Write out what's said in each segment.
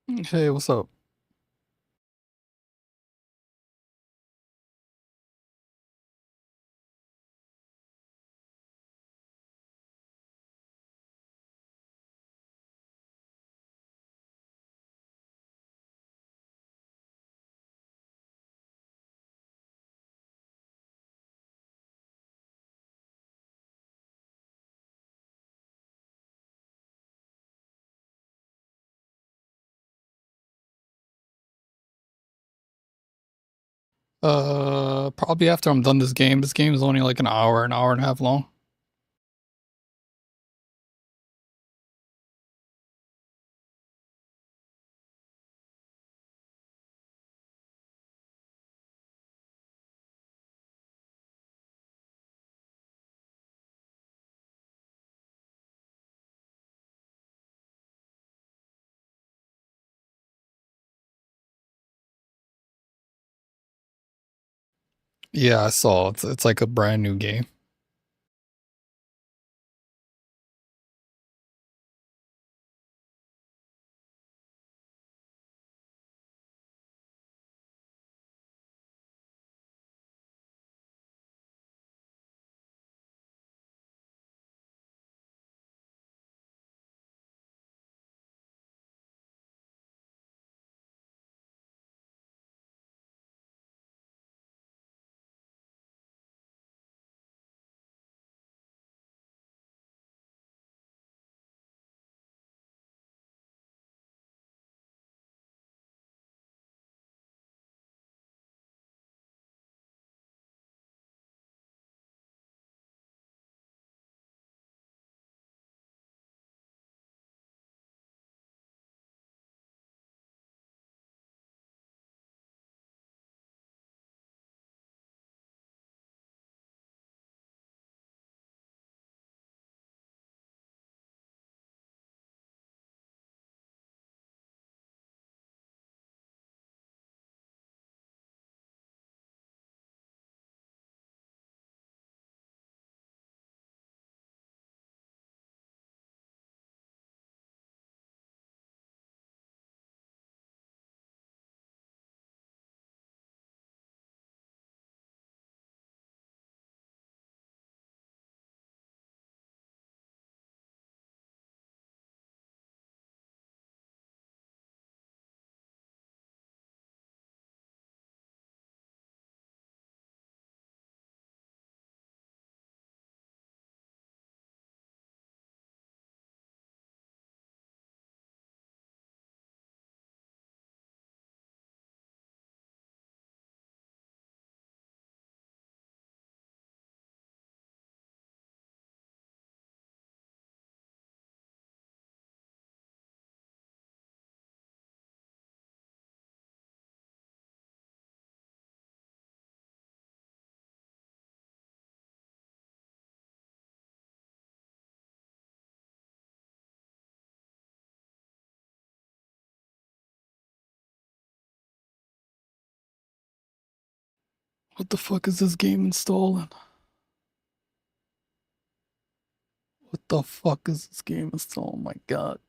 Hey, what's up? Probably after I'm done this game. This game is only like an hour and a half long. Yeah, I saw. It's like a brand new game. What the fuck is this game installing? What the fuck is this game installing? Oh my God.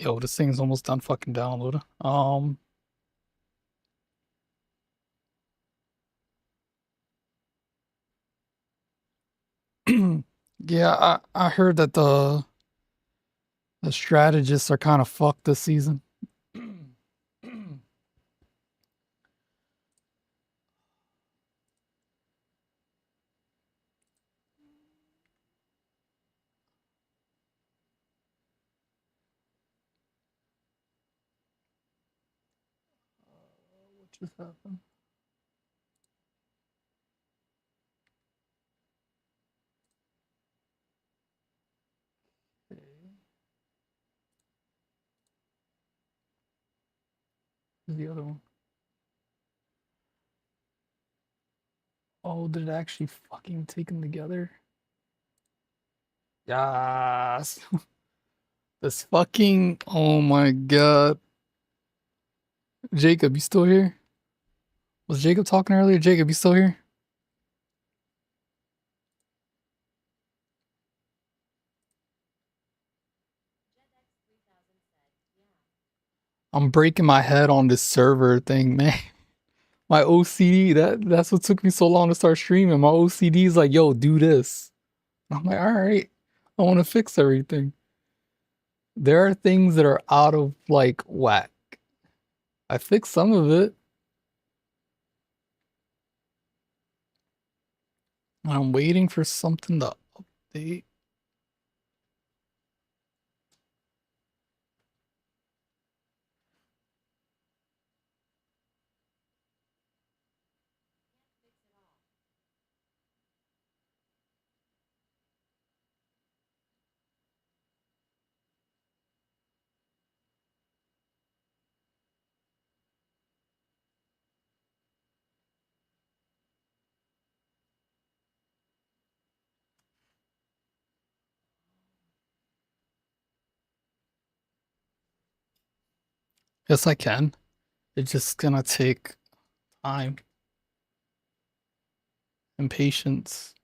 Yo, this thing's almost done fucking downloading. Yeah, I heard that the strategists are kind of fucked this season. What just happened? Okay. Where's the other one? Oh, did it actually fucking take them together? Yes. This fucking, oh my God. Jacob, you still here? Was Jacob talking earlier? Jacob, you still here? I'm breaking my head on this server thing, man. My OCD, that's what took me so long to start streaming. My OCD is like, yo, do this. I'm like, all right, I want to fix everything. There are things that are out of like whack. I fixed some of it. I'm waiting for something to update. Yes, I can. It's just gonna take time and patience.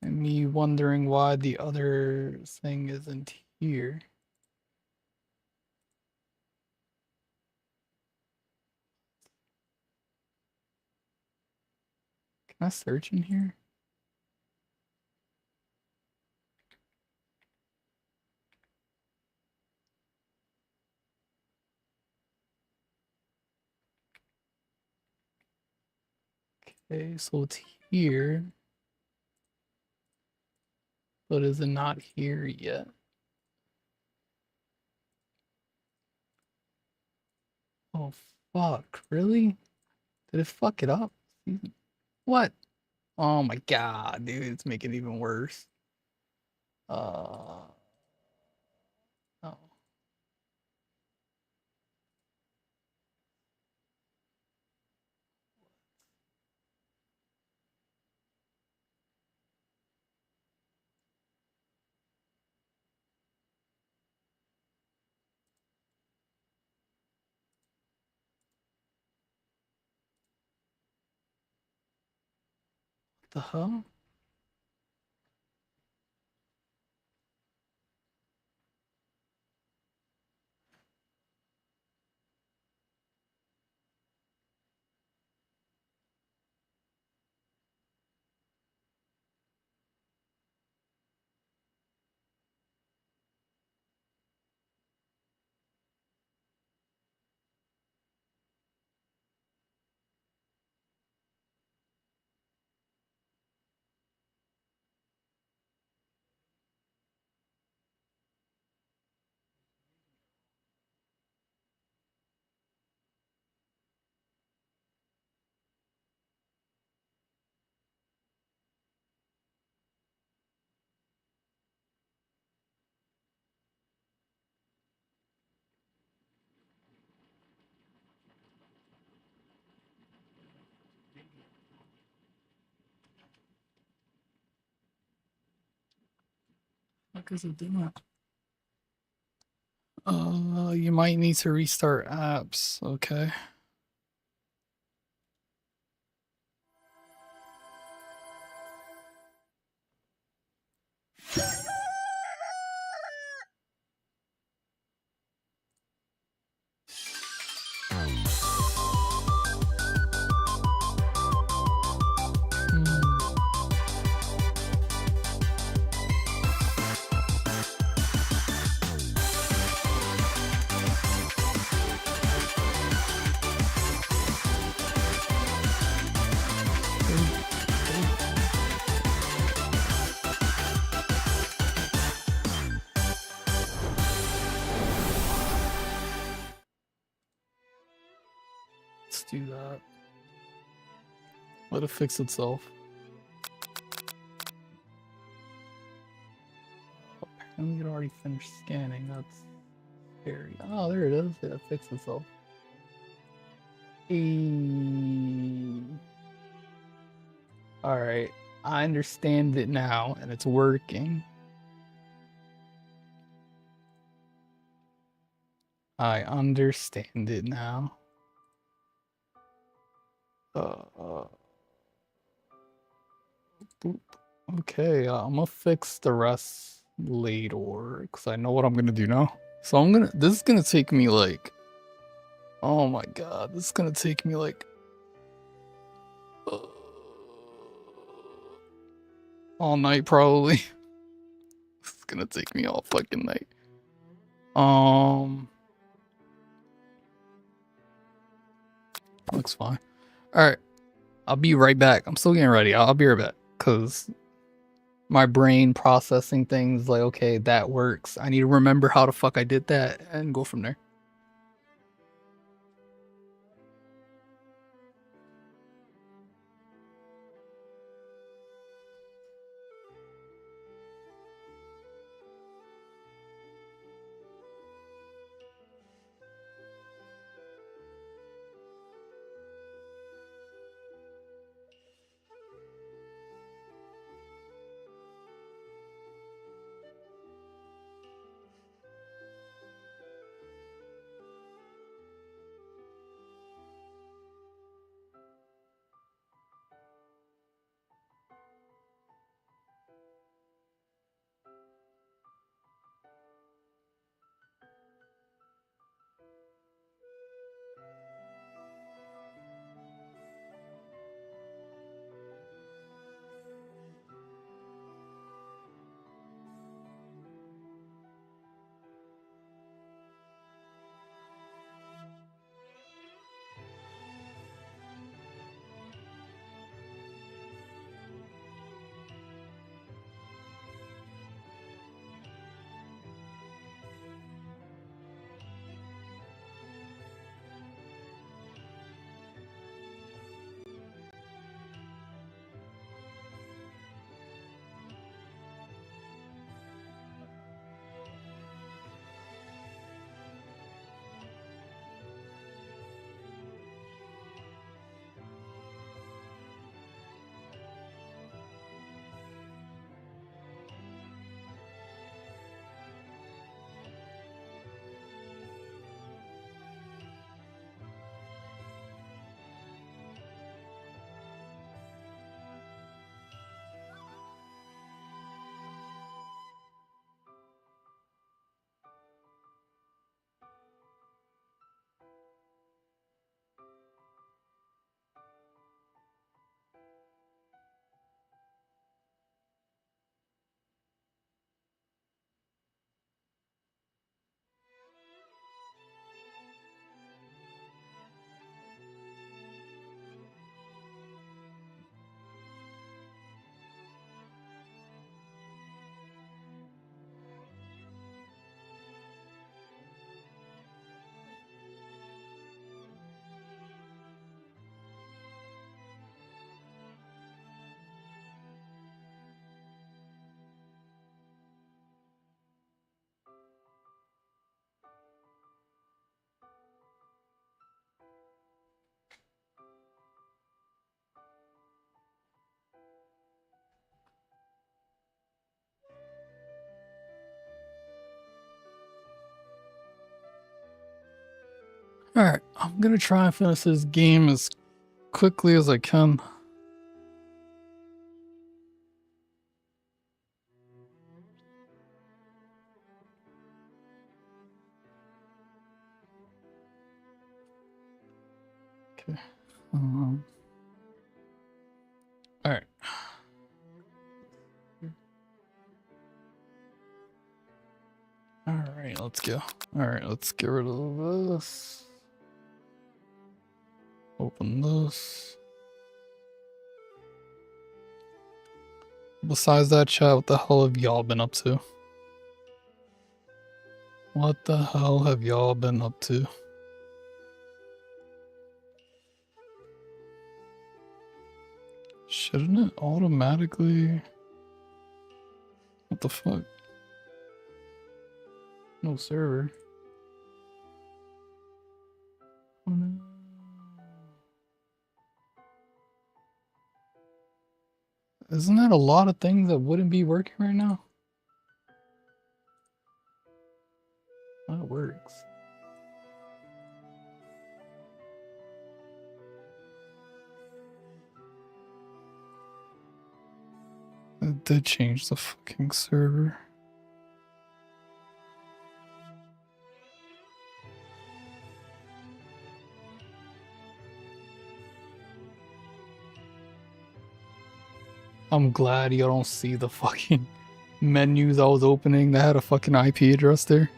And me wondering why the other thing isn't here. Can I search in here? Okay, so it's here, but is it not here yet? Oh, fuck. Really? Did it fuck it up? What? Oh my God, dude, it's making it even worse. Uh, oh, what the hell? What is it doing? You might need to restart apps. Okay. do that. Let it fix itself. Apparently it already finished scanning. That's scary. Oh, there it is. It fixed itself. Alright. I understand it now, and it's working. I understand it now. Boop. Okay, I'm gonna fix the rest later, because I know what I'm gonna do now. So this is gonna take me like, oh my god, this is gonna take me like, all night probably. This is gonna take me all fucking night. Looks fine. Alright, I'll be right back. I'm still getting ready. I'll be right back, because my brain processing things like, okay, that works. I need to remember how the fuck I did that and go from there. Alright, I'm gonna try and finish this game as quickly as I can. Okay. Alright. Alright, let's go. Alright, let's get rid of this. Open this. Besides that chat, what the hell have y'all been up to? What the hell have y'all been up to? Shouldn't it automatically? What the fuck? No server. Oh no. Isn't that a lot of things that wouldn't be working right now? That works. It did change the fucking server. I'm glad you don't see the fucking menus I was opening that had a fucking IP address there.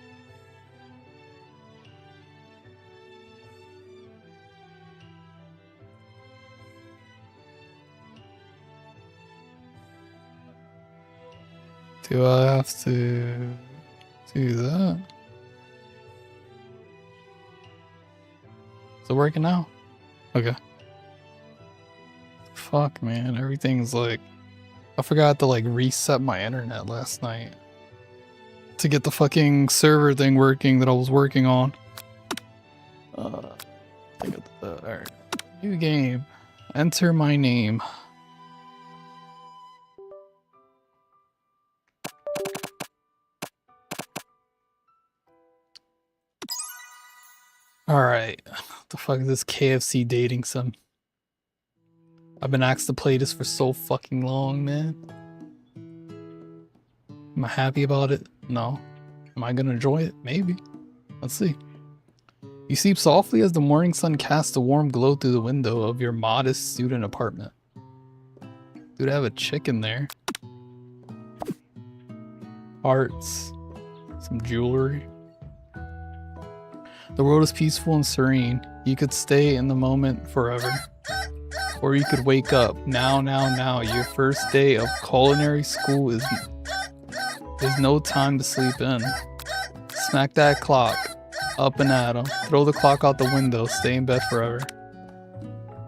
Do I have to do that? Is it working now? Okay. Fuck, man. Everything's like... I forgot to like reset my internet last night to get the fucking server thing working that I was working on. Alright. New game. Enter my name. Alright. What the fuck is this KFC Dating Sim? I've been asked to play this for so fucking long, man. Am I happy about it? No. Am I gonna enjoy it? Maybe. Let's see. You sleep softly as the morning sun casts a warm glow through the window of your modest student apartment. Dude, I have a chick in there. Hearts. Some jewelry. The world is peaceful and serene. You could stay in the moment forever. Or you could wake up. Now. Your first day of culinary school is no time to sleep in. Smack that clock. Up and at 'em. Throw the clock out the window. Stay in bed forever.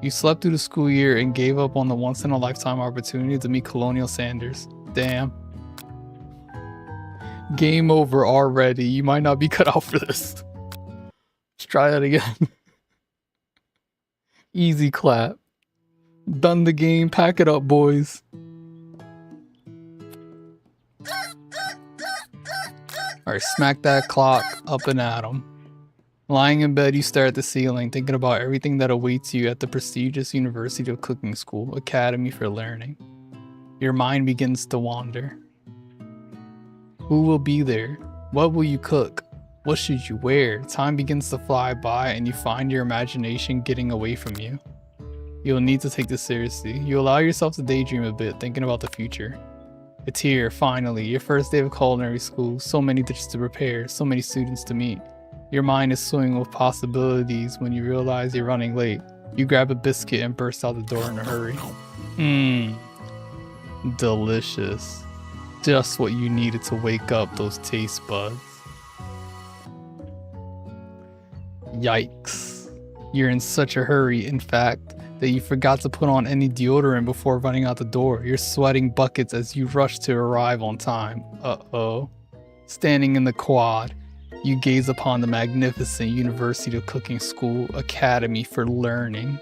You slept through the school year and gave up on the once-in-a-lifetime opportunity to meet Colonial Sanders. Damn. Game over already. You might not be cut out for this. Let's try that again. Easy clap. Done the game. Pack it up, boys. Alright, smack that clock. Up and at 'em. Lying in bed, you stare at the ceiling, thinking about everything that awaits you at the prestigious University of Cooking School, Academy for Learning. Your mind begins to wander. Who will be there? What will you cook? What should you wear? Time begins to fly by and you find your imagination getting away from you. You'll need to take this seriously. You allow yourself to daydream a bit, thinking about the future. It's here, finally, your first day of culinary school, so many dishes to prepare, so many students to meet. Your mind is swimming with possibilities when you realize you're running late. You grab a biscuit and burst out the door in a hurry. Delicious. Just what you needed to wake up those taste buds. Yikes. You're in such a hurry, in fact, that you forgot to put on any deodorant before running out the door. You're sweating buckets as you rush to arrive on time. Uh-oh. Standing in the quad, you gaze upon the magnificent University of Cooking School Academy for Learning.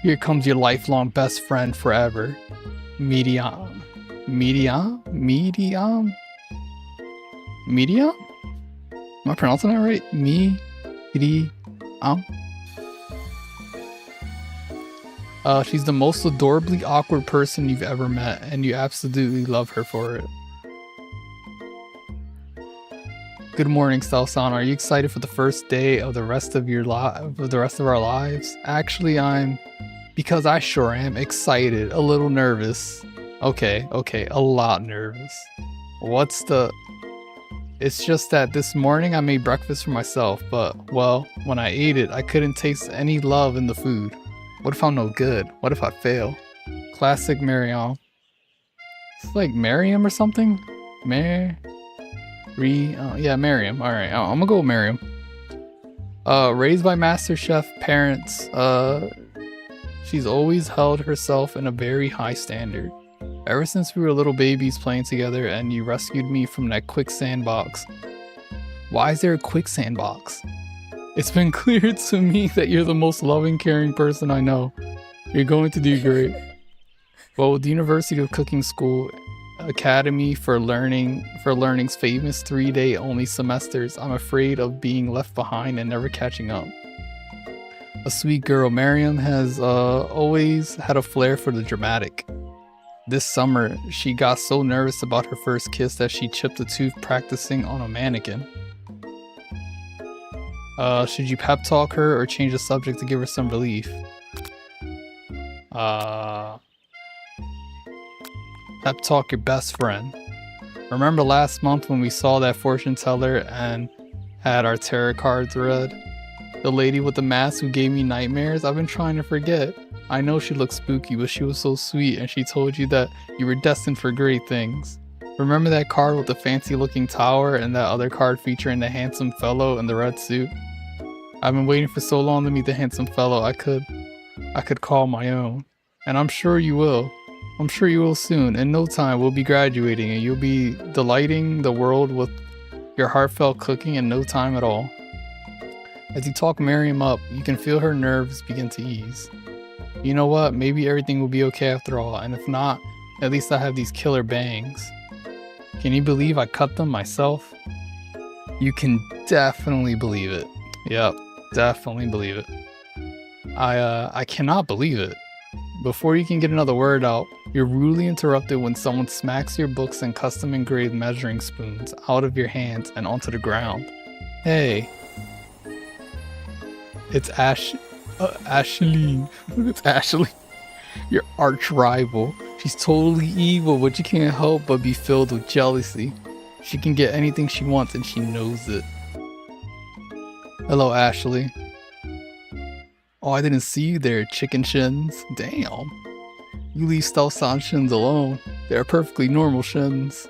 Here comes your lifelong best friend forever, Medium? Am I pronouncing that right? She's the most adorably awkward person you've ever met, and you absolutely love her for it. Good morning, Stalsan. Are you excited for the first day of the rest of our lives? Actually, because I sure am excited, a little nervous. Okay, a lot nervous. It's just that this morning I made breakfast for myself, but, well, when I ate it, I couldn't taste any love in the food. What if I'm no good? What if I fail? Classic Miriam. It's like Miriam or something? Yeah, Miriam. Alright, I'm gonna go with Miriam. Raised by Master Chef parents, She's always held herself in a very high standard. Ever since we were little babies playing together and you rescued me from that quicksand box. Why is there a quicksand box? It's been clear to me that you're the most loving, caring person I know. You're going to do great. Well, with the University of Cooking School Academy for Learning's famous 3-day only semesters, I'm afraid of being left behind and never catching up. A sweet girl, Miriam has always had a flair for the dramatic. This summer, she got so nervous about her first kiss that she chipped a tooth practicing on a mannequin. Should you pep talk her or change the subject to give her some relief? Pep talk your best friend. Remember last month when we saw that fortune teller and had our tarot cards read? The lady with the mask who gave me nightmares? I've been trying to forget. I know she looked spooky, but she was so sweet and she told you that you were destined for great things. Remember that card with the fancy looking tower and that other card featuring the handsome fellow in the red suit? I've been waiting for so long to meet the handsome fellow I could call my own. And I'm sure you will. I'm sure you will soon. In no time we'll be graduating and you'll be delighting the world with your heartfelt cooking in no time at all. As you talk Miriam up, you can feel her nerves begin to ease. You know what? Maybe everything will be okay after all, and if not, at least I have these killer bangs. Can you believe I cut them myself? You can definitely believe it. Yep, definitely believe it. I cannot believe it. Before you can get another word out, you're rudely interrupted when someone smacks your books and custom engraved measuring spoons out of your hands and onto the ground. Hey. It's Ashley. It's Ashley. Your arch rival. She's totally evil, but you can't help but be filled with jealousy. She can get anything she wants and she knows it. Hello, Ashley. Oh, I didn't see you there, chicken shins. Damn. You leave stealth sound shins alone. They're perfectly normal shins.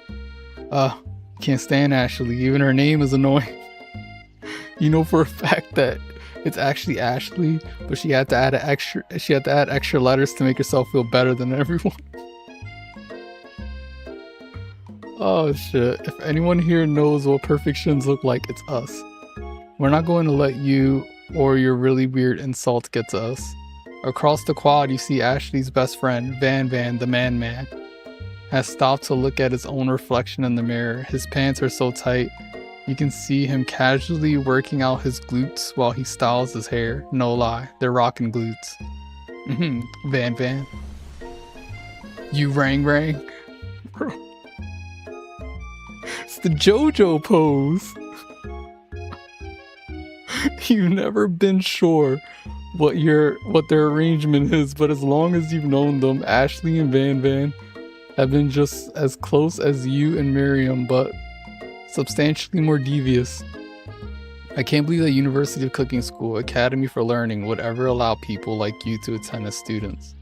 Can't stand Ashley. Even her name is annoying. You know for a fact that it's actually Ashley, but she had to add extra letters to make herself feel better than everyone. Oh shit. If anyone here knows what perfect shins look like, it's us. We're not going to let you or your really weird insult get to us. Across the quad, you see Ashley's best friend, Van the man, has stopped to look at his own reflection in the mirror. His pants are so tight, you can see him casually working out his glutes while he styles his hair. No lie, they're rocking glutes. Van. You rang. Bro. It's the JoJo pose. You've never been sure what their arrangement is, but as long as you've known them, Ashley and Van have been just as close as you and Miriam, but substantially more devious. I can't believe that University of Cooking School Academy for Learning would ever allow people like you to attend as students.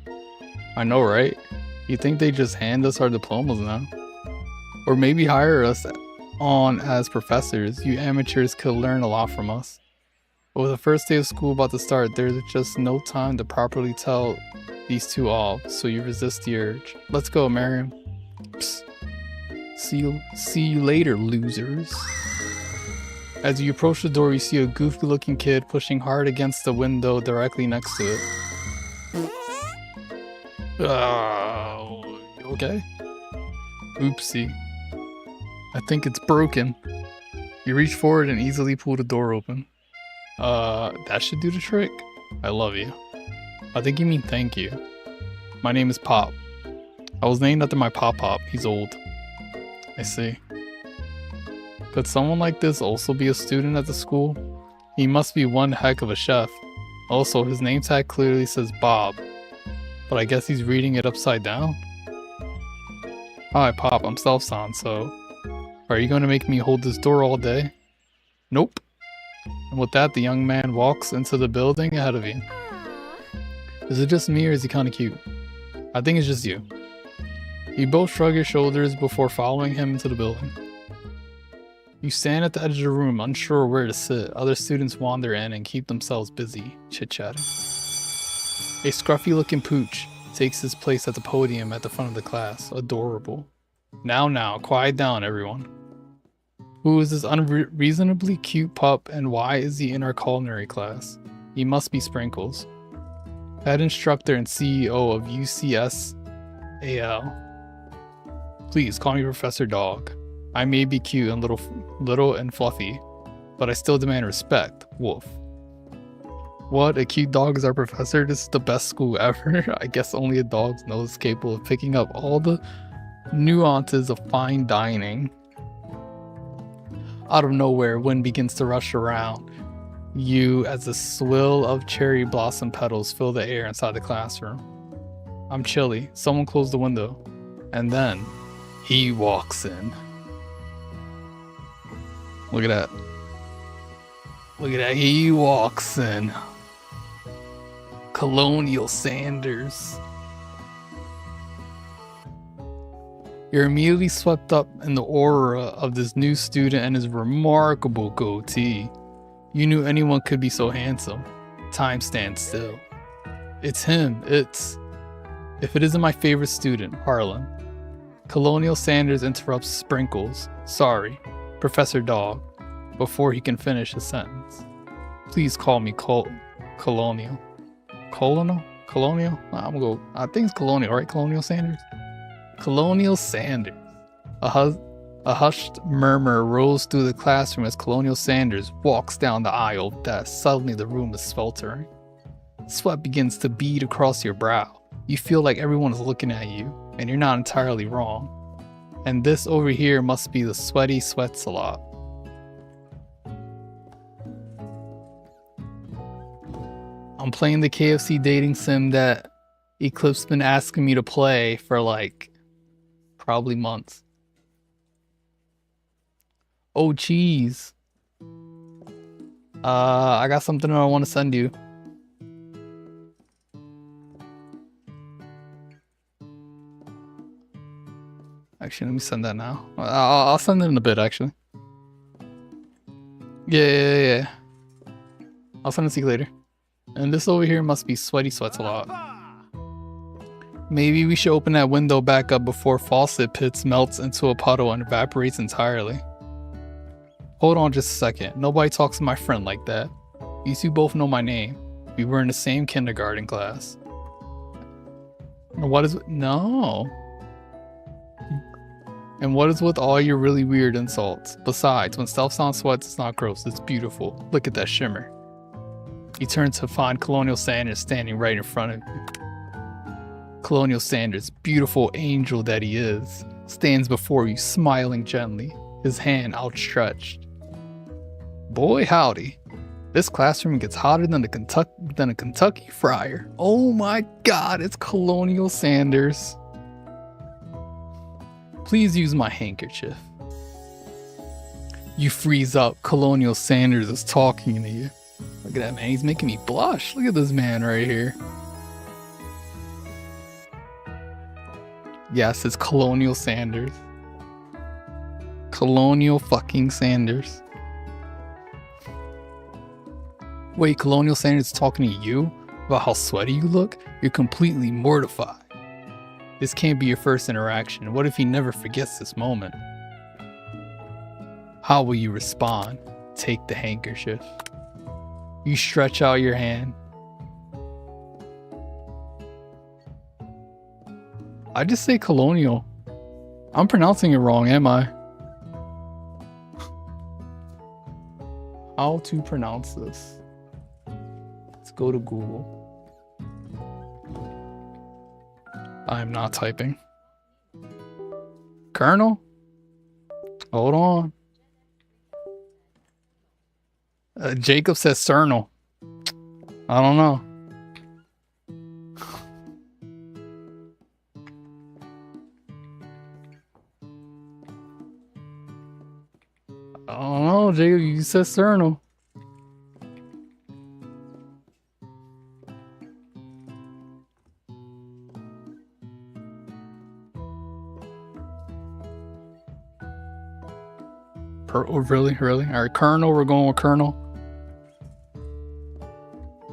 I know, right? You'd think they just hand us our diplomas now. Or maybe hire us on as professors. You amateurs could learn a lot from us. But with the first day of school about to start, there's just no time to properly tell these two off, so you resist the urge. Let's go, Miriam. Psst. See you later, losers. As you approach the door, you see a goofy looking kid pushing hard against the window directly next to it. You okay? Oopsie. I think it's broken. You reach forward and easily pull the door open. That should do the trick. I love you. I think you mean thank you. My name is Pop. I was named after my Pop. He's old. I see. Could someone like this also be a student at the school? He must be one heck of a chef. Also, his name tag clearly says Bob. But I guess he's reading it upside down? Hi, Pop. I'm Self-San, so... Are you going to make me hold this door all day? Nope. And with that, the young man walks into the building ahead of you. Is it just me or is he kind of cute? I think it's just you. You both shrug your shoulders before following him into the building. You stand at the edge of the room, unsure where to sit. Other students wander in and keep themselves busy, chit-chatting. A scruffy looking pooch takes his place at the podium at the front of the class. Adorable. Now, quiet down, everyone. Who is this unreasonably cute pup, and why is he in our culinary class? He must be Sprinkles, head instructor and CEO of UCSAL. Please call me Professor Dog. I may be cute and little and fluffy, but I still demand respect. Woof. What? A cute dog is our professor? This is the best school ever. I guess only a dog's nose is capable of picking up all the nuances of fine dining. Out of nowhere, wind begins to rush around you as a swill of cherry blossom petals fill the air inside the classroom. I'm chilly. Someone close the window. And then he walks in. Look at that. Look at that. He walks in. Colonial Sanders. You're immediately swept up in the aura of this new student and his remarkable goatee. You knew anyone could be so handsome. Time stands still. It's him. If it isn't my favorite student, Harlan. Colonial Sanders interrupts Sprinkles. Sorry, Professor Dog, before he can finish his sentence. Please call me Colonial. Colonial? I'm gonna go. I think it's Colonial, right? Colonial Sanders? Colonial Sanders. A hushed murmur rolls through the classroom as Colonial Sanders walks down the aisle of desks. Suddenly the room is sweltering. Sweat begins to bead across your brow. You feel like everyone is looking at you, and you're not entirely wrong. And this over here must be the sweaty sweats a lot. I'm playing the KFC Dating Sim that Eclipse's been asking me to play for like probably months. Oh, cheese. I got something I want to send you. Actually, let me send that now. I'll send it in a bit, actually. Yeah. I'll send it to you later. And this over here must be sweaty sweats a lot. Maybe we should open that window back up before faucet pits melts into a puddle and evaporates entirely. Hold on just a second. Nobody talks to my friend like that. You two both know my name. We were in the same kindergarten class. What is... No. And what is with all your really weird insults? Besides, when Stealth Sound sweats, it's not gross. It's beautiful. Look at that shimmer. You turn to find Colonial Sanders standing right in front of you. Colonial Sanders, beautiful angel that he is, stands before you, smiling gently, his hand outstretched. Boy howdy, this classroom gets hotter than a Kentucky fryer. Oh my god, it's Colonial Sanders. Please use my handkerchief. You freeze up. Colonial Sanders is talking to you. Look at that, man. He's making me blush. Look at this man right here. Yes, it's Colonial Sanders. Colonial fucking Sanders. Wait, Colonial Sanders is talking to you about how sweaty you look? You're completely mortified. This can't be your first interaction. What if he never forgets this moment? How will you respond? Take the handkerchief. You stretch out your hand. I just say Colonial. I'm pronouncing it wrong, am I? How to pronounce this? Let's go to Google. I'm not typing. Colonel? Hold on. Jacob says Cernal. I don't know. I don't know, Jacob. You said Cernal. Oh, really? All right, Colonel. We're going with Colonel.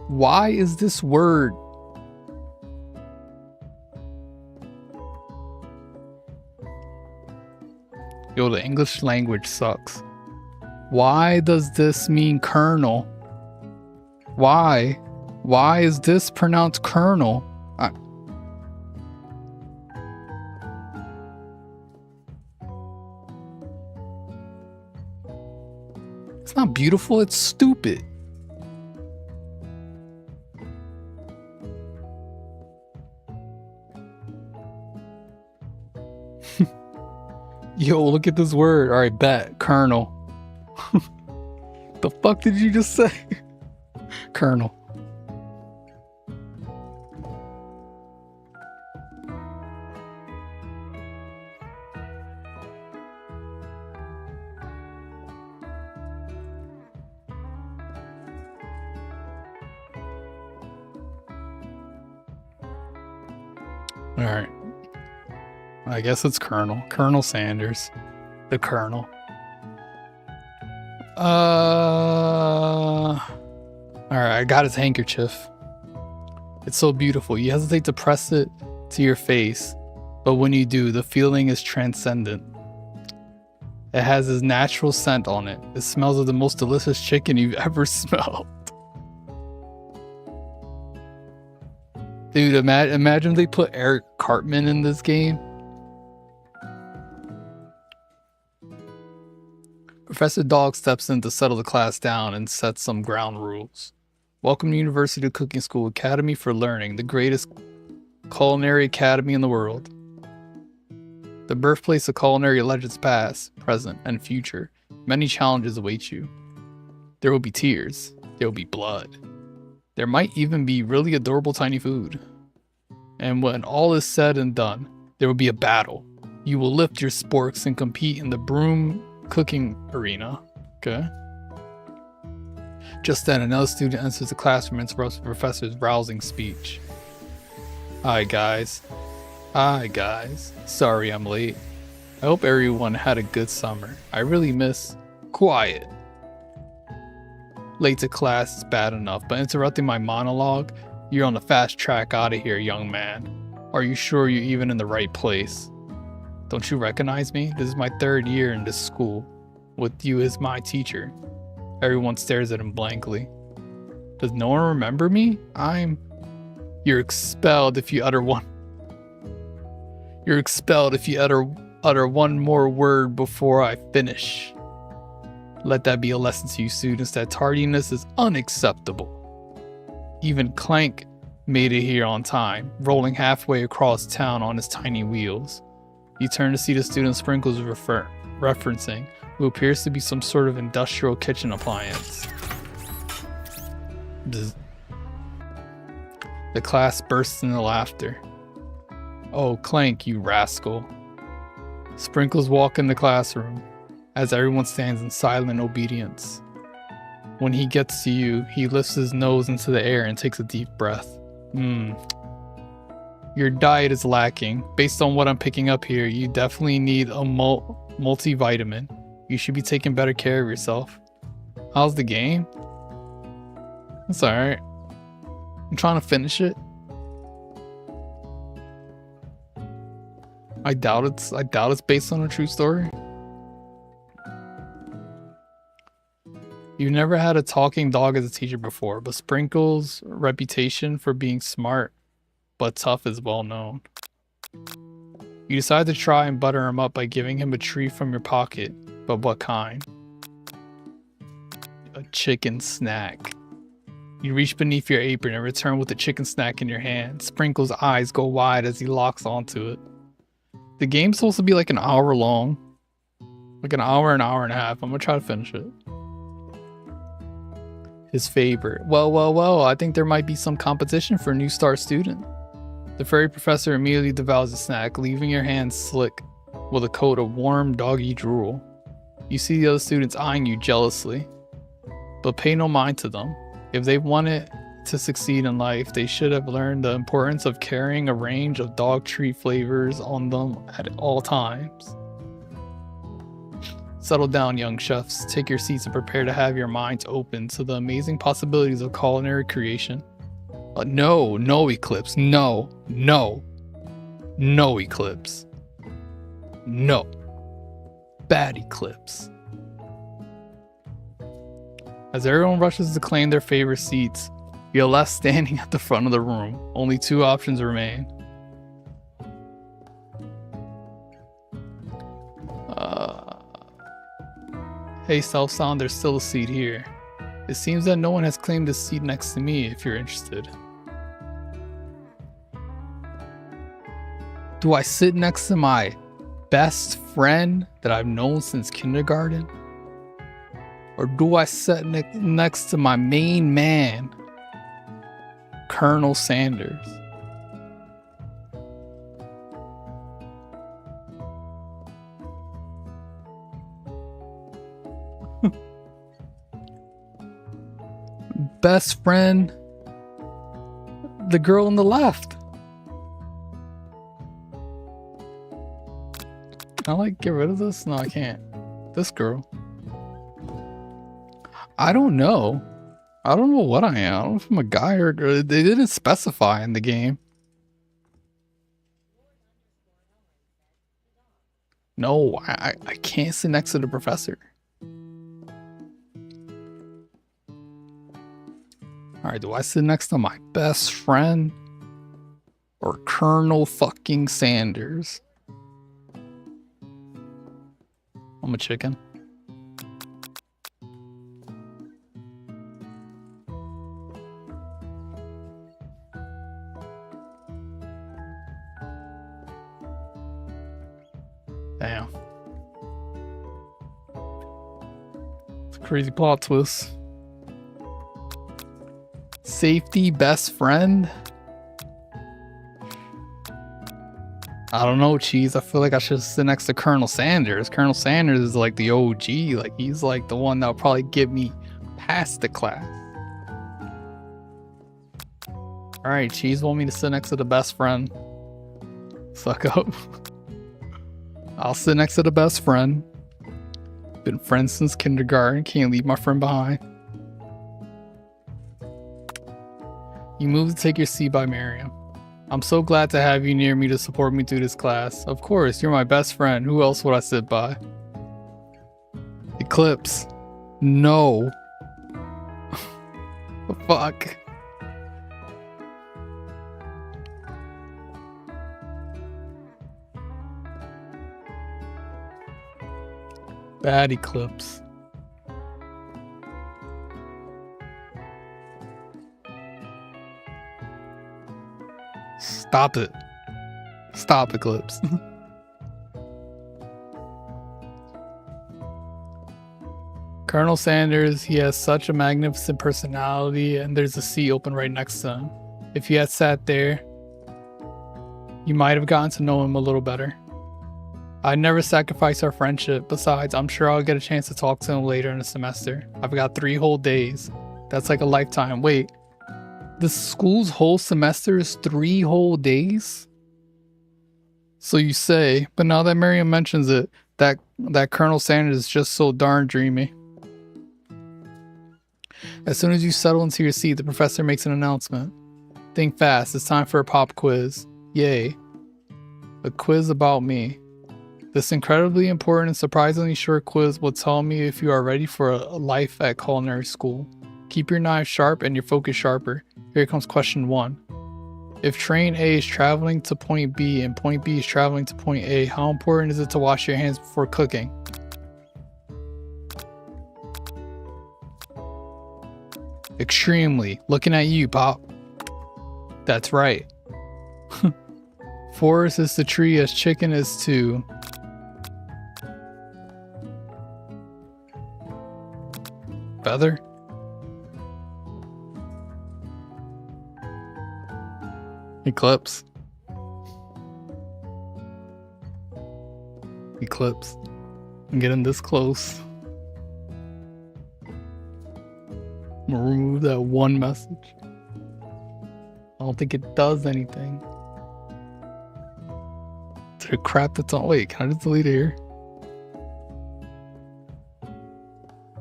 Why is this word Yo, the English language sucks. Why does this mean colonel? Why? Why is this pronounced colonel? It's not beautiful, it's stupid. Yo, look at this word. All right, bet. Colonel. The fuck did you just say? Colonel. All right. I guess it's Colonel. Colonel Sanders. The Colonel. Alright, I got his handkerchief. It's so beautiful. You hesitate to press it to your face, but when you do, the feeling is transcendent. It has his natural scent on it. It smells of the most delicious chicken you've ever smelled. Dude, imagine they put Eric Cartman in this game. Professor Dog steps in to settle the class down and set some ground rules. Welcome to University Cooking School Academy for Learning, the greatest culinary academy in the world. The birthplace of culinary legends past, present, and future. Many challenges await you. There will be tears. There will be blood. There might even be really adorable tiny food. And when all is said and done, there will be a battle. You will lift your sporks and compete in the broom cooking arena. Okay. Just then, another student enters the classroom and interrupts the professor's rousing speech. Hi guys. Sorry I'm late. I hope everyone had a good summer. I really miss quiet. Late to class is bad enough, but interrupting my monologue, you're on the fast track out of here, young man. Are you sure you're even in the right place? Don't you recognize me? This is my 3rd year in this school, with you as my teacher. Everyone stares at him blankly. Does no one remember me? You're expelled if you utter one. You're expelled if you utter one more word before I finish. Let that be a lesson to you students that tardiness is unacceptable. Even Clank made it here on time, rolling halfway across town on his tiny wheels. You turn to see the student Sprinkles referencing, who appears to be some sort of industrial kitchen appliance. The class bursts into laughter. Oh, Clank, you rascal. Sprinkles walk in the classroom, as everyone stands in silent obedience. When he gets to you, he lifts his nose into the air and takes a deep breath. Your diet is lacking. Based on what I'm picking up here, you definitely need a multivitamin. You should be taking better care of yourself. How's the game? It's alright. I'm trying to finish it. I doubt it's based on a true story. You've never had a talking dog as a teacher before, but Sprinkles' reputation for being smart but tough is well known. You decide to try and butter him up by giving him a treat from your pocket, but what kind? A chicken snack. You reach beneath your apron and return with the chicken snack in your hand. Sprinkles' eyes go wide as he locks onto it. The game's supposed to be like an hour long. Like an hour and a half. I'm gonna try to finish it. His favorite. Well, I think there might be some competition for a new star student. The furry professor immediately devours the snack, leaving your hands slick with a coat of warm doggy drool. You see the other students eyeing you jealously, but pay no mind to them. If they wanted to succeed in life, they should have learned the importance of carrying a range of dog treat flavors on them at all times. Settle down, young chefs. Take your seats and prepare to have your minds open to the amazing possibilities of culinary creation. No, Eclipse. No, Eclipse. No. Bad eclipse. As everyone rushes to claim their favorite seats, we are left standing at the front of the room. Only 2 options remain. Hey, Self Sound, there's still a seat here. It seems that no one has claimed the seat next to me if you're interested. Do I sit next to my best friend that I've known since kindergarten? Or do I sit next to my main man, Colonel Sanders? Best friend, the girl on the left. Can I like get rid of this? No, I can't. This girl. I don't know. I don't know what I am. I don't know if I'm a guy or a girl. They didn't specify in the game. No, I can't sit next to the professor. Alright, do I sit next to my best friend or Colonel fucking Sanders? I'm a chicken. Damn. It's a crazy plot twist. Safety best friend? I don't know, Cheese. I feel like I should sit next to Colonel Sanders. Colonel Sanders is like the OG. Like, he's like the one that'll probably get me past the class. Alright, Cheese want me to sit next to the best friend. Suck up. I'll sit next to the best friend. Been friends since kindergarten. Can't leave my friend behind. You move to take your seat by Miriam. I'm so glad to have you near me to support me through this class. Of course, you're my best friend. Who else would I sit by? Eclipse. No. Fuck. Bad Eclipse. Stop it. Stop, Eclipse. Colonel Sanders, he has such a magnificent personality, and there's a seat open right next to him. If you had sat there, you might have gotten to know him a little better. I'd never sacrifice our friendship. Besides, I'm sure I'll get a chance to talk to him later in the semester. I've got 3 whole days. That's like a lifetime. Wait. The school's whole semester is 3 whole days? So you say, but now that Miriam mentions it, that Colonel Sanders is just so darn dreamy. As soon as you settle into your seat, the professor makes an announcement. Think fast, it's time for a pop quiz. Yay. A quiz about me. This incredibly important and surprisingly short quiz will tell me if you are ready for a life at culinary school. Keep your knife sharp and your focus sharper. Here comes question 1. If train A is traveling to point B and point B is traveling to point A, how important is it to wash your hands before cooking? Extremely. Looking at you, Pop. That's right. Forest is the tree as chicken is too. Feather? Eclipse. Eclipse. I'm getting this close. I'm gonna remove that one message. I don't think it does anything. To the crap that's on. Wait, can I just delete it here?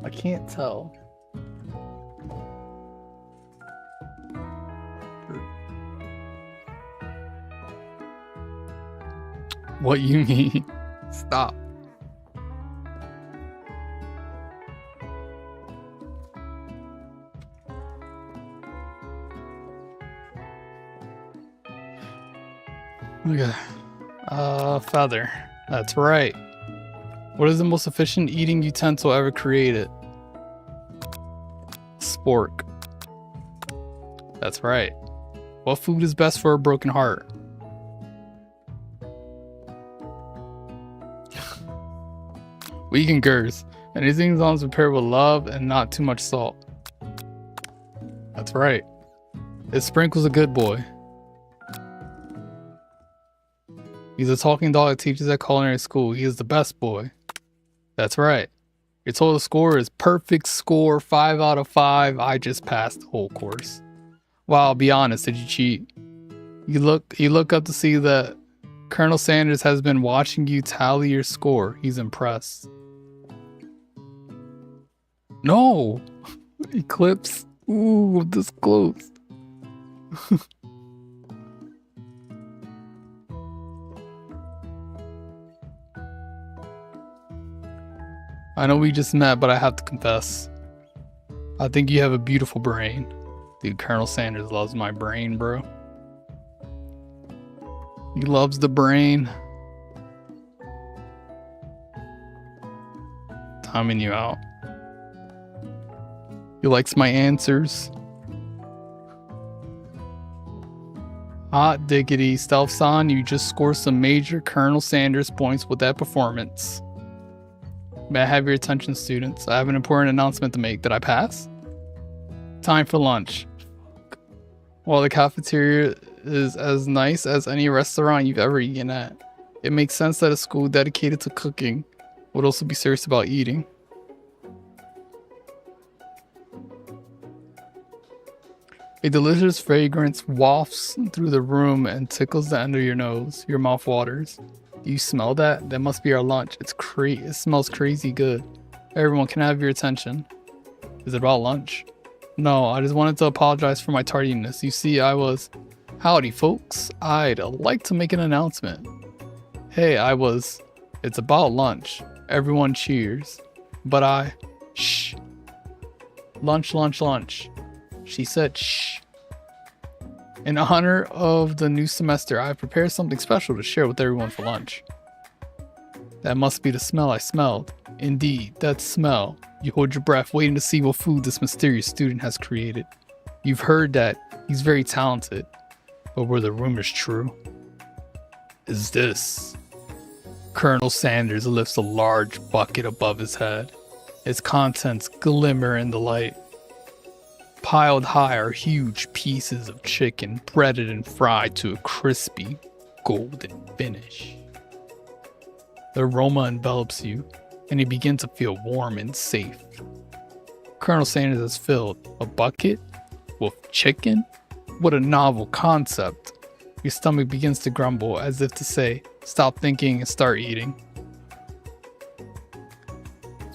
I can't tell. What you mean? Stop. Okay. Feather. That's right. What is the most efficient eating utensil ever created? Spork. That's right. What food is best for a broken heart? We concurs. Anything as long as prepared with love and not too much salt. That's right. Is Sprinkles a good boy? He's a talking dog that teaches at culinary school. He is the best boy. That's right. Your total score is perfect score, 5 out of 5. I just passed the whole course. Wow, be honest, did you cheat? You look up to see that Colonel Sanders has been watching you tally your score. He's impressed. No! Eclipse. Ooh, this close. I know we just met, but I have to confess. I think you have a beautiful brain. Dude, Colonel Sanders loves my brain, bro. He loves the brain. Timing you out. He likes my answers. Hot diggity, Stealth Son, you just scored some major Colonel Sanders points with that performance. May I have your attention, students? I have an important announcement to make. Did I pass? Time for lunch. While the cafeteria is as nice as any restaurant you've ever eaten at, it makes sense that a school dedicated to cooking would also be serious about eating. A delicious fragrance wafts through the room and tickles the end of your nose. Your mouth waters. Do you smell that? That must be our lunch. It smells crazy good. Everyone, can I have your attention? Is it about lunch? No, I just wanted to apologize for my tardiness. You see, Howdy, folks. I'd like to make an announcement. Hey, It's about lunch. Everyone cheers. But Shh. Lunch, lunch, lunch. She said shh. In honor of the new semester, I have prepared something special to share with everyone for lunch. That must be the smell I smelled. Indeed, that smell. You hold your breath, waiting to see what food this mysterious student has created. You've heard that he's very talented, but were the rumors true? Is this? Colonel Sanders lifts a large bucket above his head. Its contents glimmer in the light. Piled high are huge pieces of chicken, breaded and fried to a crispy, golden finish. The aroma envelops you, and you begin to feel warm and safe. Colonel Sanders has filled a bucket with chicken? What a novel concept. Your stomach begins to grumble as if to say, stop thinking and start eating.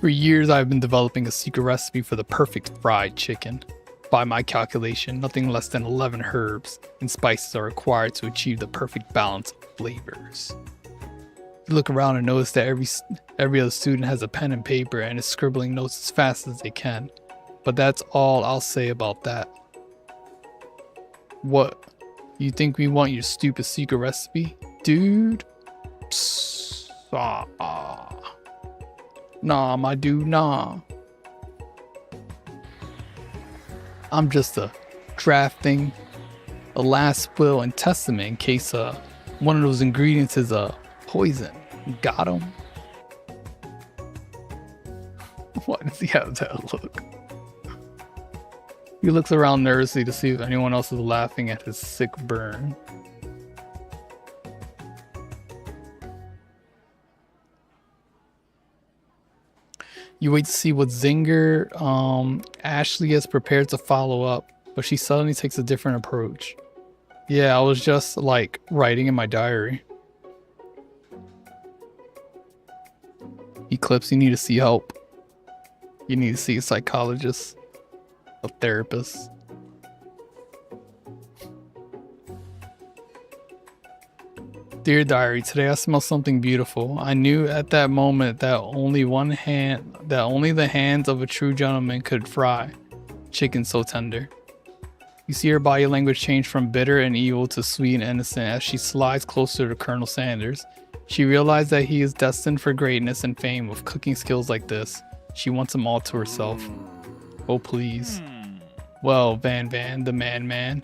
For years, I've been developing a secret recipe for the perfect fried chicken. By my calculation, nothing less than 11 herbs and spices are required to achieve the perfect balance of flavors. You look around and notice that every other student has a pen and paper and is scribbling notes as fast as they can. But that's all I'll say about that. What? You think we want your stupid secret recipe? Dude? Psst. Nah, my dude, nah. I'm just drafting a last will and testament in case one of those ingredients is poison. Got him? Why does he have that look? He looks around nervously to see if anyone else is laughing at his sick burn. You wait to see what zinger Ashley has prepared to follow up, but she suddenly takes a different approach. Yeah, I was just like writing in my diary. Eclipse, you need to see help. You need to see a psychologist, a therapist. Dear diary, today I smelled something beautiful. I knew at that moment that only the hands of a true gentleman could fry chicken so tender. You see her body language change from bitter and evil to sweet and innocent as she slides closer to Colonel Sanders. She realized that he is destined for greatness and fame with cooking skills like this. She wants them all to herself. Oh, please. Well, Van, the man.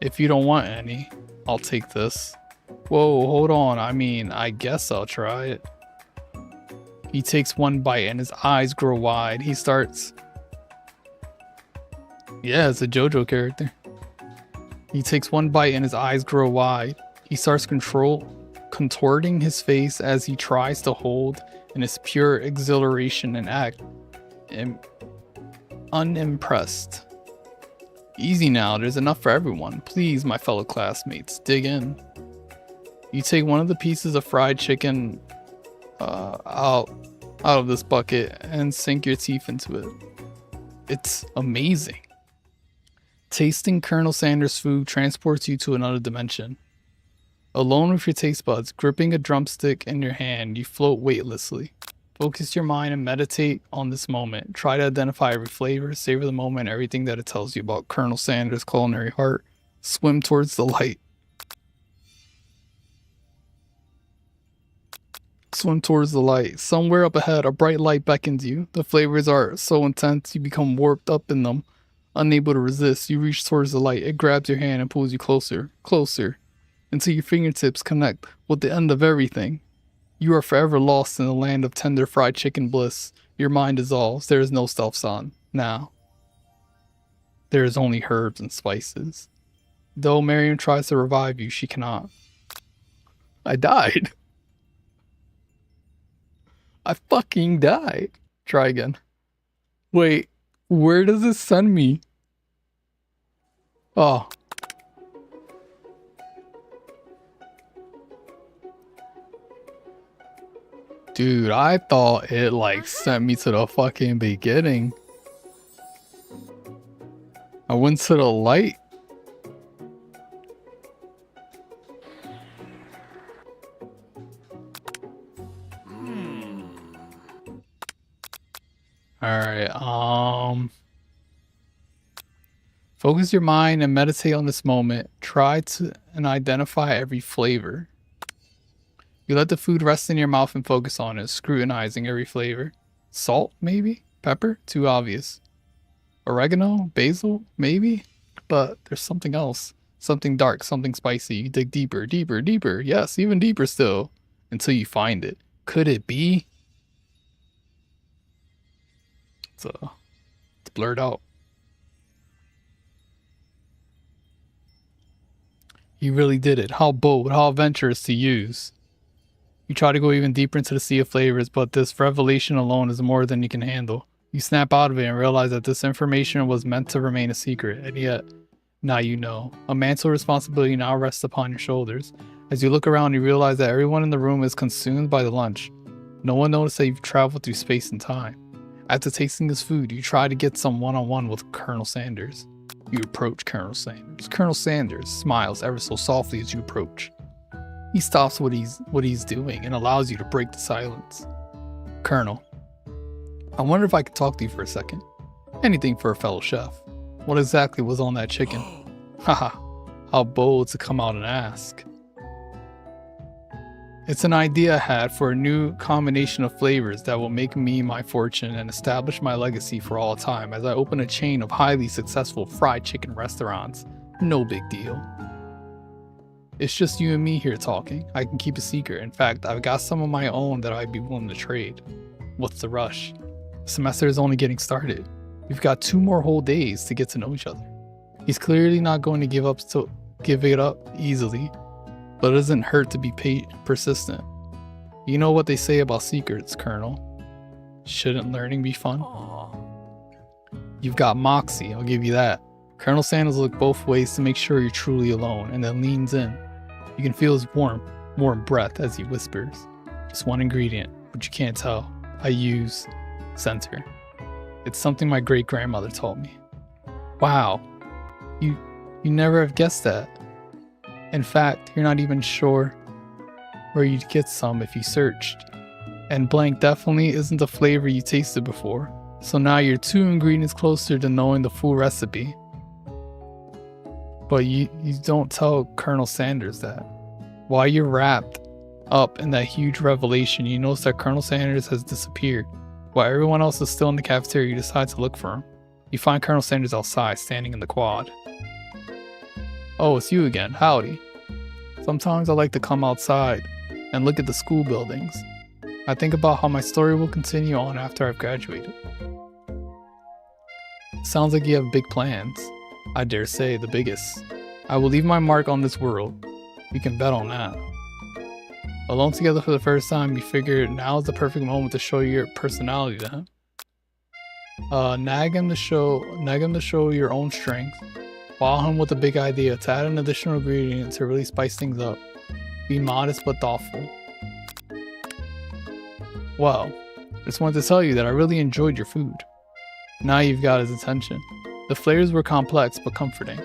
If you don't want any, I'll take this. Whoa, hold on. I mean, I guess I'll try it. He takes one bite and his eyes grow wide. He starts... Yeah, it's a JoJo character. He takes one bite and his eyes grow wide. He starts contorting his face as he tries to hold in his pure exhilaration and act unimpressed. Easy now, there's enough for everyone. Please, my fellow classmates, dig in. You take one of the pieces of fried chicken out of this bucket and sink your teeth into it. It's amazing. Tasting Colonel Sanders' food transports you to another dimension. Alone with your taste buds, gripping a drumstick in your hand, you float weightlessly. Focus your mind and meditate on this moment. Try to identify every flavor, savor the moment, everything that it tells you about Colonel Sanders' culinary heart. Swim towards the light. Swim towards the light. Somewhere up ahead, a bright light beckons you. The flavors are so intense, you become warped up in them. Unable to resist, you reach towards the light. It grabs your hand and pulls you closer, until your fingertips connect with the end of everything. You are forever lost in the land of tender fried chicken bliss. Your mind dissolves. There is no stealth on. Now, there is only herbs and spices. Though Miriam tries to revive you, she cannot. I died. I fucking died. Try again. Wait, where does this send me? Oh. Dude, I thought it like sent me to the fucking beginning. I went to the light. Alright, focus your mind and meditate on this moment. Try to identify every flavor. You let the food rest in your mouth and focus on it, scrutinizing every flavor. Salt, maybe? Pepper? Too obvious. Oregano? Basil? Maybe? But there's something else. Something dark, something spicy. You dig deeper, deeper. Yes, even deeper still. Until you find it. Could it be? It's blurred out. You really did it. How bold, how adventurous to use. You try to go even deeper into the sea of flavors, but this revelation alone is more than you can handle. You snap out of it and realize that this information was meant to remain a secret, and yet, now you know. A mantle of responsibility now rests upon your shoulders. As you look around, you realize that everyone in the room is consumed by the lunch. No one noticed that you've traveled through space and time. After tasting this food, you try to get some one-on-one with Colonel Sanders. You approach Colonel Sanders. Colonel Sanders smiles ever so softly as you approach. He stops what he's doing and allows you to break the silence. Colonel, I wonder if I could talk to you for a second. Anything for a fellow chef. What exactly was on that chicken? Haha, how bold to come out and ask. It's an idea I had for a new combination of flavors that will make me my fortune and establish my legacy for all time as I open a chain of highly successful fried chicken restaurants. No big deal. It's just you and me here talking. I can keep a secret. In fact, I've got some of my own that I'd be willing to trade. What's the rush? The semester is only getting started. We've got 2 more whole days to get to know each other. He's clearly not going to give it up easily, but it doesn't hurt to be persistent. You know what they say about secrets, Colonel. Shouldn't learning be fun? You've got moxie, I'll give you that. Colonel Sanders looks both ways to make sure you're truly alone, and then leans in. You can feel his warm breath as he whispers. Just one ingredient, but you can't tell. I use center. It's something my great-grandmother taught me. Wow, you never have guessed that. In fact, you're not even sure where you'd get some if you searched. And blank definitely isn't the flavor you tasted before. So now you're 2 ingredients closer to knowing the full recipe. But you don't tell Colonel Sanders that. While you're wrapped up in that huge revelation, you notice that Colonel Sanders has disappeared. While everyone else is still in the cafeteria, you decide to look for him. You find Colonel Sanders outside, standing in the quad. Oh, it's you again. Howdy. Sometimes I like to come outside and look at the school buildings. I think about how my story will continue on after I've graduated. Sounds like you have big plans. I dare say the biggest. I will leave my mark on this world. You can bet on that. Alone together for the first time, you figure now is the perfect moment to show your personality to him. Nag him to show your own strength. Wow him with a big idea to add an additional ingredient to really spice things up. Be modest but thoughtful. Well, just wanted to tell you that I really enjoyed your food. Now you've got his attention. The flavors were complex but comforting.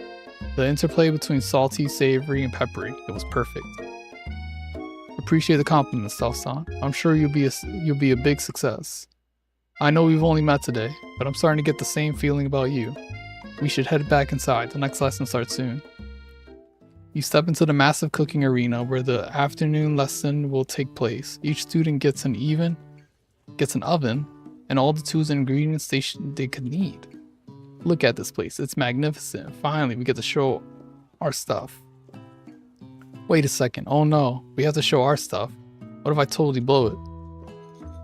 The interplay between salty, savory, and peppery, it was perfect. Appreciate the compliment, Self-Son. I'm sure you'll be a big success. I know we've only met today, but I'm starting to get the same feeling about you. We should head back inside. The next lesson starts soon. You step into the massive cooking arena where the afternoon lesson will take place. Each student gets an oven and all the tools and ingredients they could need. Look at this place. It's magnificent. Finally, we get to show our stuff. Wait a second. Oh no, we have to show our stuff. What if I totally blow it?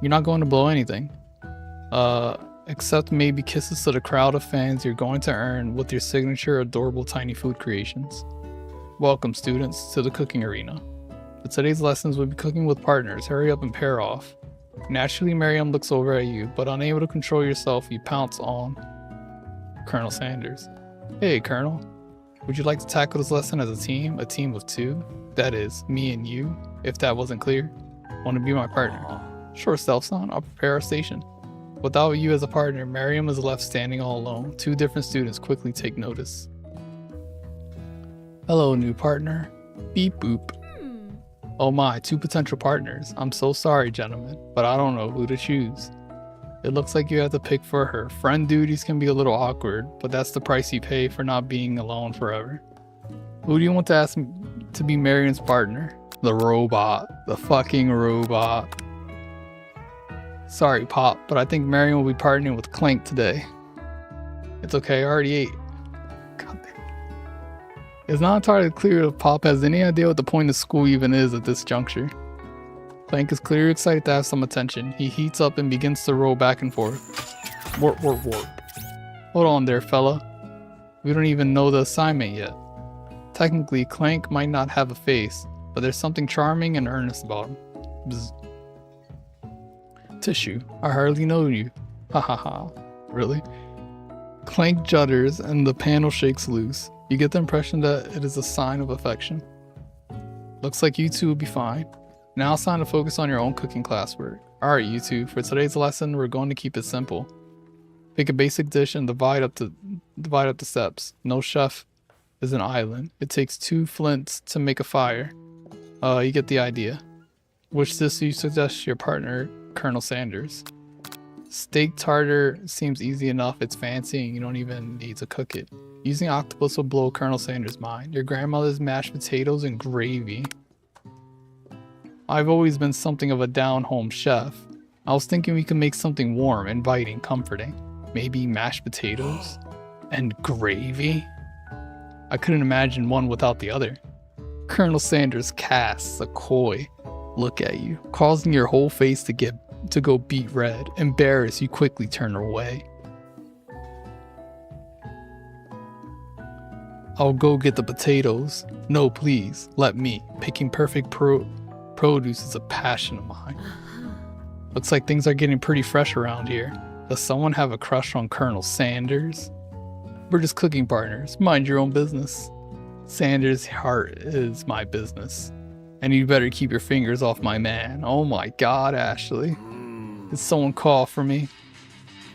You're not going to blow anything. Except maybe kisses to the crowd of fans you're going to earn with your signature adorable tiny food creations. Welcome, students, to the cooking arena. For today's lessons, we'll be cooking with partners. Hurry up and pair off. Naturally, Miriam looks over at you, but unable to control yourself, you pounce on Colonel Sanders. Hey, Colonel. Would you like to tackle this lesson as a team of two? That is, me and you, if that wasn't clear. Want to be my partner? Sure, Self-Son, I'll prepare our station. Without you as a partner, Miriam is left standing all alone. Two different students quickly take notice. Hello, new partner. Beep boop. Oh my, two potential partners. I'm so sorry, gentlemen, but I don't know who to choose. It looks like you have to pick for her. Friend duties can be a little awkward, but that's the price you pay for not being alone forever. Who do you want to ask to be Miriam's partner? The robot. The fucking robot. Sorry, Pop, but I think Miriam will be partnering with Clank today. It's okay, I already ate. God damn. It's not entirely clear if Pop has any idea what the point of school even is at this juncture. Clank is clearly excited to have some attention. He heats up and begins to roll back and forth. Warp, warp, warp. Hold on there, fella. We don't even know the assignment yet. Technically, Clank might not have a face, but there's something charming and earnest about him. Bzz. Tissue. I hardly know you. Ha ha ha. Really? Clank judders and the panel shakes loose. You get the impression that it is a sign of affection. Looks like you two will be fine. Now it's time to focus on your own cooking classwork. Alright, you two, for today's lesson, we're going to keep it simple. Pick a basic dish and divide up the steps. No chef is an island. It takes 2 flints to make a fire. You get the idea. Which dish do you suggest your partner, Colonel Sanders? Steak tartar seems easy enough. It's fancy and you don't even need to cook it. Using octopus will blow Colonel Sanders' mind. Your grandmother's mashed potatoes and gravy. I've always been something of a down-home chef. I was thinking we could make something warm, inviting, comforting. Maybe mashed potatoes and gravy? I couldn't imagine one without the other. Colonel Sanders casts a coy look at you, causing your whole face to go beet red. Embarrassed, you quickly turn away. I'll go get the potatoes. No, please, let me. Picking perfect produce is a passion of mine. Looks like things are getting pretty fresh around here. Does someone have a crush on Colonel Sanders? We're just cooking partners. Mind your own business. Sanders' heart is my business. And you better keep your fingers off my man. Oh my god, Ashley. Did someone call for me?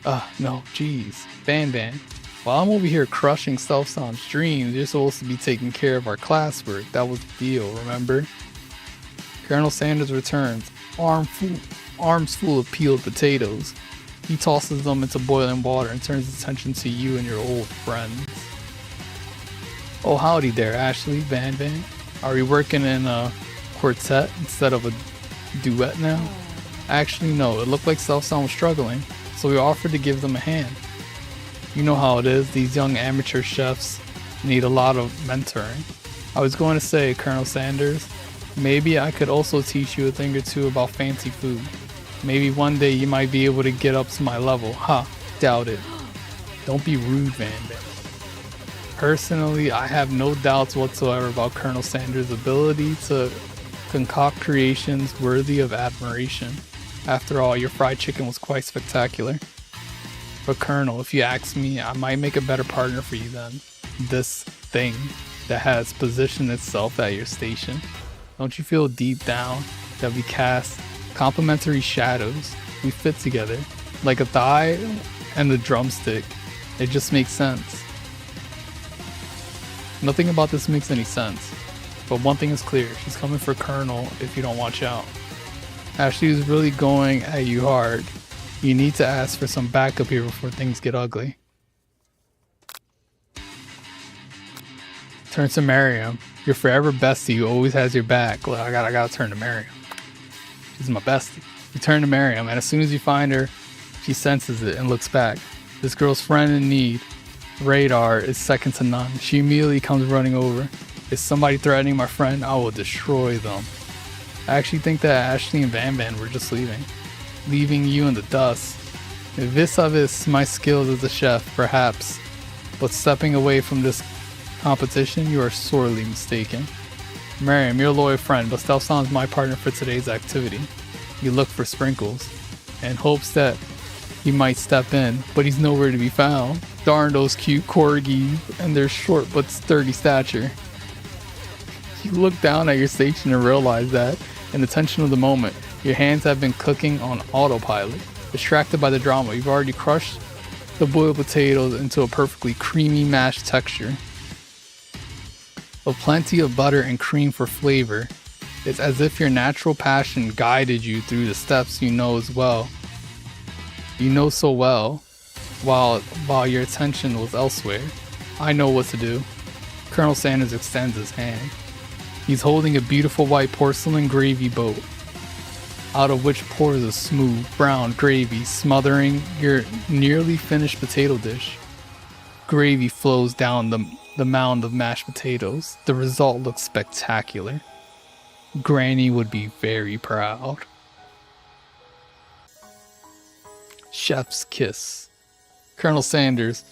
No, jeez. Ban. While I'm over here crushing Self-Son's dreams, you're supposed to be taking care of our classwork. That was the deal, remember? Colonel Sanders returns, arms full of peeled potatoes. He tosses them into boiling water and turns his attention to you and your old friends. Oh, howdy there, Ashley, Van Van. Are we working in a quartet instead of a duet now? Actually, no, it looked like Self Sound was struggling, so we offered to give them a hand. You know how it is, these young amateur chefs need a lot of mentoring. I was going to say, Colonel Sanders, maybe I could also teach you a thing or two about fancy food. Maybe one day you might be able to get up to my level. Ha, doubt it. Don't be rude, Van Van. Personally, I have no doubts whatsoever about Colonel Sanders' ability to concoct creations worthy of admiration. After all, your fried chicken was quite spectacular. But Colonel, if you ask me, I might make a better partner for you than this thing that has positioned itself at your station. Don't you feel deep down that we cast complementary shadows? We fit together like a thigh and the drumstick. It just makes sense. Nothing about this makes any sense, but one thing is clear, she's coming for Colonel if you don't watch out. Ashley is really going at you hard. You need to ask for some backup here before things get ugly. Turn to Miriam, your forever bestie who always has your back. Look, I gotta turn to Miriam. She's my bestie. You turn to Miriam, and as soon as you find her, she senses it and looks back. This girl's friend in need. Radar is second to none. She immediately comes running over. Is somebody threatening my friend? I will destroy them. I actually think that Ashley and Van Van were just leaving you in the dust. Vis-a-vis my skills as a chef, perhaps, but stepping away from this competition, you are sorely mistaken. Miriam, your loyal friend, but Stealth Sound's my partner for today's activity. You look for Sprinkles, in hopes that he might step in, but he's nowhere to be found. Darn those cute corgis and their short but sturdy stature. You look down at your station and realize that, in the tension of the moment, your hands have been cooking on autopilot. Distracted by the drama, you've already crushed the boiled potatoes into a perfectly creamy mashed texture. With plenty of butter and cream for flavor, it's as if your natural passion guided you through the steps you know as well. You know so well, while your attention was elsewhere. I know what to do. Colonel Sanders extends his hand. He's holding a beautiful white porcelain gravy boat, out of which pours a smooth, brown gravy smothering your nearly finished potato dish. Gravy flows down the mound of mashed potatoes. The result looks spectacular. Granny would be very proud. Chef's kiss. Colonel Sanders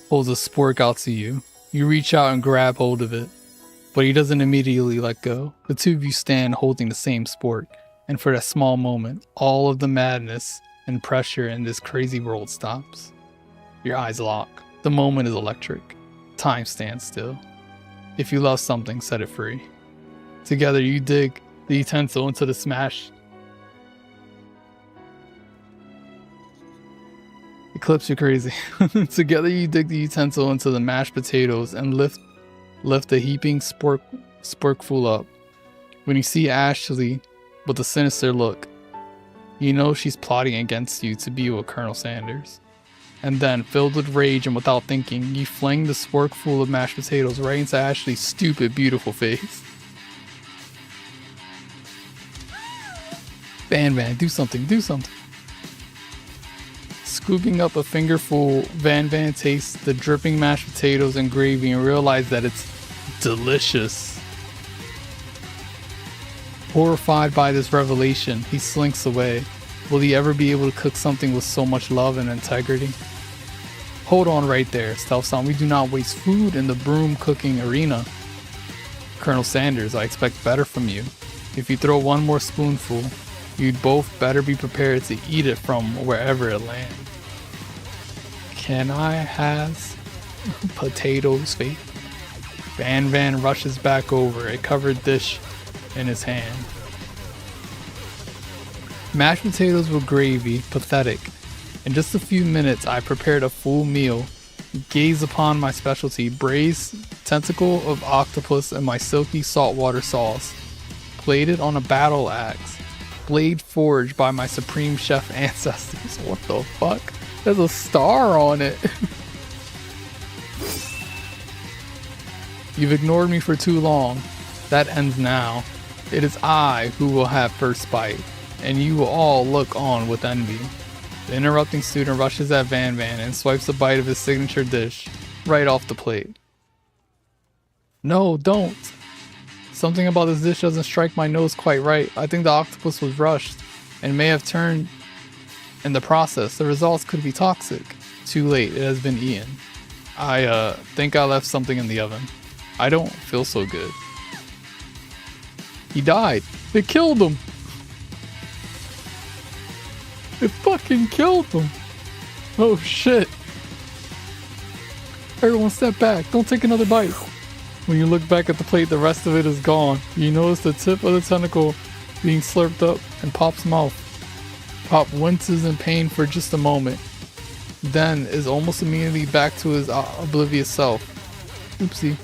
holds a spork out to you. You reach out and grab hold of it, but he doesn't immediately let go. The two of you stand holding the same spork, and for a small moment, all of the madness and pressure in this crazy world stops. Your eyes lock. The moment is electric. Time stands still. If you love something, set it free. Together you dig the utensil into the smash. Eclipse, you're crazy. Together you dig the utensil into the mashed potatoes and lift the heaping sporkful up. When you see Ashley with a sinister look, you know she's plotting against you to be with Colonel Sanders. And then, filled with rage and without thinking, you fling the sporkful of mashed potatoes right into Ashley's stupid, beautiful face. Van Van, do something, do something. Scooping up a fingerful, Van Van tastes the dripping mashed potatoes and gravy and realizes that it's delicious. Horrified by this revelation, he slinks away. Will he ever be able to cook something with so much love and integrity? Hold on right there, Stealth Sound. We do not waste food in the broom cooking arena. Colonel Sanders, I expect better from you. If you throw one more spoonful, you'd both better be prepared to eat it from wherever it lands. Can I have potatoes, Faith? Van Van rushes back over, a covered dish in his hand. Mashed potatoes with gravy, pathetic. In just a few minutes, I prepared a full meal. Gaze upon my specialty, braised tentacle of octopus and my silky saltwater sauce. Plated on a battle axe. Blade forged by my supreme chef ancestors. What the fuck? There's a star on it. You've ignored me for too long. That ends now. It is I who will have first bite, and you will all look on with envy. The interrupting student rushes at Van Van and swipes a bite of his signature dish right off the plate. No, don't. Something about this dish doesn't strike my nose quite right. I think the octopus was rushed and may have turned in the process. The results could be toxic. Too late, it has been eaten. I think I left something in the oven. I don't feel so good. He died. It killed him. It fucking killed him. Oh shit. Everyone step back. Don't take another bite. When you look back at the plate, the rest of it is gone. You notice the tip of the tentacle being slurped up in Pop's mouth. Pop winces in pain for just a moment, then is almost immediately back to his oblivious self. Oopsie.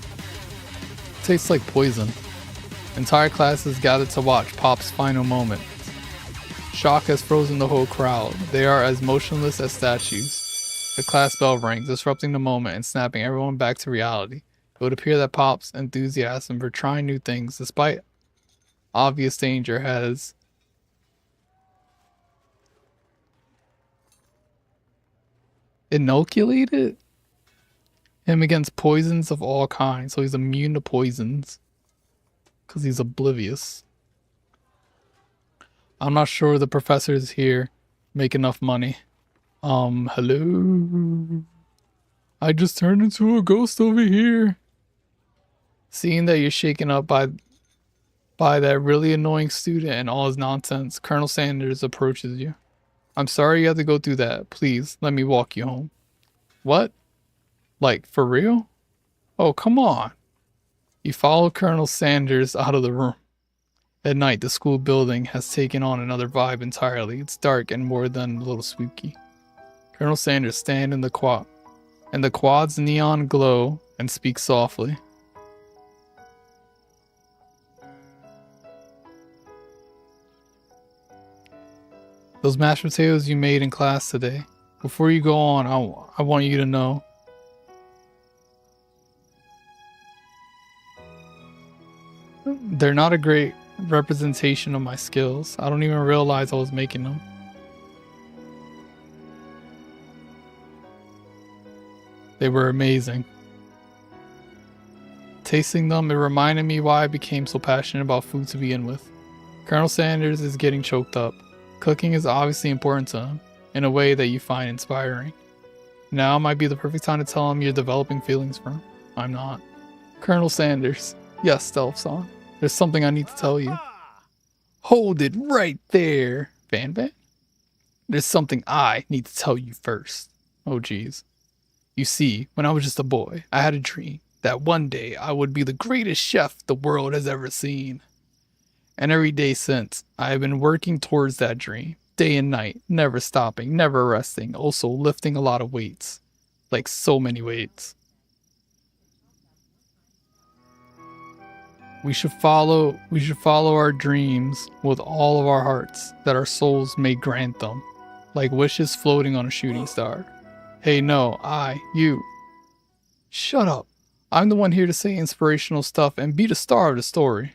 Tastes like poison. Entire class is gathered to watch Pop's final moment. Shock has frozen the whole crowd. They are as motionless as statues. The class bell rings, disrupting the moment and snapping everyone back to reality. It would appear that Pop's enthusiasm for trying new things, despite obvious danger, has inoculated him against poisons of all kinds. So he's immune to poisons because he's oblivious. I'm not sure the professor is here. Make enough money. Hello? I just turned into a ghost over here. Seeing that you're shaken up by that really annoying student and all his nonsense, Colonel Sanders approaches you. I'm sorry you had to go through that. Please, let me walk you home. What? Like, for real? Oh, come on. You follow Colonel Sanders out of the room. At night, the school building has taken on another vibe entirely. It's dark and more than a little spooky. Colonel Sanders stands in the quad's neon glow and speaks softly. Those mashed potatoes you made in class today. Before you go on, I want you to know. They're not a great representation of my skills. I don't even realize I was making them. They were amazing. Tasting them, it reminded me why I became so passionate about food to begin with. Colonel Sanders is getting choked up. Cooking is obviously important to him, in a way that you find inspiring. Now might be the perfect time to tell him you're developing feelings for him. I'm not. Colonel Sanders. Yes, Stealth-san. There's something I need to tell you. Hold it right there, Van Van. There's something I need to tell you first. Oh geez. You see, when I was just a boy, I had a dream that one day I would be the greatest chef the world has ever seen. And every day since, I have been working towards that dream, day and night, never stopping, never resting, also lifting a lot of weights. Like so many weights. We should follow our dreams with all of our hearts, that our souls may grant them, like wishes floating on a shooting star. Hey, no, you. Shut up. I'm the one here to say inspirational stuff and be the star of the story.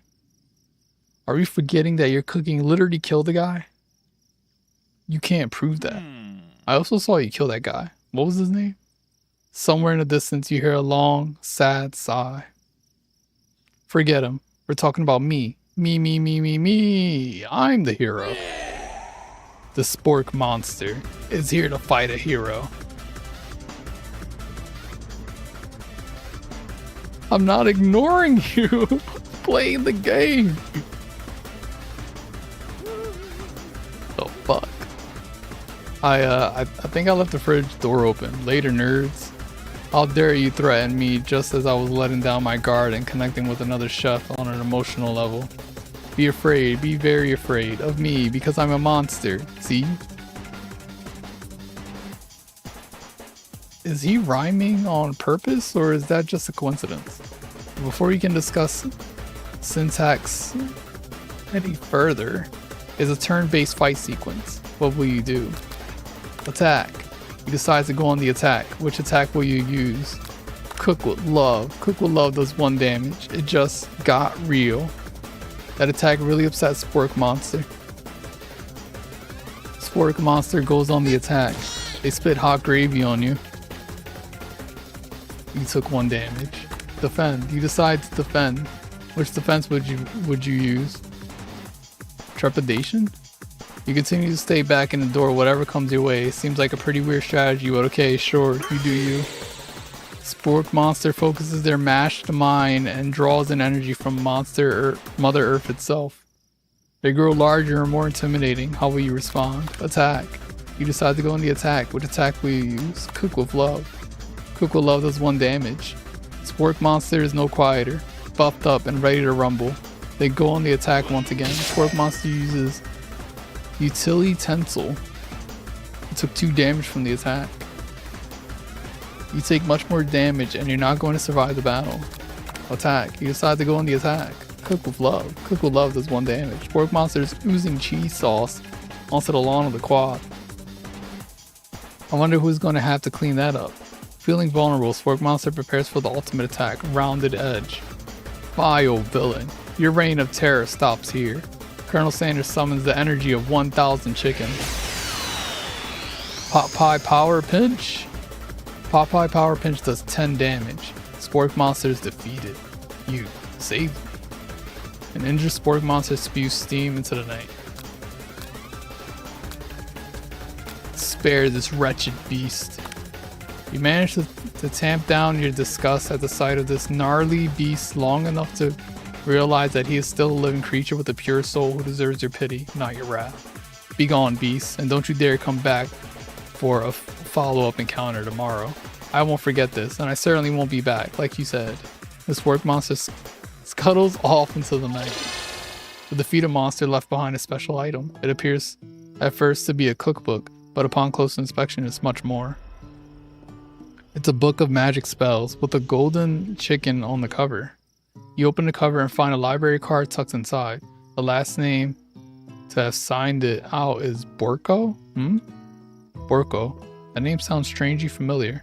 Are you forgetting that your cooking literally killed the guy? You can't prove that. I also saw you kill that guy. What was his name? Somewhere in the distance you hear a long, sad sigh. Forget him. We're talking about me. Me. I'm the hero. The spork monster is here to fight a hero. I'm not ignoring you. Playing the game. Oh fuck. I think I left the fridge door open. Later, nerds. How dare you threaten me just as I was letting down my guard and connecting with another chef on an emotional level. Be afraid, be very afraid of me because I'm a monster. See? Is he rhyming on purpose or is that just a coincidence? Before you can discuss syntax any further, is a turn-based fight sequence. What will you do? Attack. You decide to go on the attack. Which attack will you use? Cook with Love. Cook with Love does 1 damage. It just got real. That attack really upset Spork Monster. Spork Monster goes on the attack. They spit hot gravy on you. You took 1 damage. Defend. You decide to defend. Which defense would you use? Trepidation? You continue to stay back in the door whatever comes your way. It seems like a pretty weird strategy, but okay, sure, you do you. Spork Monster focuses their mashed mind and draws in energy from Mother Earth itself. They grow larger and more intimidating. How will you respond? Attack. You decide to go on the attack. What attack will you use? Cook with Love. Cook with Love does 1 damage. Spork Monster is no quieter, buffed up and ready to rumble. They go on the attack once again. Spork Monster uses Utility Tensile. You took 2 damage from the attack. You take much more damage and you're not going to survive the battle. Attack. You decide to go on the attack. Cook with Love. Cook with Love does 1 damage. Spork Monster is oozing cheese sauce onto the lawn of the quad. I wonder who's going to have to clean that up. Feeling vulnerable, Spork Monster prepares for the ultimate attack. Rounded Edge. Vile villain. Your reign of terror stops here. Colonel Sanders summons the energy of 1,000 chickens. Popeye Power Pinch. Popeye Power Pinch does 10 damage. Spork Monster is defeated. You saved me. An injured Spork Monster spews steam into the night. Spare this wretched beast. You manage to tamp down your disgust at the sight of this gnarly beast long enough to realize that he is still a living creature with a pure soul who deserves your pity, not your wrath. Be gone, beast, and don't you dare come back for a follow-up encounter tomorrow. I won't forget this, and I certainly won't be back, like you said. The Spork Monster scuttles off into the night. The defeated monster left behind a special item. It appears at first to be a cookbook, but upon close inspection it's much more. It's a book of magic spells with a golden chicken on the cover. You open the cover and find a library card tucked inside. The last name to have signed it out is Borko? Borko. That name sounds strangely familiar.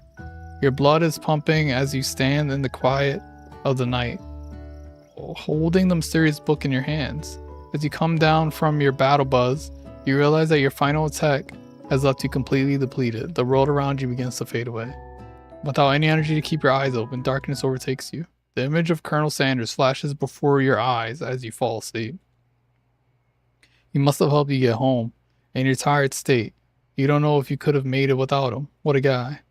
Your blood is pumping as you stand in the quiet of the night, holding the mysterious book in your hands. As you come down from your battle buzz, you realize that your final attack has left you completely depleted. The world around you begins to fade away. Without any energy to keep your eyes open, darkness overtakes you. The image of Colonel Sanders flashes before your eyes as you fall asleep. He must have helped you get home. In your tired state, you don't know if you could have made it without him. What a guy.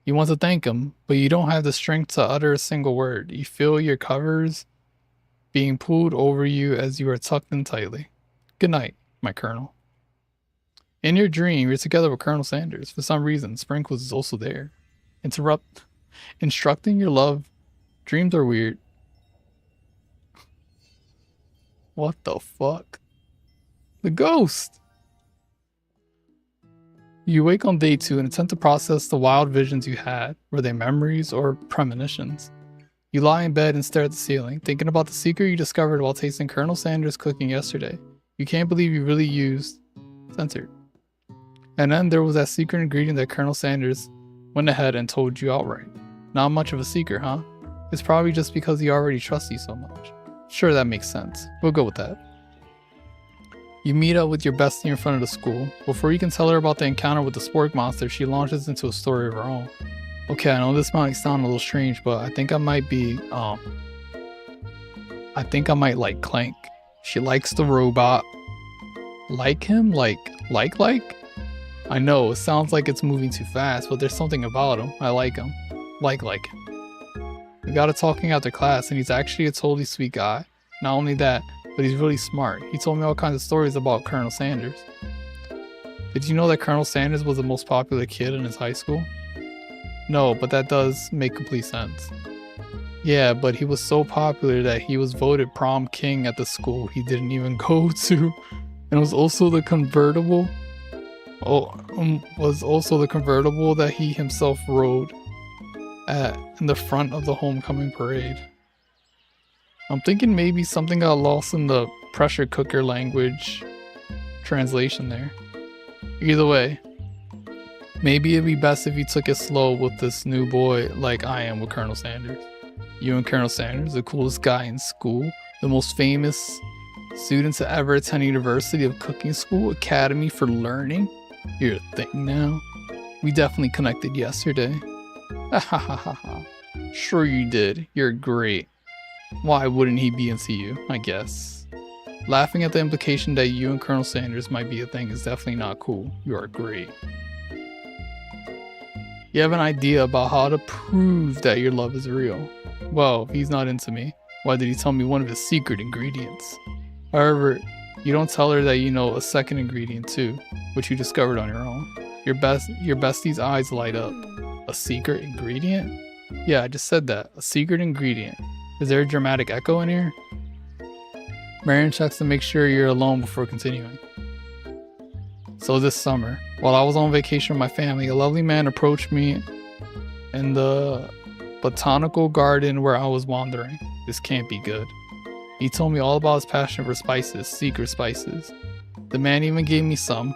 You want to thank him, but you don't have the strength to utter a single word. You feel your covers being pulled over you as you are tucked in tightly. Good night, my Colonel. In your dream, you're together with Colonel Sanders. For some reason, Sprinkles is also there. Instructing your love. Dreams are weird. What the fuck? The ghost! You wake on day 2 and attempt to process the wild visions you had. Were they memories or premonitions? You lie in bed and stare at the ceiling, thinking about the secret you discovered while tasting Colonel Sanders' cooking yesterday. You can't believe you really used censored. And then there was that secret ingredient that Colonel Sanders went ahead and told you outright. Not much of a secret, huh? It's probably just because he already trusts you so much. Sure, that makes sense. We'll go with that. You meet up with your bestie in front of the school. Before you can tell her about the encounter with the Spork Monster, she launches into a story of her own. Okay, I know this might sound a little strange, but I think I might be, like Clank. She likes the robot. Like him? Like? I know, it sounds like it's moving too fast, but there's something about him. I like him. Like him. We got it talking after class, and he's actually a totally sweet guy. Not only that, but he's really smart. He told me all kinds of stories about Colonel Sanders. Did you know that Colonel Sanders was the most popular kid in his high school? No, but that does make complete sense. Yeah, but he was so popular that he was voted prom king at the school he didn't even go to. And was also the convertible that he himself rode in the front of the homecoming parade. I'm thinking maybe something got lost in the pressure cooker language translation there. Either way, Maybe it'd be best if you took it slow with this new boy like I am with Colonel Sanders. You and Colonel Sanders, the coolest guy in school, the most famous student to ever attend University of Cooking School, Academy for Learning. You're a thing now. We definitely connected yesterday. Ha ha ha ha ha. Sure you did. You're great. Why wouldn't he be into you, I guess? Laughing at the implication that you and Colonel Sanders might be a thing is definitely not cool. You are great. You have an idea about how to prove that your love is real. Well, if he's not into me, why did he tell me one of his secret ingredients? However, you don't tell her that you know a second ingredient too, which you discovered on your own. Your bestie's eyes light up. A secret ingredient? Yeah, I just said that. A secret ingredient. Is there a dramatic echo in here? Marion checks to make sure you're alone before continuing. So this summer, while I was on vacation with my family, a lovely man approached me in the botanical garden where I was wandering. This can't be good. He told me all about his passion for spices, secret spices. The man even gave me some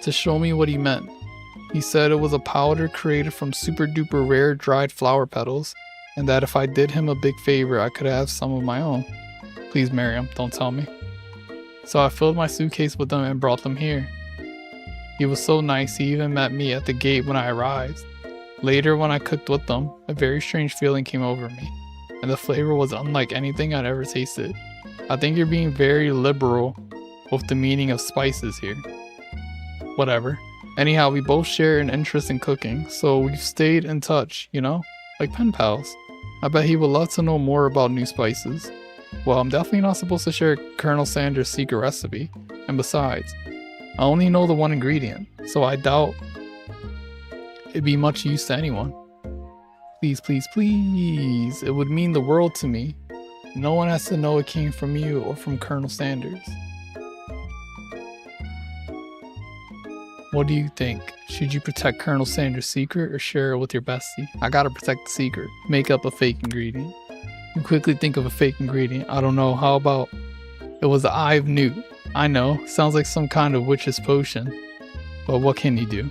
to show me what he meant. He said it was a powder created from super duper rare dried flower petals, and that if I did him a big favor, I could have some of my own. Please, Miriam, don't tell me. So I filled my suitcase with them and brought them here. He was so nice, he even met me at the gate when I arrived. Later, when I cooked with them, a very strange feeling came over me, and the flavor was unlike anything I'd ever tasted. I think you're being very liberal with the meaning of spices here. Whatever. Anyhow, we both share an interest in cooking, so we've stayed in touch, you know? Like pen pals. I bet he would love to know more about new spices. Well, I'm definitely not supposed to share Colonel Sanders' secret recipe, and besides, I only know the one ingredient, so I doubt it'd be much use to anyone. Please, please, please, it would mean the world to me. No one has to know it came from you or from Colonel Sanders. What do you think? Should you protect Colonel Sanders' secret or share it with your bestie? I gotta protect the secret. Make up a fake ingredient. You quickly think of a fake ingredient. I don't know, how about it was the Eye of Newt? I know, sounds like some kind of witch's potion. But what can you do?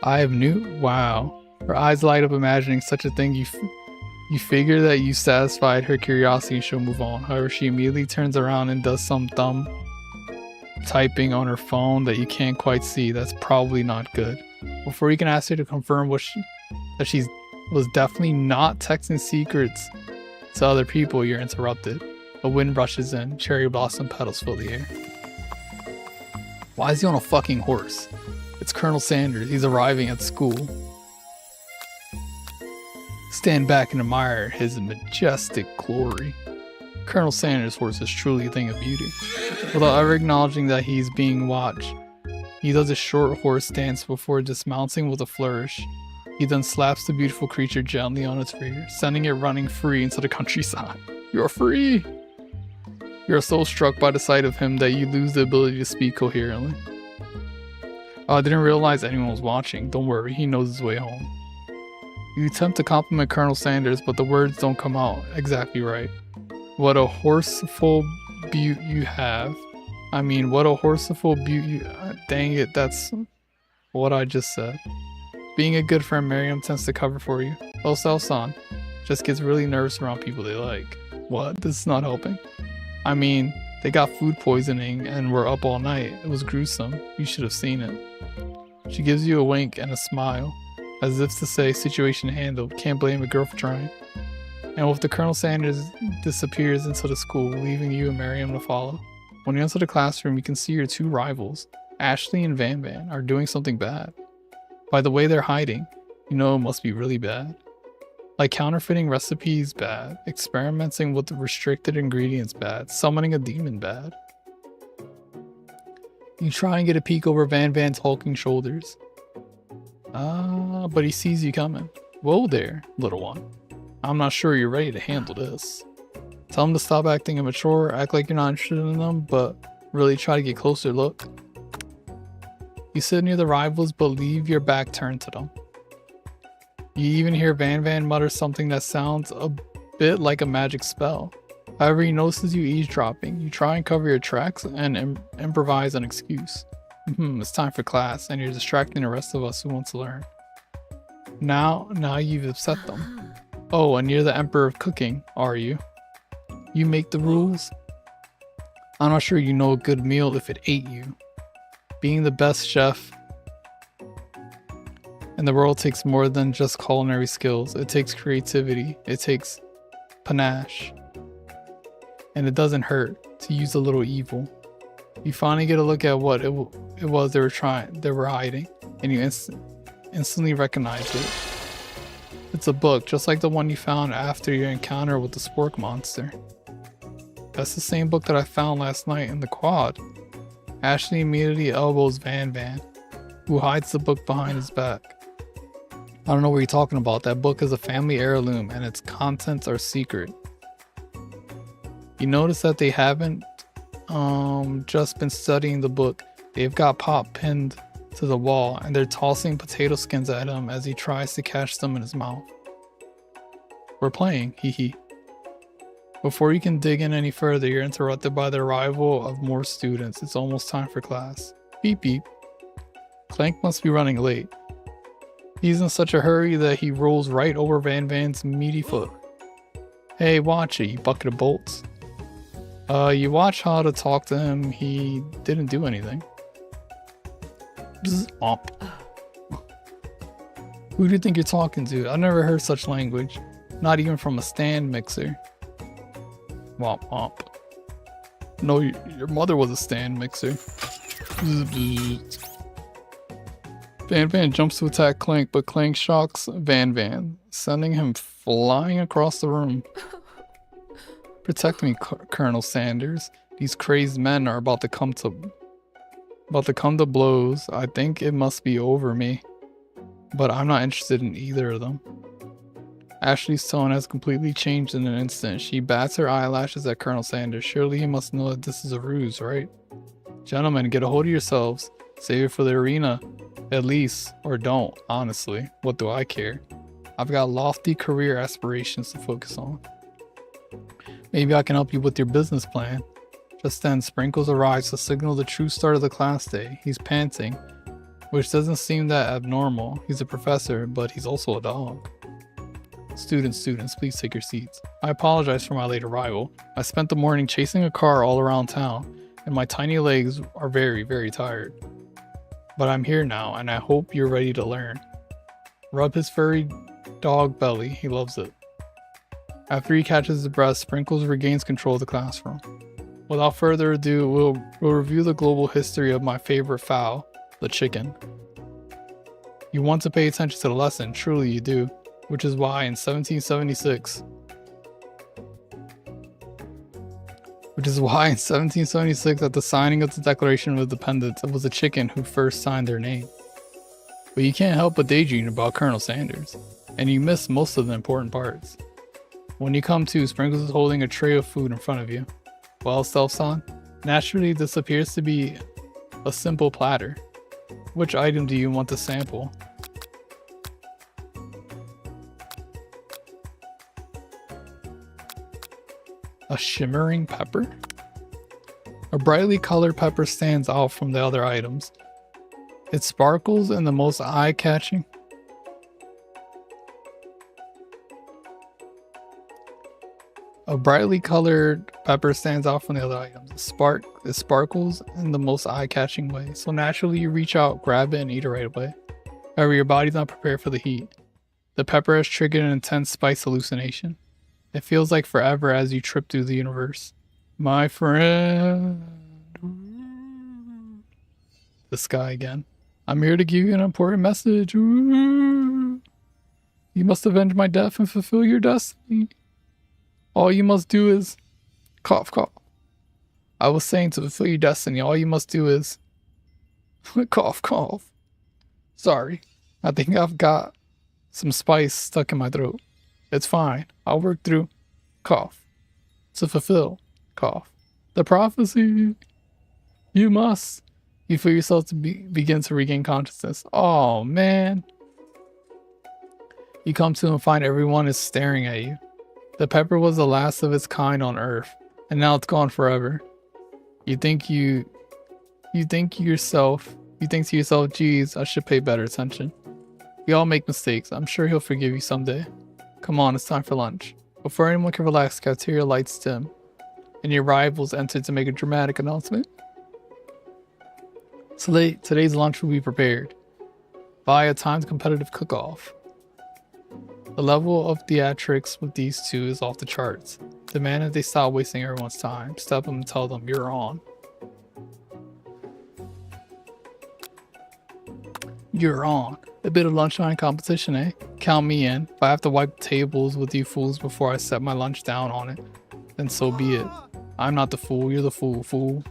Eye of Newt? Wow. Her eyes light up imagining such a thing. You figure that you satisfied her curiosity and she'll move on. However, she immediately turns around and does some thumb typing on her phone that you can't quite see. That's probably not good. Before you can ask her to confirm that she was definitely not texting secrets to other people, you're interrupted. A wind rushes in, cherry blossom petals fill the air. Why is he on a fucking horse? It's Colonel Sanders. He's arriving at school. Stand back and admire his majestic glory. Colonel Sanders' horse is truly a thing of beauty. Without ever acknowledging that he's being watched, he does a short horse dance before dismounting with a flourish. He then slaps the beautiful creature gently on its rear, sending it running free into the countryside. You're free! You're so struck by the sight of him that you lose the ability to speak coherently. I didn't realize anyone was watching. Don't worry, he knows his way home. You attempt to compliment Colonel Sanders, but the words don't come out exactly right. What a horseful beaut you have. I mean, what a horseful beaut you... dang it, that's what I just said. Being a good friend, Miriam tends to cover for you. San just gets really nervous around people they like. What? This is not helping. I mean, they got food poisoning and were up all night. It was gruesome. You should have seen it. She gives you a wink and a smile, as if to say, situation handled, can't blame a girl for trying. And with the Colonel Sanders disappears into the school, leaving you and Miriam to follow. When you enter the classroom, you can see your two rivals, Ashley and Van Van, are doing something bad. By the way they're hiding, you know it must be really bad. Like counterfeiting recipes bad, experimenting with restricted ingredients bad, summoning a demon bad. You try and get a peek over Van Van's hulking shoulders. But he sees you coming. Whoa there, little one. I'm not sure you're ready to handle this. Tell him to stop acting immature, act like you're not interested in them, but really try to get closer look. You sit near the rivals but leave your back turned to them. You even hear Van Van mutter something that sounds a bit like a magic spell. However, he notices you eavesdropping. You try and cover your tracks and improvise an excuse. It's time for class, and you're distracting the rest of us who want to learn. Now you've upset them. Oh, and you're the emperor of cooking, are you? You make the rules? I'm not sure you know a good meal if it ate you. Being the best chef in the world takes more than just culinary skills. It takes creativity. It takes panache. And it doesn't hurt to use a little evil. You finally get a look at what it was they were hiding, and you instantly recognize it. It's a book, just like the one you found after your encounter with the spork monster. That's the same book that I found last night in the quad. Ashley immediately elbows Van, who hides the book behind his back. I don't know what you're talking about. That book is a family heirloom, and its contents are secret. You notice that they haven't just been studying the book. They've got Pop pinned to the wall, and they're tossing potato skins at him as he tries to catch them in his mouth. We're playing, hee. Before you can dig in any further, you're interrupted by the arrival of more students. It's almost time for class. Beep beep. Clank must be running late. He's in such a hurry that he rolls right over Van's meaty foot. Hey, watch it, you bucket of bolts. You watch how to talk to him. He didn't do anything. Bzz, omp. Who do you think you're talking to? I've never heard such language. Not even from a stand mixer. Womp womp. No, your mother was a stand mixer. Van jumps to attack Clank, but Clank shocks Van, sending him flying across the room. Protect me, Colonel Sanders. These crazed men are about to come to blows. I think it must be over me, but I'm not interested in either of them. Ashley's tone has completely changed in an instant. She bats her eyelashes at Colonel Sanders. Surely he must know that this is a ruse, right? Gentlemen, get a hold of yourselves. Save it for the arena, at least, or don't. Honestly, what do I care? I've got lofty career aspirations to focus on. Maybe I can help you with your business plan. Just then, Sprinkles arrives to signal the true start of the class day. He's panting, which doesn't seem that abnormal. He's a professor, but he's also a dog. Students, please take your seats. I apologize for my late arrival. I spent the morning chasing a car all around town, and my tiny legs are very, very tired. But I'm here now, and I hope you're ready to learn. Rub his furry dog belly. He loves it. After he catches his breath, Sprinkles regains control of the classroom. Without further ado, we'll review the global history of my favorite fowl, the chicken. You want to pay attention to the lesson, truly you do, which is why in 1776, at the signing of the Declaration of Independence, it was a chicken who first signed their name. But you can't help but daydream about Colonel Sanders, and you miss most of the important parts. When you come to, Sprinkles is holding a tray of food in front of you. Well, Self-Son, naturally this appears to be a simple platter. Which item do you want to sample? A shimmering pepper? A brightly colored pepper stands out from the other items. It sparkles in the most eye-catching. A brightly colored pepper stands out from the other items. It sparkles in the most eye-catching way. So naturally you reach out, grab it, and eat it right away. However, your body's not prepared for the heat. The pepper has triggered an intense spice hallucination. It feels like forever as you trip through the universe. My friend. The sky again. I'm here to give you an important message. You must avenge my death and fulfill your destiny. All you must do is cough. I was saying to fulfill your destiny, all you must do is cough. Sorry, I think I've got some spice stuck in my throat. It's fine. I'll work through cough to fulfill cough the prophecy. You feel yourself to begin to regain consciousness. Oh man. You come to and find everyone is staring at you. The pepper was the last of its kind on Earth, and now it's gone forever. You think you You think to yourself, geez, I should pay better attention. We all make mistakes. I'm sure he'll forgive you someday. Come on, it's time for lunch. Before anyone can relax, cafeteria lights dim, and your rivals enter to make a dramatic announcement. Today's lunch will be prepared by a timed competitive cook-off. The level of theatrics with these two is off the charts. Demand that they stop wasting everyone's time. Step up and tell them you're on. You're on. A bit of lunchtime competition, eh? Count me in. If I have to wipe tables with you fools before I set my lunch down on it, then so be it. I'm not the fool, you're the fool.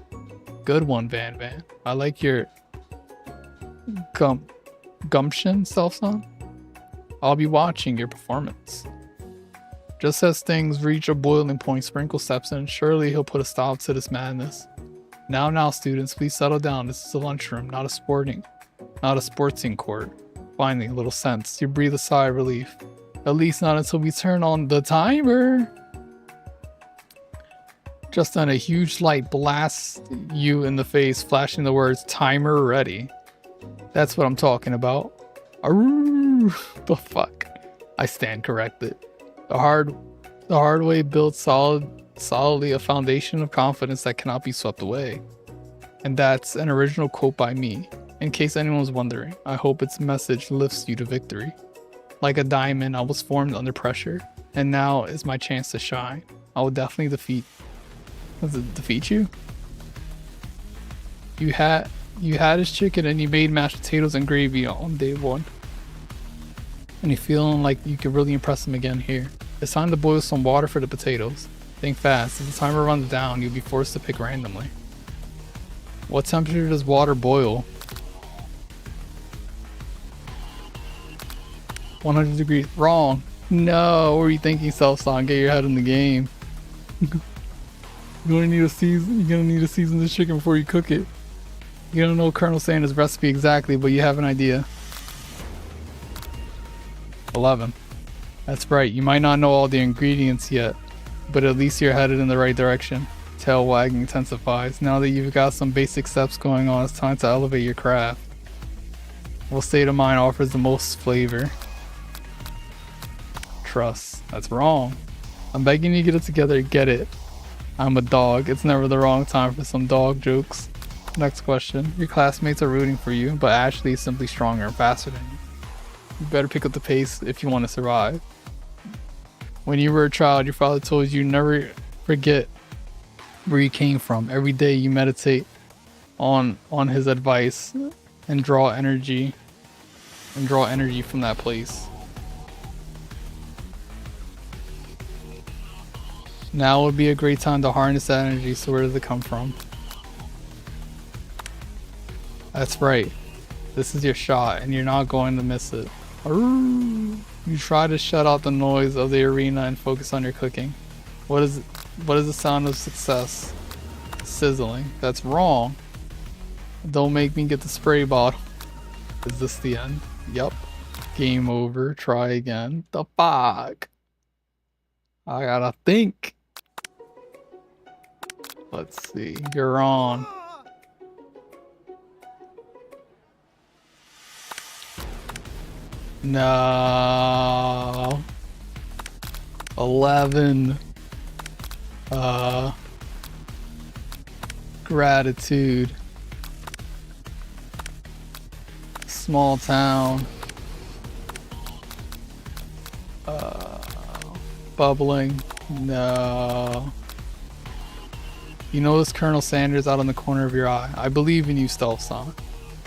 Good one, Van Van. I like your gumption, self-son. I'll be watching your performance. Just as things reach a boiling point, Sprinkle steps in. Surely he'll put a stop to this madness. Now, students, please settle down. This is a lunchroom, not a sporting court. Finally, a little sense. You breathe a sigh of relief. At least not until we turn on the timer. Just then, a huge light blasts you in the face, flashing the words "timer ready." That's what I'm talking about. Arrgh, the fuck? I stand corrected. The hard way builds solidly a foundation of confidence that cannot be swept away. And that's an original quote by me. In case anyone's wondering, I hope its message lifts you to victory. Like a diamond, I was formed under pressure, and now is my chance to shine. I will definitely defeat you? You had his chicken and you made mashed potatoes and gravy on day one. And you're feeling like you could really impress him again here. It's time to boil some water for the potatoes. Think fast, if the timer runs down, you'll be forced to pick randomly. What temperature does water boil? 100 degrees. Wrong. No, what were you thinking, self-song? Get your head in the game. You're gonna need to season this chicken before you cook it. You don't know Colonel Sanders' recipe exactly, but you have an idea. 11. That's right, you might not know all the ingredients yet, but at least you're headed in the right direction. Tail wagging intensifies. Now that you've got some basic steps going on, it's time to elevate your craft. What state of mind offers the most flavor? Trust. That's wrong. I'm begging you to get it together. Get it. I'm a dog. It's never the wrong time for some dog jokes. Next question. Your classmates are rooting for you, but Ashley is simply stronger and faster than you. You better pick up the pace if you want to survive. When you were a child, your father told you never forget where you came from. Every day you meditate on his advice and draw energy from that place. Now would be a great time to harness that energy. So where does it come from? That's right. This is your shot and you're not going to miss it. You try to shut out the noise of the arena and focus on your cooking. What is the sound of success? Sizzling. That's wrong. Don't make me get the spray bottle. Is this the end? Yup. Game over. Try again. The fuck? I gotta think. Let's see. You're on. No. 11. Gratitude. Small town. Bubbling. No. You notice Colonel Sanders out on the corner of your eye. I believe in you, Stealth Song.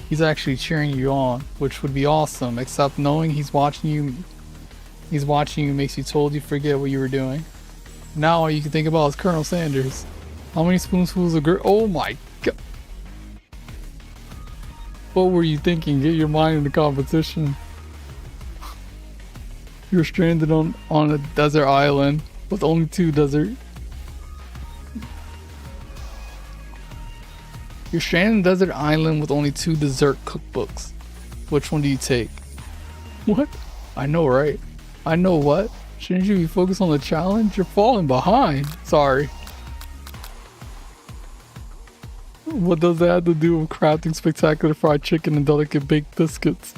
He's actually cheering you on, which would be awesome, except knowing he's watching you makes you totally forget what you were doing. Now all you can think about is Colonel Sanders. How many spoonfuls of oh my god. What were you thinking? Get your mind in the competition. You're stranded on a desert island with only two dessert. You're stranded on a desert island with only two dessert cookbooks. Which one do you take? What? I know, right? I know what? Shouldn't you be focused on the challenge? You're falling behind. Sorry. What does that have to do with crafting spectacular fried chicken and delicate baked biscuits?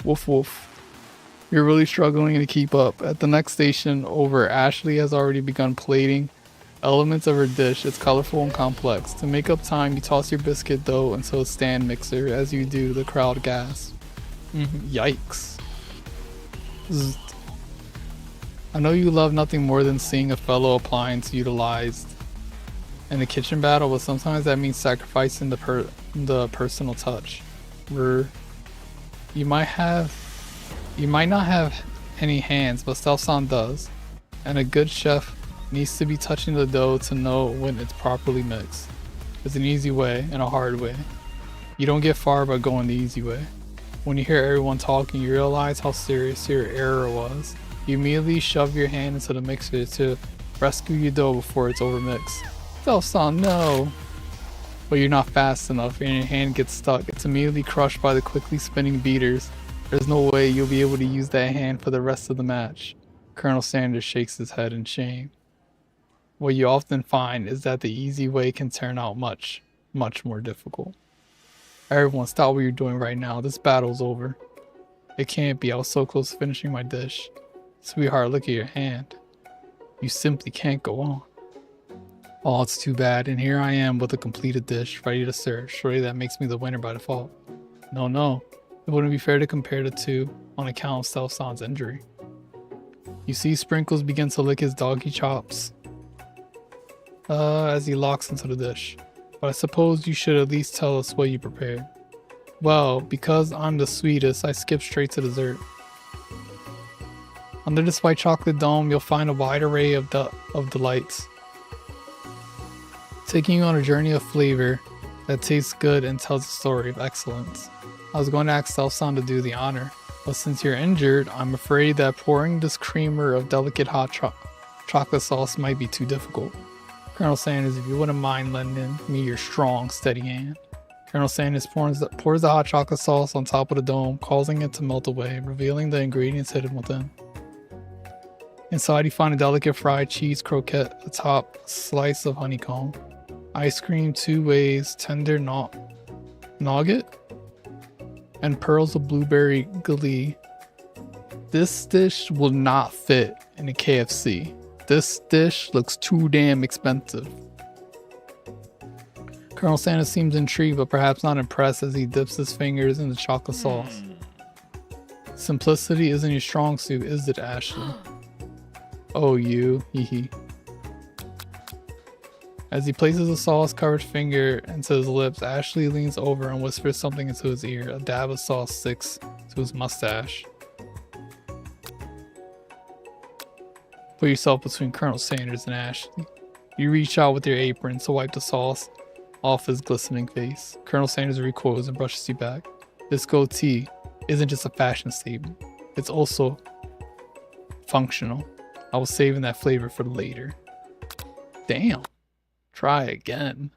Woof woof. You're really struggling to keep up. At the next station over, Ashley has already begun plating elements of her dish. It's colorful and complex. To make up time, you toss your biscuit dough into a stand mixer. As you do, the crowd gasps. Yikes. Zzz. I know you love nothing more than seeing a fellow appliance utilized in a kitchen battle, but sometimes that means sacrificing the personal touch. You might not have any hands, but Self-San does. And a good chef needs to be touching the dough to know when it's properly mixed. There's an easy way and a hard way. You don't get far by going the easy way. When you hear everyone talking, you realize how serious your error was. You immediately shove your hand into the mixer to rescue your dough before it's overmixed. Self-San, no! But you're not fast enough and your hand gets stuck. It's immediately crushed by the quickly spinning beaters. There's no way you'll be able to use that hand for the rest of the match. Colonel Sanders shakes his head in shame. What you often find is that the easy way can turn out much, much more difficult. Everyone, stop what you're doing right now. This battle's over. It can't be. I was so close to finishing my dish. Sweetheart, look at your hand. You simply can't go on. Oh, it's too bad. And here I am with a completed dish, ready to serve. Surely that makes me the winner by default. No. It wouldn't be fair to compare the two on account of Self-San's injury. You see Sprinkles begin to lick his doggy chops as he locks into the dish. But I suppose you should at least tell us what you prepared. Well, because I'm the sweetest, I skip straight to dessert. Under this white chocolate dome, you'll find a wide array of delights, taking you on a journey of flavor that tastes good and tells a story of excellence. I was going to ask Self-San to do the honor, but since you're injured, I'm afraid that pouring this creamer of delicate hot chocolate sauce might be too difficult. Colonel Sanders, if you wouldn't mind lending me your strong, steady hand. Colonel Sanders pours the hot chocolate sauce on top of the dome, causing it to melt away, revealing the ingredients hidden within. Inside you find a delicate fried cheese croquette atop a slice of honeycomb, ice cream 2 ways, tender nougat, and pearls of blueberry glee. This dish will not fit in a KFC. This dish looks too damn expensive. Colonel Sanders seems intrigued but perhaps not impressed as he dips his fingers in the chocolate sauce. Simplicity isn't your strong suit, is it, Ashley? Oh, you, hee. As he places a sauce-covered finger into his lips, Ashley leans over and whispers something into his ear. A dab of sauce sticks to his mustache. Put yourself between Colonel Sanders and Ashley. You reach out with your apron to wipe the sauce off his glistening face. Colonel Sanders recoils and brushes you back. This goatee isn't just a fashion statement. It's also functional. I was saving that flavor for later. Damn. Try again.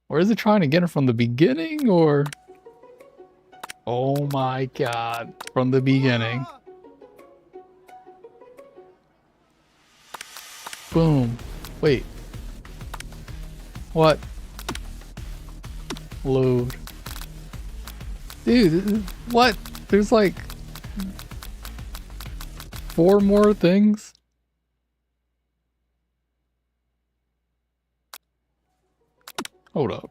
Or is it trying to get it from the beginning, or... Oh my god. From the beginning. Boom. Wait. What? Load. Dude, what? There's like 4 more things? Hold up.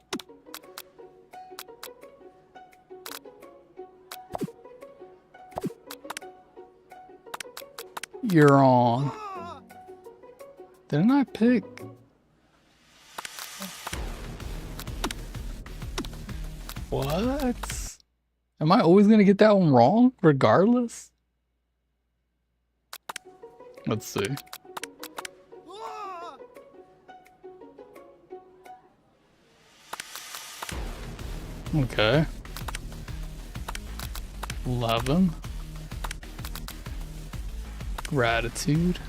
You're on. Didn't I pick? What? Am I always gonna get that one wrong, regardless? Let's see. Okay. 11. Gratitude.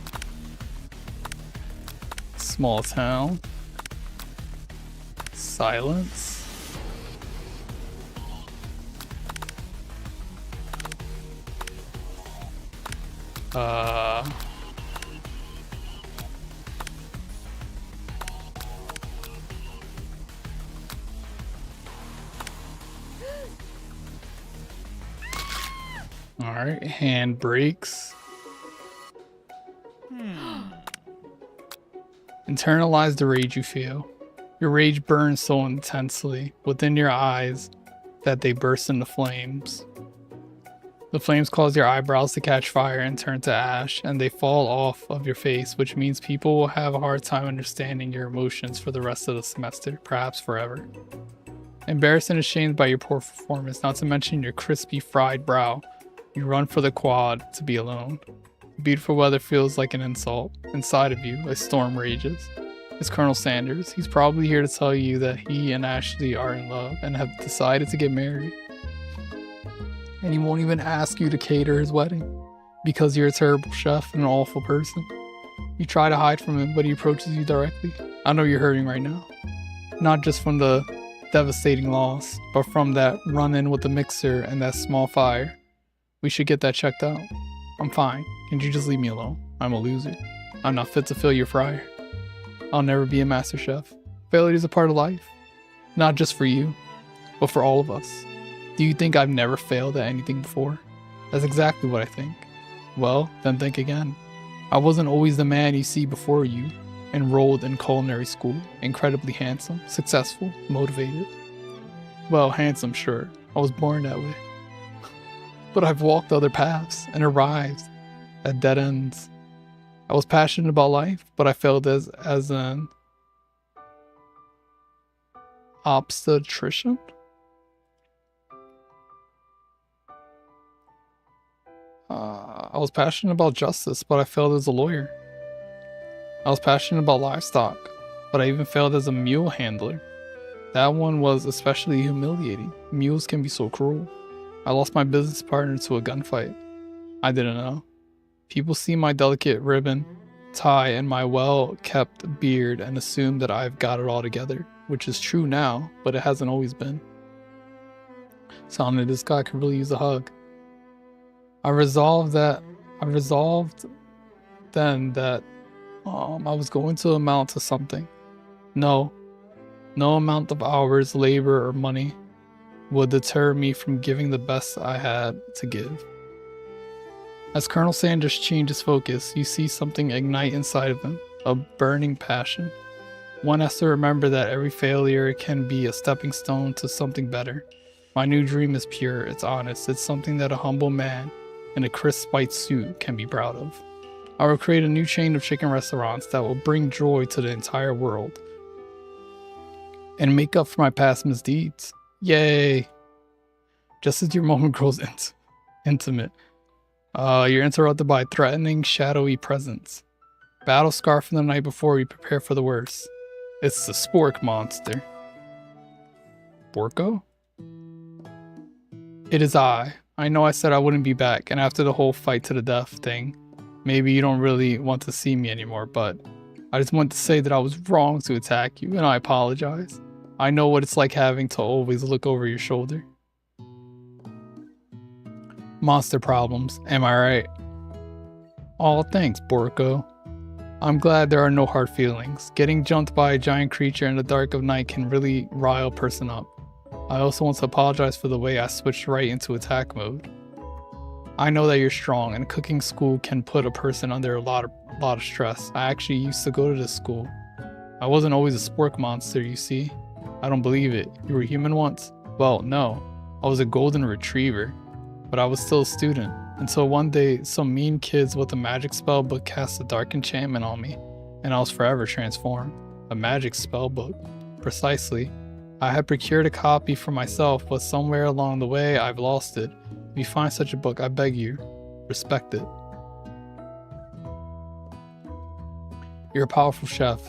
Small town. Silence. Alright, hand brakes. Internalize the rage you feel. Your rage burns so intensely within your eyes that they burst into flames. The flames cause your eyebrows to catch fire and turn to ash, and they fall off of your face, which means people will have a hard time understanding your emotions for the rest of the semester, perhaps forever. Embarrassed and ashamed by your poor performance, not to mention your crispy fried brow, you run for the quad to be alone. Beautiful weather feels like an insult. Inside of you, a storm rages. It's Colonel Sanders. He's probably here to tell you that he and Ashley are in love and have decided to get married. And he won't even ask you to cater his wedding because you're a terrible chef and an awful person. You try to hide from him, but he approaches you directly. I know you're hurting right now. Not just from the devastating loss, but from that run-in with the mixer and that small fire. We should get that checked out. I'm fine. Can you just leave me alone? I'm a loser. I'm not fit to fill your fryer. I'll never be a master chef. Failure is a part of life. Not just for you, but for all of us. Do you think I've never failed at anything before? That's exactly what I think. Well, then think again. I wasn't always the man you see before you. Enrolled in culinary school, incredibly handsome, successful, motivated. Well, handsome, sure. I was born that way. But I've walked other paths and arrived at dead ends. I was passionate about life, but I failed as an obstetrician. I was passionate about justice, but I failed as a lawyer. I was passionate about livestock, but I even failed as a mule handler. That one was especially humiliating. Mules can be so cruel. I lost my business partner to a gunfight. I didn't know. People see my delicate ribbon, tie, and my well-kept beard and assume that I've got it all together, which is true now, but it hasn't always been. Sounded this guy could really use a hug. I resolved then that I was going to amount to something. No amount of hours, labor, or money would deter me from giving the best I had to give. As Colonel Sanders changes focus, you see something ignite inside of him, a burning passion. One has to remember that every failure can be a stepping stone to something better. My new dream is pure, it's honest, it's something that a humble man in a crisp white suit can be proud of. I will create a new chain of chicken restaurants that will bring joy to the entire world and make up for my past misdeeds. Yay! Just as your moment grows intimate, you're interrupted by threatening, shadowy presence. Battle scar from the night before, you prepare for the worst. It's the spork monster. Borko? It is I. I know I said I wouldn't be back, and after the whole fight to the death thing, maybe you don't really want to see me anymore, but I just want to say that I was wrong to attack you, and I apologize. I know what it's like having to always look over your shoulder. Monster problems, am I right? Aw, thanks, Borko. I'm glad there are no hard feelings. Getting jumped by a giant creature in the dark of night can really rile a person up. I also want to apologize for the way I switched right into attack mode. I know that you're strong, and cooking school can put a person under a lot of stress. I actually used to go to this school. I wasn't always a spork monster, you see. I don't believe it. You were human once? Well, no. I was a golden retriever, but I was still a student. Until one day, some mean kids with a magic spell book cast a dark enchantment on me, and I was forever transformed. A magic spell book. Precisely. I had procured a copy for myself, but somewhere along the way, I've lost it. If you find such a book, I beg you, respect it. You're a powerful chef,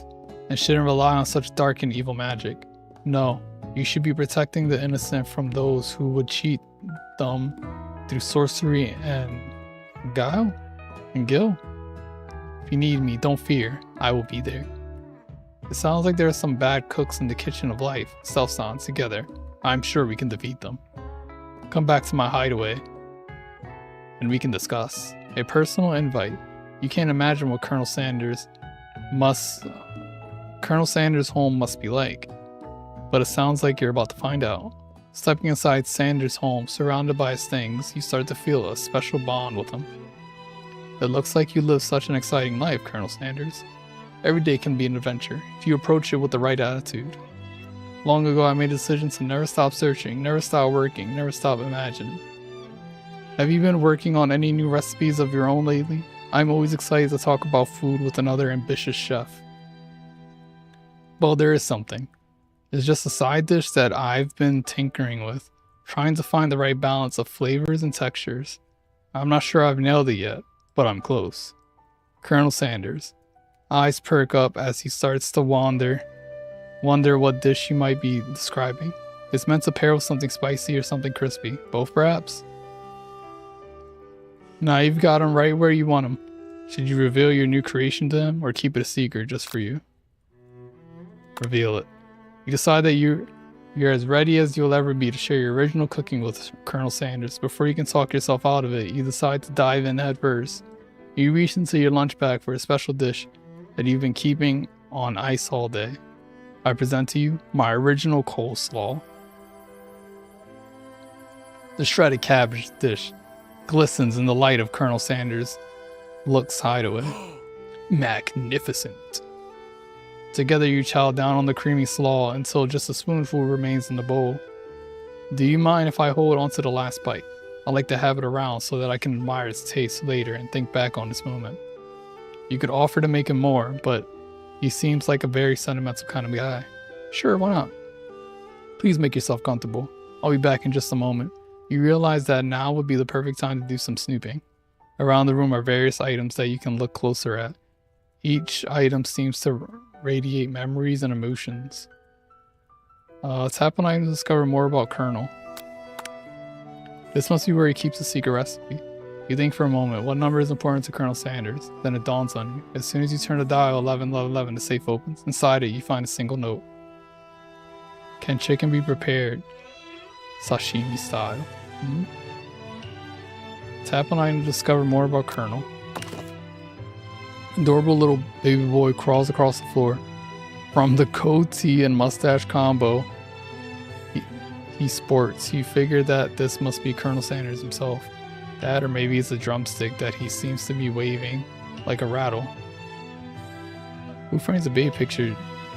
and shouldn't rely on such dark and evil magic. No, you should be protecting the innocent from those who would cheat them through sorcery and guile and guilt. If you need me, don't fear, I will be there. It sounds like there are some bad cooks in the kitchen of life, self-sounds together. I'm sure we can defeat them. Come back to my hideaway, and we can discuss. A personal invite. You can't imagine what Colonel Sanders' home must be like, but it sounds like you're about to find out. Stepping inside Sanders' home, surrounded by his things, you start to feel a special bond with him. It looks like you live such an exciting life, Colonel Sanders. Every day can be an adventure, if you approach it with the right attitude. Long ago I made a decision to never stop searching, never stop working, never stop imagining. Have you been working on any new recipes of your own lately? I'm always excited to talk about food with another ambitious chef. Well, there is something. It's just a side dish that I've been tinkering with, trying to find the right balance of flavors and textures. I'm not sure I've nailed it yet, but I'm close. Colonel Sanders. Eyes perk up as he starts to wonder what dish you might be describing. It's meant to pair with something spicy or something crispy. Both perhaps? Now you've got him right where you want him. Should you reveal your new creation to him or keep it a secret just for you? Reveal it. You decide that you're as ready as you'll ever be to share your original cooking with Colonel Sanders. Before you can talk yourself out of it, you decide to dive in head first. You reach into your lunch bag for a special dish that you've been keeping on ice all day. I present to you my original coleslaw. The shredded cabbage dish glistens in the light of Colonel Sanders' look's hideaway. Magnificent. Together you chow down on the creamy slaw until just a spoonful remains in the bowl. Do you mind if I hold on to the last bite? I like to have it around so that I can admire its taste later and think back on this moment. You could offer to make him more, but he seems like a very sentimental kind of guy. Sure, why not? Please make yourself comfortable. I'll be back in just a moment. You realize that now would be the perfect time to do some snooping. Around the room are various items that you can look closer at. Each item seems to radiate memories and emotions. Tap on item to discover more about Colonel. This must be where he keeps the secret recipe. You think for a moment, what number is important to Colonel Sanders? Then it dawns on you. As soon as you turn the dial 1111, the safe opens. Inside it, you find a single note. Can chicken be prepared sashimi style? Tap on item to discover more about Colonel. Adorable little baby boy crawls across the floor. From the goatee and mustache combo he sports, you figure that this must be Colonel Sanders himself. That, or maybe it's a drumstick that he seems to be waving like a rattle. Who frames a baby picture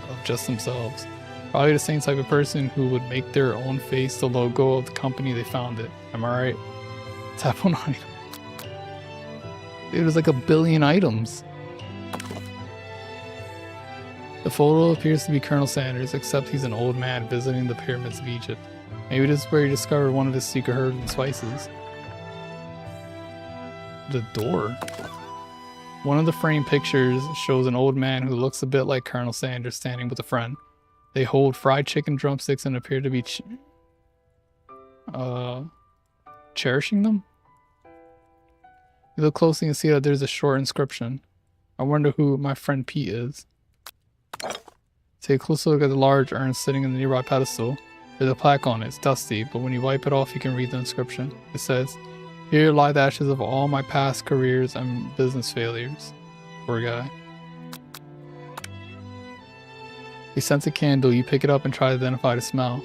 of just themselves? Probably the same type of person who would make their own face the logo of the company they founded. Am I right? Tap on item. Dude, there's like a billion items. The photo appears to be Colonel Sanders, except he's an old man visiting the pyramids of Egypt. Maybe this is where he discovered one of his secret herbs and spices. The door. One of the framed pictures shows an old man who looks a bit like Colonel Sanders standing with a friend. They hold fried chicken drumsticks and appear to be cherishing them. You look closely and see that there's a short inscription. I wonder who my friend Pete is. Take a closer look at the large urn sitting in the nearby pedestal. There's a plaque on it. It's dusty, but when you wipe it off, you can read the inscription. It says, "Here lie the ashes of all my past careers and business failures." Poor guy. He scents a candle. You pick it up and try to identify the smell.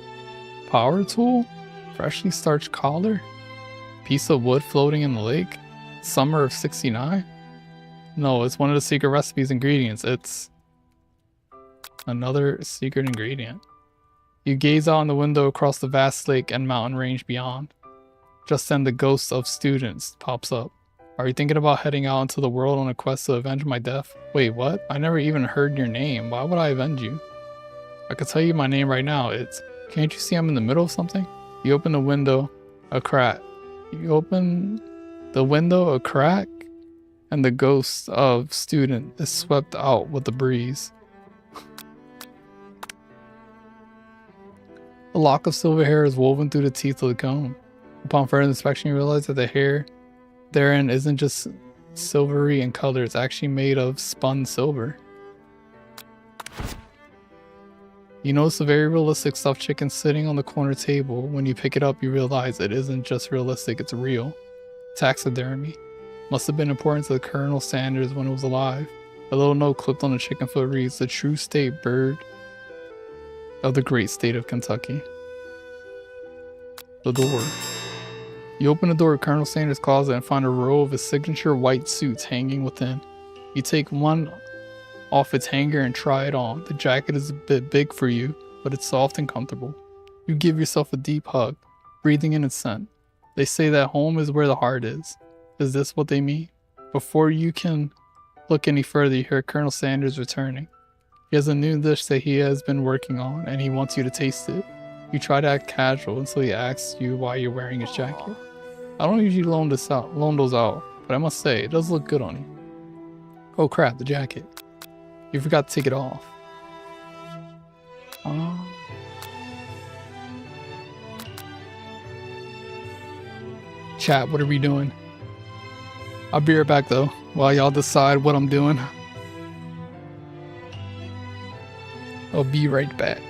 Power tool? Freshly starched collar? Piece of wood floating in the lake? Summer of '69? No, it's one of the secret recipes ingredients. It's another secret ingredient. You gaze out on the window across the vast lake and mountain range beyond. Just then the ghost of students pops up. Are you thinking about heading out into the world on a quest to avenge my death? Wait, what? I never even heard your name. Why would I avenge you? I could tell you my name right now. Can't you see I'm in the middle of something? You open the window, a crack. You open the window, a crack, and the ghost of student is swept out with the breeze. A lock of silver hair is woven through the teeth of the comb. Upon further inspection, you realize that the hair therein isn't just silvery in color, it's actually made of spun silver. You notice a very realistic stuffed chicken sitting on the corner table. When you pick it up, you realize it isn't just realistic, it's real. Taxidermy. Must have been important to Colonel Sanders when it was alive. A little note clipped on the chicken foot reads, "The true state bird of the great state of Kentucky." The door. You open the door of Colonel Sanders' closet and find a row of his signature white suits hanging within. You take one off its hanger and try it on. The jacket is a bit big for you, but it's soft and comfortable. You give yourself a deep hug, breathing in its scent. They say that home is where the heart is. Is this what they mean? Before you can look any further, you hear Colonel Sanders returning. He has a new dish that he has been working on, and he wants you to taste it. You try to act casual until he asks you why you're wearing his jacket. I don't usually loan those out, but I must say, it does look good on you. Oh crap, the jacket. You forgot to take it off. Chat, what are we doing? I'll be right back though, while y'all decide what I'm doing. I'll be right back.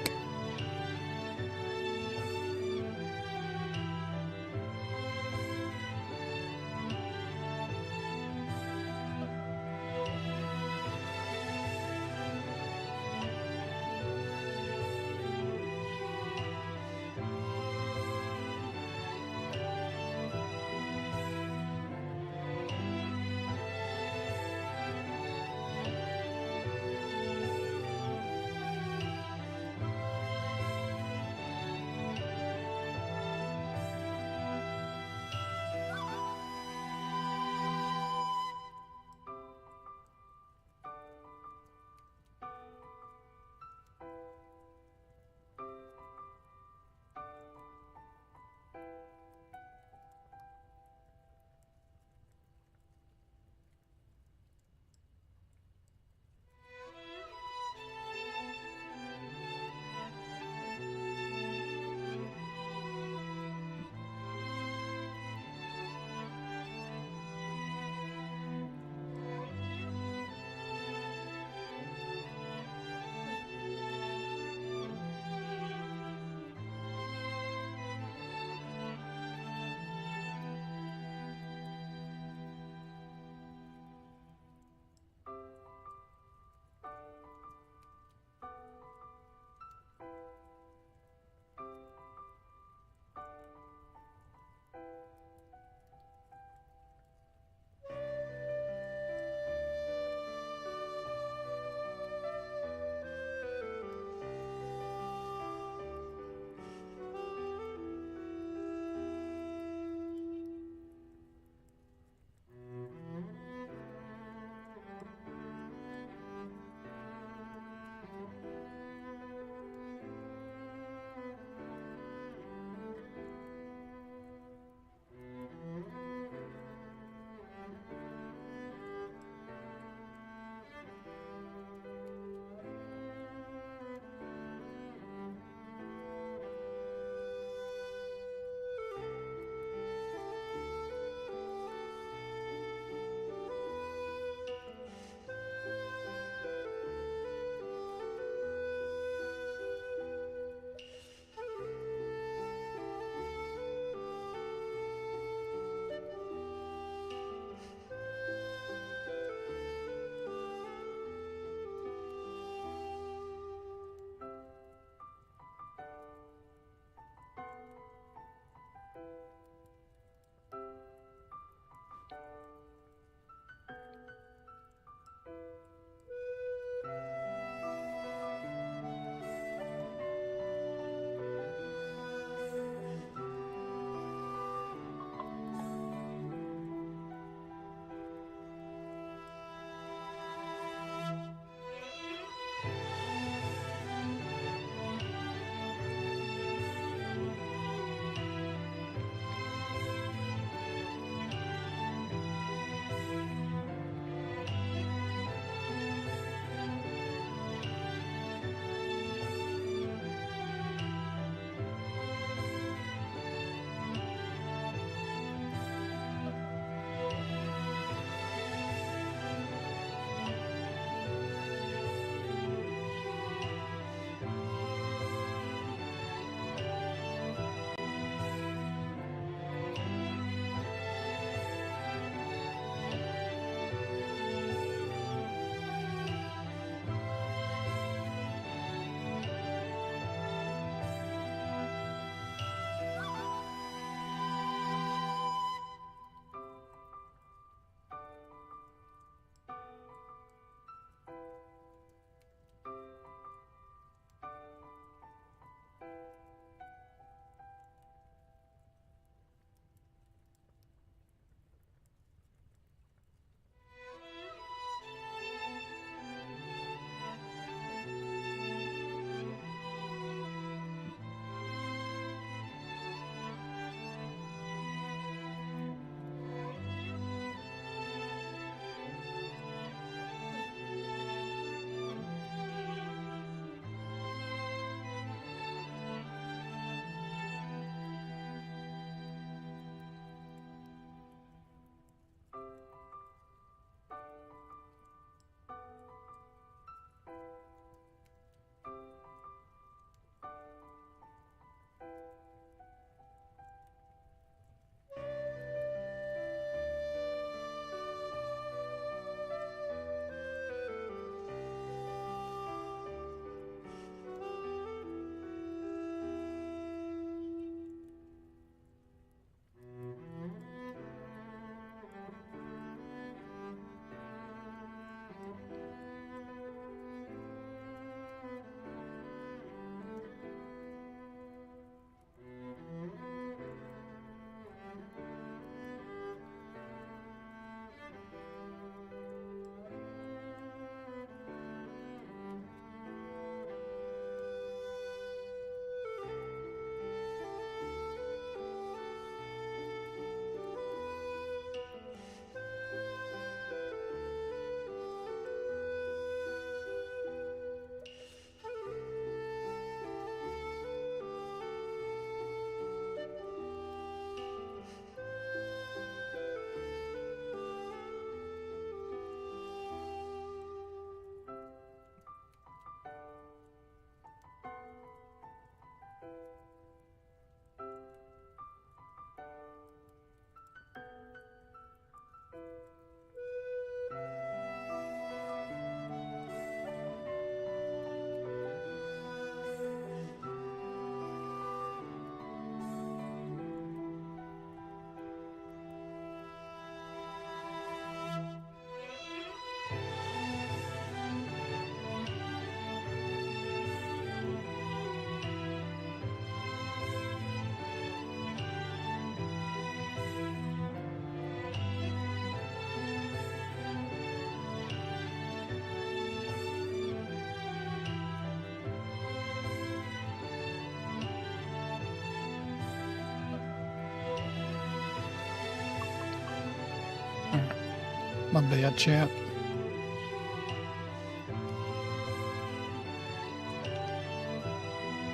My bad, champ.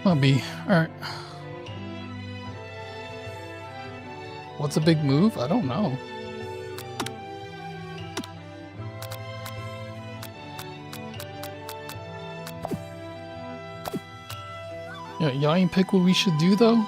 I'll be alright. What's a big move? I don't know. Yeah, y'all ain't pick what we should do though?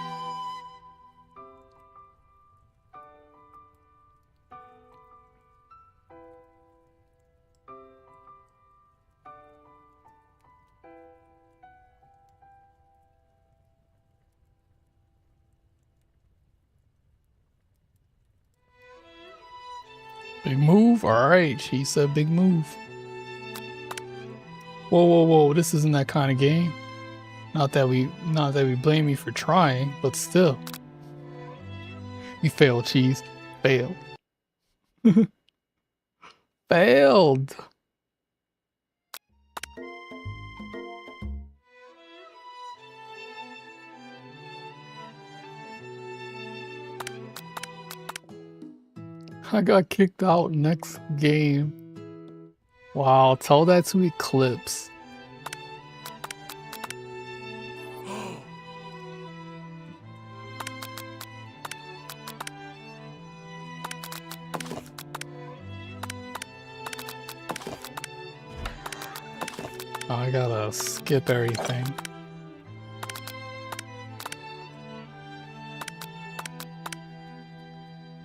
Big move? Alright, she said big move. Whoa, whoa, whoa, this isn't that kind of game. Not that we blame you for trying, but still. You failed, Cheese. Failed. Failed. I got kicked out next game. Wow, tell that to Eclipse. Oh, I gotta skip everything.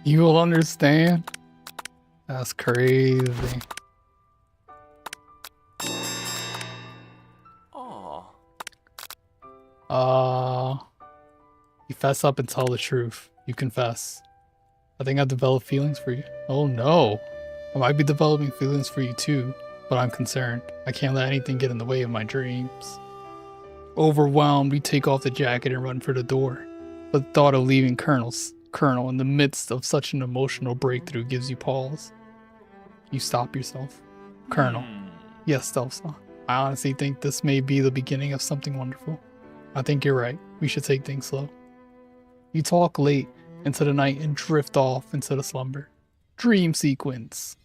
You will understand? That's crazy. You fess up and tell the truth. You confess. I think I've developed feelings for you. Oh no. I might be developing feelings for you too, but I'm concerned. I can't let anything get in the way of my dreams. Overwhelmed, we take off the jacket and run for the door. But the thought of leaving Colonel in the midst of such an emotional breakthrough gives you pause. You stop yourself. Colonel. Yes, Stealth-san. I honestly think this may be the beginning of something wonderful. I think you're right. We should take things slow. You talk late into the night and drift off into the slumber. Dream sequence.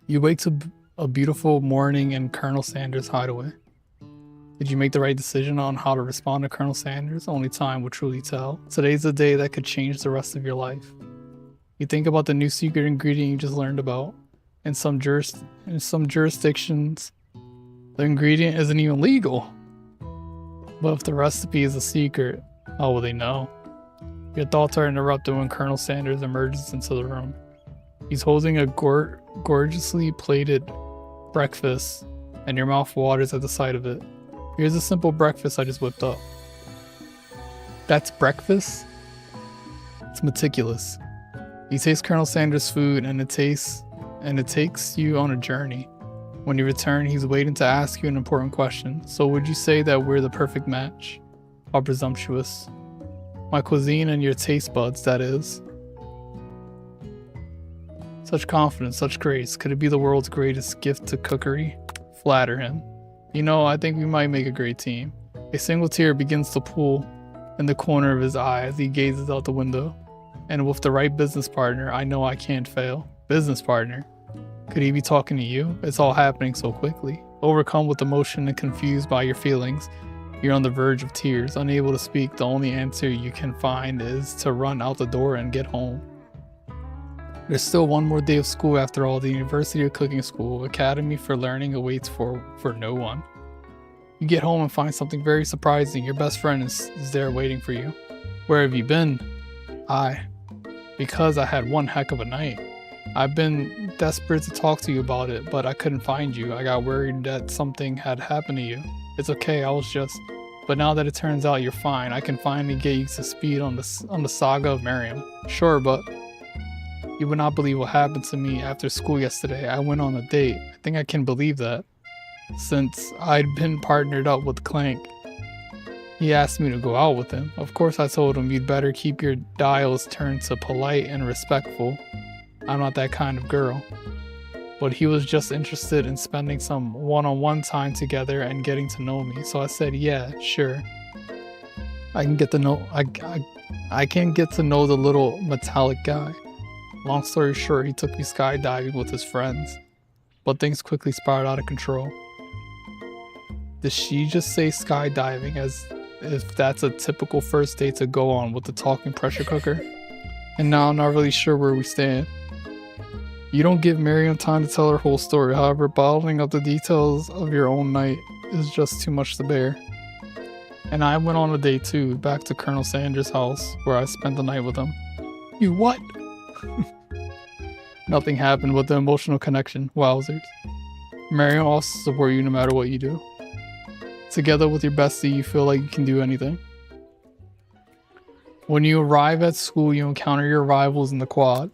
You wake to a beautiful morning in Colonel Sanders' hideaway. Did you make the right decision on how to respond to Colonel Sanders? Only time will truly tell. Today's the day that could change the rest of your life. You think about the new secret ingredient you just learned about. In some jurisdictions, the ingredient isn't even legal. But if the recipe is a secret, how will they know? Your thoughts are interrupted when Colonel Sanders emerges into the room. He's holding a gorgeously plated breakfast, and your mouth waters at the sight of it. Here's a simple breakfast I just whipped up. That's breakfast? It's meticulous. You taste Colonel Sanders' food and it takes you on a journey. When you return, he's waiting to ask you an important question. So would you say that we're the perfect match? How presumptuous. My cuisine and your taste buds, that is. Such confidence, such grace. Could it be the world's greatest gift to cookery? Flatter him. You know, I think we might make a great team. A single tear begins to pool in the corner of his eye as he gazes out the window. And with the right business partner, I know I can't fail. Business partner? Could he be talking to you? It's all happening so quickly. Overcome with emotion and confused by your feelings, you're on the verge of tears, unable to speak. The only answer you can find is to run out the door and get home. There's still one more day of school after all. The University of Cooking School Academy for Learning awaits for no one. You get home and find something very surprising. Your best friend is there waiting for you. Where have you been? Because I had one heck of a night. I've been desperate to talk to you about it, but I couldn't find you. I got worried that something had happened to you. It's okay, but now that it turns out you're fine, I can finally get you to speed on the saga of Miriam. Sure, but you would not believe what happened to me after school yesterday. I went on a date. I think I can believe that. Since I'd been partnered up with Clank, he asked me to go out with him. Of course I told him you'd better keep your dials turned to polite and respectful. I'm not that kind of girl. But he was just interested in spending some one-on-one time together and getting to know me. So I said, yeah, sure. I can get to know I can get to know the little metallic guy. Long story short, he took me skydiving with his friends, but things quickly spiraled out of control. Did she just say skydiving as if that's a typical first date to go on with the talking pressure cooker? And now I'm not really sure where we stand. You don't give Miriam time to tell her whole story, however, bottling up the details of your own night is just too much to bear. And I went on a date too, back to Colonel Sanders' house, where I spent the night with him. You what? Nothing happened with the emotional connection. Wowzers. Miriam will also support you no matter what you do. Together with your bestie, you feel like you can do anything. When you arrive at school, you encounter your rivals in the quad.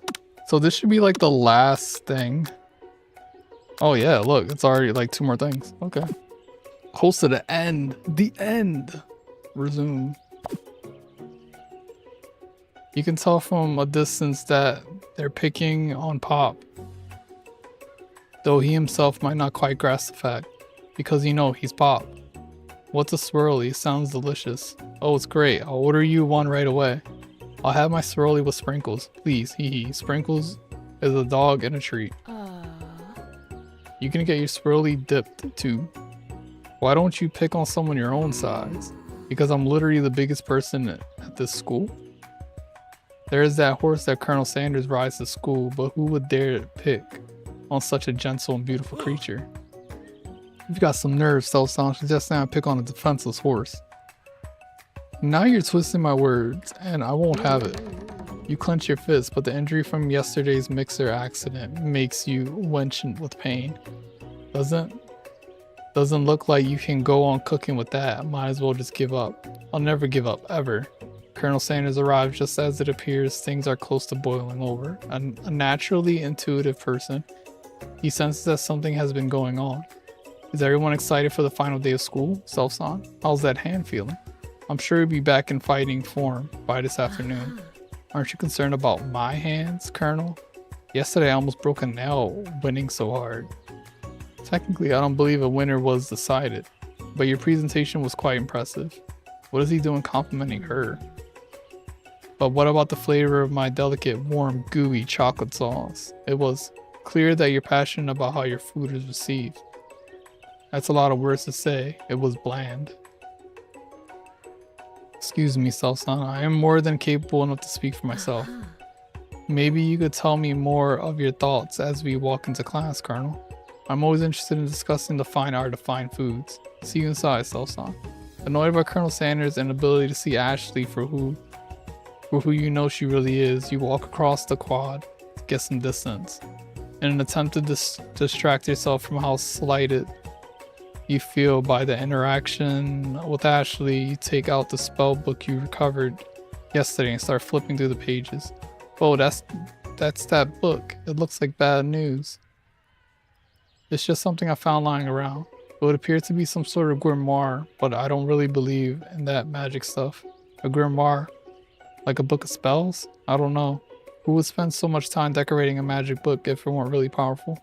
So this should be like the last thing. Oh yeah, look, it's already like 2 more things. Okay. Close to the end. The end. Resume. You can tell from a distance that they're picking on Pop. Though he himself might not quite grasp the fact. Because you know he's Pop. What's a swirly? Sounds delicious. Oh, it's great. I'll order you one right away. I'll have my swirly with sprinkles. Please, hee. Sprinkles is a dog and a treat. You can get your swirly dipped too. Why don't you pick on someone your own size? Because I'm literally the biggest person at this school? There is that horse that Colonel Sanders rides to school, but who would dare pick on such a gentle and beautiful creature? You've got some nerve, Self-Sound, to just now pick on a defenseless horse. Now you're twisting my words, and I won't have it. You clench your fist, but the injury from yesterday's mixer accident makes you wench with pain. Doesn't look like you can go on cooking with that. Might as well just give up. I'll never give up, ever. Colonel Sanders arrives just as it appears things are close to boiling over. A naturally intuitive person, he senses that something has been going on. Is everyone excited for the final day of school? Self-Son, how's that hand feeling? I'm sure you'll be back in fighting form by this afternoon. Aren't you concerned about my hands, Colonel? Yesterday I almost broke a nail winning so hard. Technically, I don't believe a winner was decided, but your presentation was quite impressive. What is he doing complimenting her? But what about the flavor of my delicate, warm, gooey chocolate sauce? It was clear that you're passionate about how your food is received. That's a lot of words to say. It was bland. Excuse me, Self-Son. I am more than capable enough to speak for myself. Maybe you could tell me more of your thoughts as we walk into class, Colonel. I'm always interested in discussing the fine art of fine foods. See you inside, Self-Son. Annoyed by Colonel Sanders' inability to see Ashley for who you know she really is, you walk across the quad to get some distance. In an attempt to distract yourself from how slighted you feel by the interaction with Ashley, you take out the spell book you recovered yesterday and start flipping through the pages. Oh, that's that book. It looks like bad news. It's just something I found lying around. It would appear to be some sort of grimoire, but I don't really believe in that magic stuff. A grimoire? Like a book of spells? I don't know. Who would spend so much time decorating a magic book if it weren't really powerful?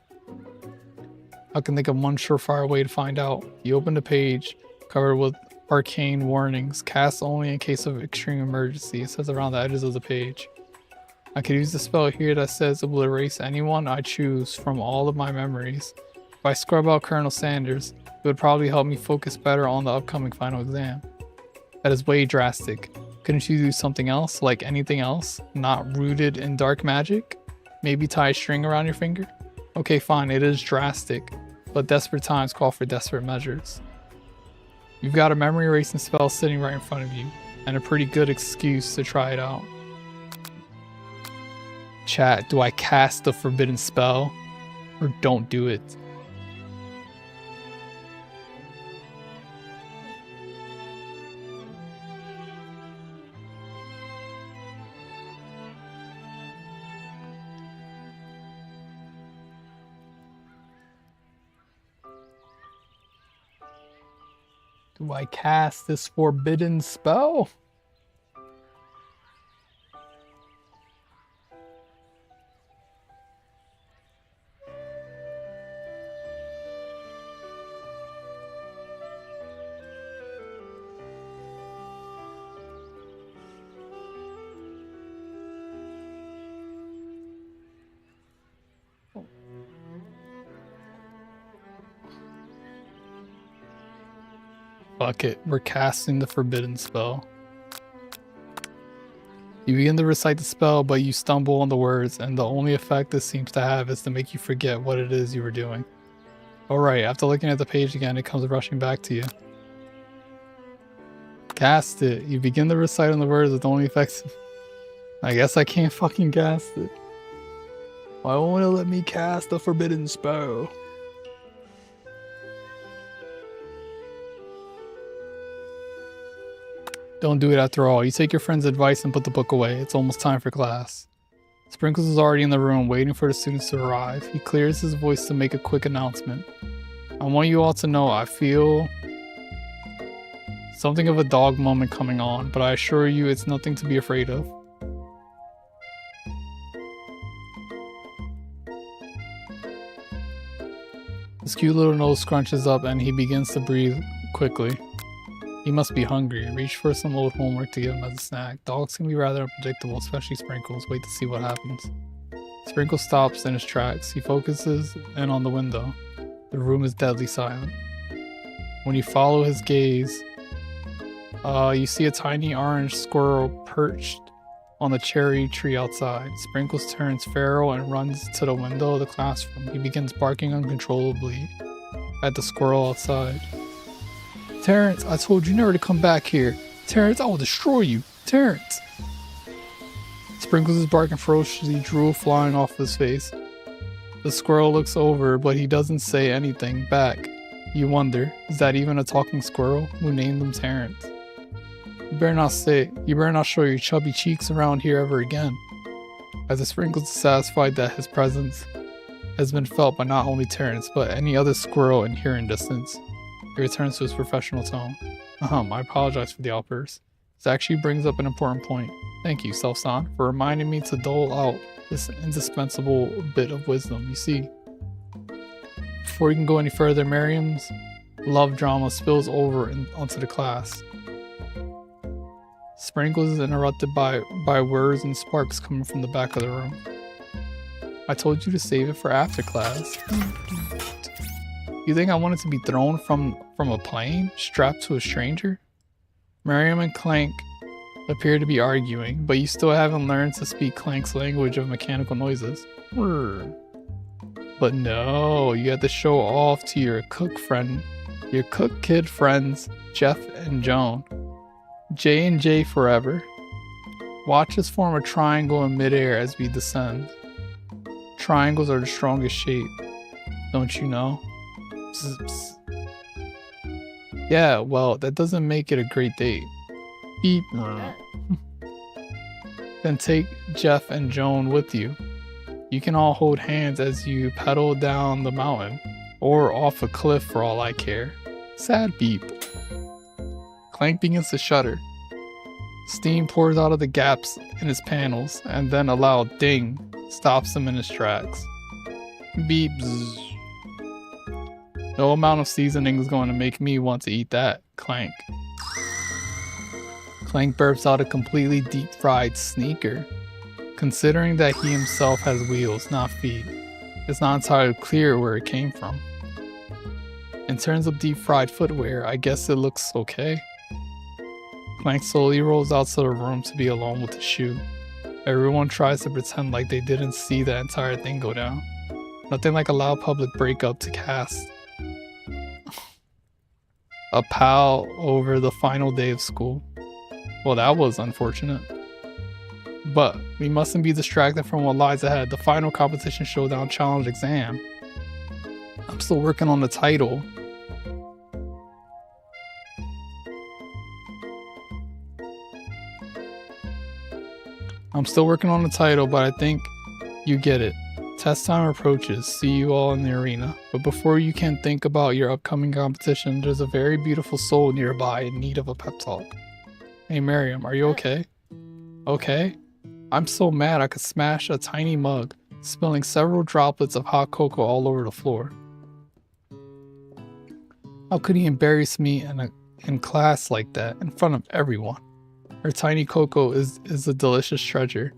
I can think of one surefire way to find out. You open the page, covered with arcane warnings, cast only in case of extreme emergency. It says around the edges of the page. I could use the spell here that says it will erase anyone I choose from all of my memories. If I scrub out Colonel Sanders, it would probably help me focus better on the upcoming final exam. That is way drastic. Couldn't you do something else, like anything else, not rooted in dark magic? Maybe tie a string around your finger? Okay, fine, it is drastic, but desperate times call for desperate measures. You've got a memory erasing spell sitting right in front of you, and a pretty good excuse to try it out. Chat, do I cast the forbidden spell, or don't do it? Do I cast this forbidden spell? Fuck it, we're casting the forbidden spell. You begin to recite the spell, but you stumble on the words, and the only effect this seems to have is to make you forget what it is you were doing. Alright, after looking at the page again, it comes rushing back to you. Cast it. You begin to recite on the words with the only effects. I guess I can't fucking cast it. Why won't it let me cast the forbidden spell? Don't do it after all. You take your friend's advice and put the book away. It's almost time for class. Sprinkles is already in the room, waiting for the students to arrive. He clears his voice to make a quick announcement. I want you all to know I feel something of a dog moment coming on, but I assure you it's nothing to be afraid of. His cute little nose scrunches up and he begins to breathe quickly. He must be hungry. Reach for some old homework to give him as a snack. Dogs can be rather unpredictable, especially Sprinkles. Wait to see what happens. Sprinkles stops in his tracks. He focuses in on the window. The room is deadly silent. When you follow his gaze, you see a tiny orange squirrel perched on the cherry tree outside. Sprinkles turns feral and runs to the window of the classroom. He begins barking uncontrollably at the squirrel outside. Terrence, I told you never to come back here. Terrence, I will destroy you. Terrence. Sprinkles is barking ferociously, drool flying off his face. The squirrel looks over, but he doesn't say anything back. You wonder, is that even a talking squirrel? Who named him Terrence? You better not show your chubby cheeks around here ever again. As the Sprinkles is satisfied that his presence has been felt by not only Terrence, but any other squirrel in hearing distance, he returns to his professional tone. I apologize for the outburst. This actually brings up an important point. Thank you, Self-San, for reminding me to dole out this indispensable bit of wisdom. You see, before we can go any further, Miriam's love drama spills over onto the class. Sprinkles is interrupted by words and sparks coming from the back of the room. I told you to save it for after class. You think I wanted to be thrown from a plane, strapped to a stranger? Miriam and Clank appear to be arguing, but you still haven't learned to speak Clank's language of mechanical noises. But no, you have to show off to your cook kid friends, Jeff and Joan. J and J forever. Watch us form a triangle in midair as we descend. Triangles are the strongest shape, don't you know? Yeah, well, that doesn't make it a great date. Beep. Then take Jeff and Joan with you. You can all hold hands as you pedal down the mountain, or off a cliff for all I care. Sad beep. Clank begins to shudder. Steam pours out of the gaps in his panels, and then a loud ding stops him in his tracks. Beep. Zzz. No amount of seasoning is going to make me want to eat that. Clank. Clank burps out a completely deep-fried sneaker. Considering that he himself has wheels, not feet, it's not entirely clear where it came from. In terms of deep-fried footwear, I guess it looks okay. Clank slowly rolls out to the room to be alone with the shoe. Everyone tries to pretend like they didn't see the entire thing go down. Nothing like a loud public breakup to cast a pal over the final day of school. Well, that was unfortunate. But we mustn't be distracted from what lies ahead. The final competition showdown challenge exam. I'm still working on the title. But I think you get it. Test time approaches. See you all in the arena. But before you can think about your upcoming competition, there's a very beautiful soul nearby in need of a pep talk. Hey Miriam, are you okay? Okay? I'm so mad I could smash a tiny mug, spilling several droplets of hot cocoa all over the floor. How could he embarrass me in class like that, in front of everyone? Her tiny cocoa is a delicious treasure.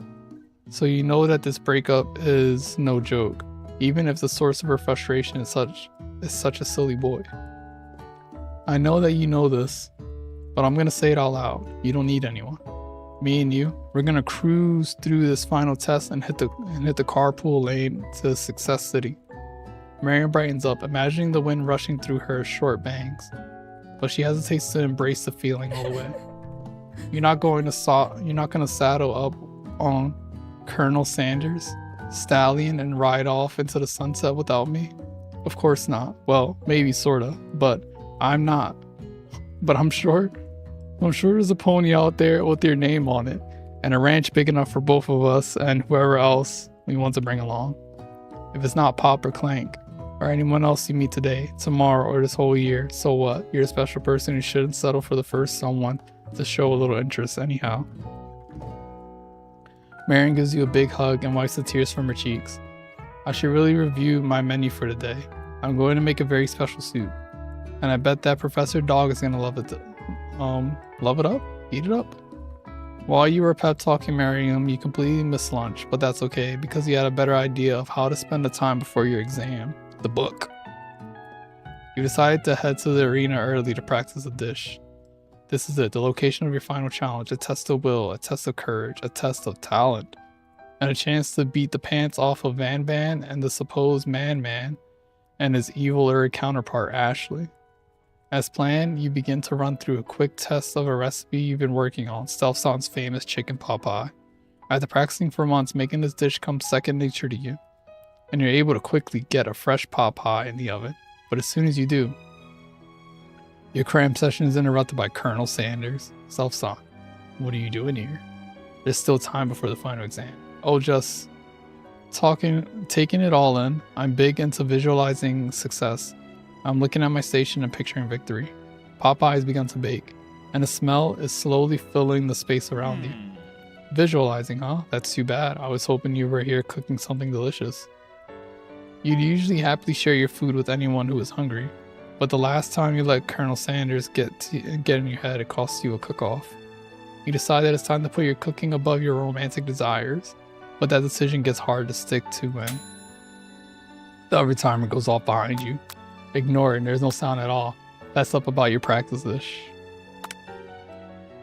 So you know that this breakup is no joke, even if the source of her frustration is such a silly boy. I know that you know this, but I'm gonna say it out loud. You don't need anyone. Me and you, we're gonna cruise through this final test and hit the carpool lane to Success City. Marion brightens up, imagining the wind rushing through her short bangs, but she hesitates to embrace the feeling all the way. You're not gonna saddle up on Colonel Sanders' stallion and ride off into the sunset without me? Of course not. Well, maybe sorta, but I'm not. But I'm sure there's a pony out there with your name on it, and a ranch big enough for both of us and whoever else we want to bring along. If it's not Pop or Clank, or anyone else you meet today, tomorrow, or this whole year, so what? You're a special person who shouldn't settle for the first someone to show a little interest anyhow. Marion gives you a big hug and wipes the tears from her cheeks. I should really review my menu for today. I'm going to make a very special soup, and I bet that Professor Dog is gonna love it. Love it up? Eat it up? While you were pep talking Marion, you completely missed lunch, but that's okay because you had a better idea of how to spend the time before your exam. The book. You decided to head to the arena early to practice a dish. This is it, the location of your final challenge, a test of will, a test of courage, a test of talent, and a chance to beat the pants off of Van Van and the supposed Man and his eviler counterpart Ashley. As planned, you begin to run through a quick test of a recipe you've been working on, Stealthsound's famous chicken pot pie. After practicing for months, making this dish comes second nature to you, and you're able to quickly get a fresh pot pie in the oven. But as soon as you do, your cram session is interrupted by Colonel Sanders. Stealthsound, what are you doing here? There's still time before the final exam. Oh, just taking it all in. I'm big into visualizing success. I'm looking at my station and picturing victory. Popeye has begun to bake, and the smell is slowly filling the space around you. Visualizing, huh? That's too bad. I was hoping you were here cooking something delicious. You'd usually happily share your food with anyone who is hungry, but the last time you let Colonel Sanders get in your head, it cost you a cook-off. You decide that it's time to put your cooking above your romantic desires, but that decision gets hard to stick to when the other timer goes off behind you. Ignore it, there's no sound at all. That's up about your practice dish.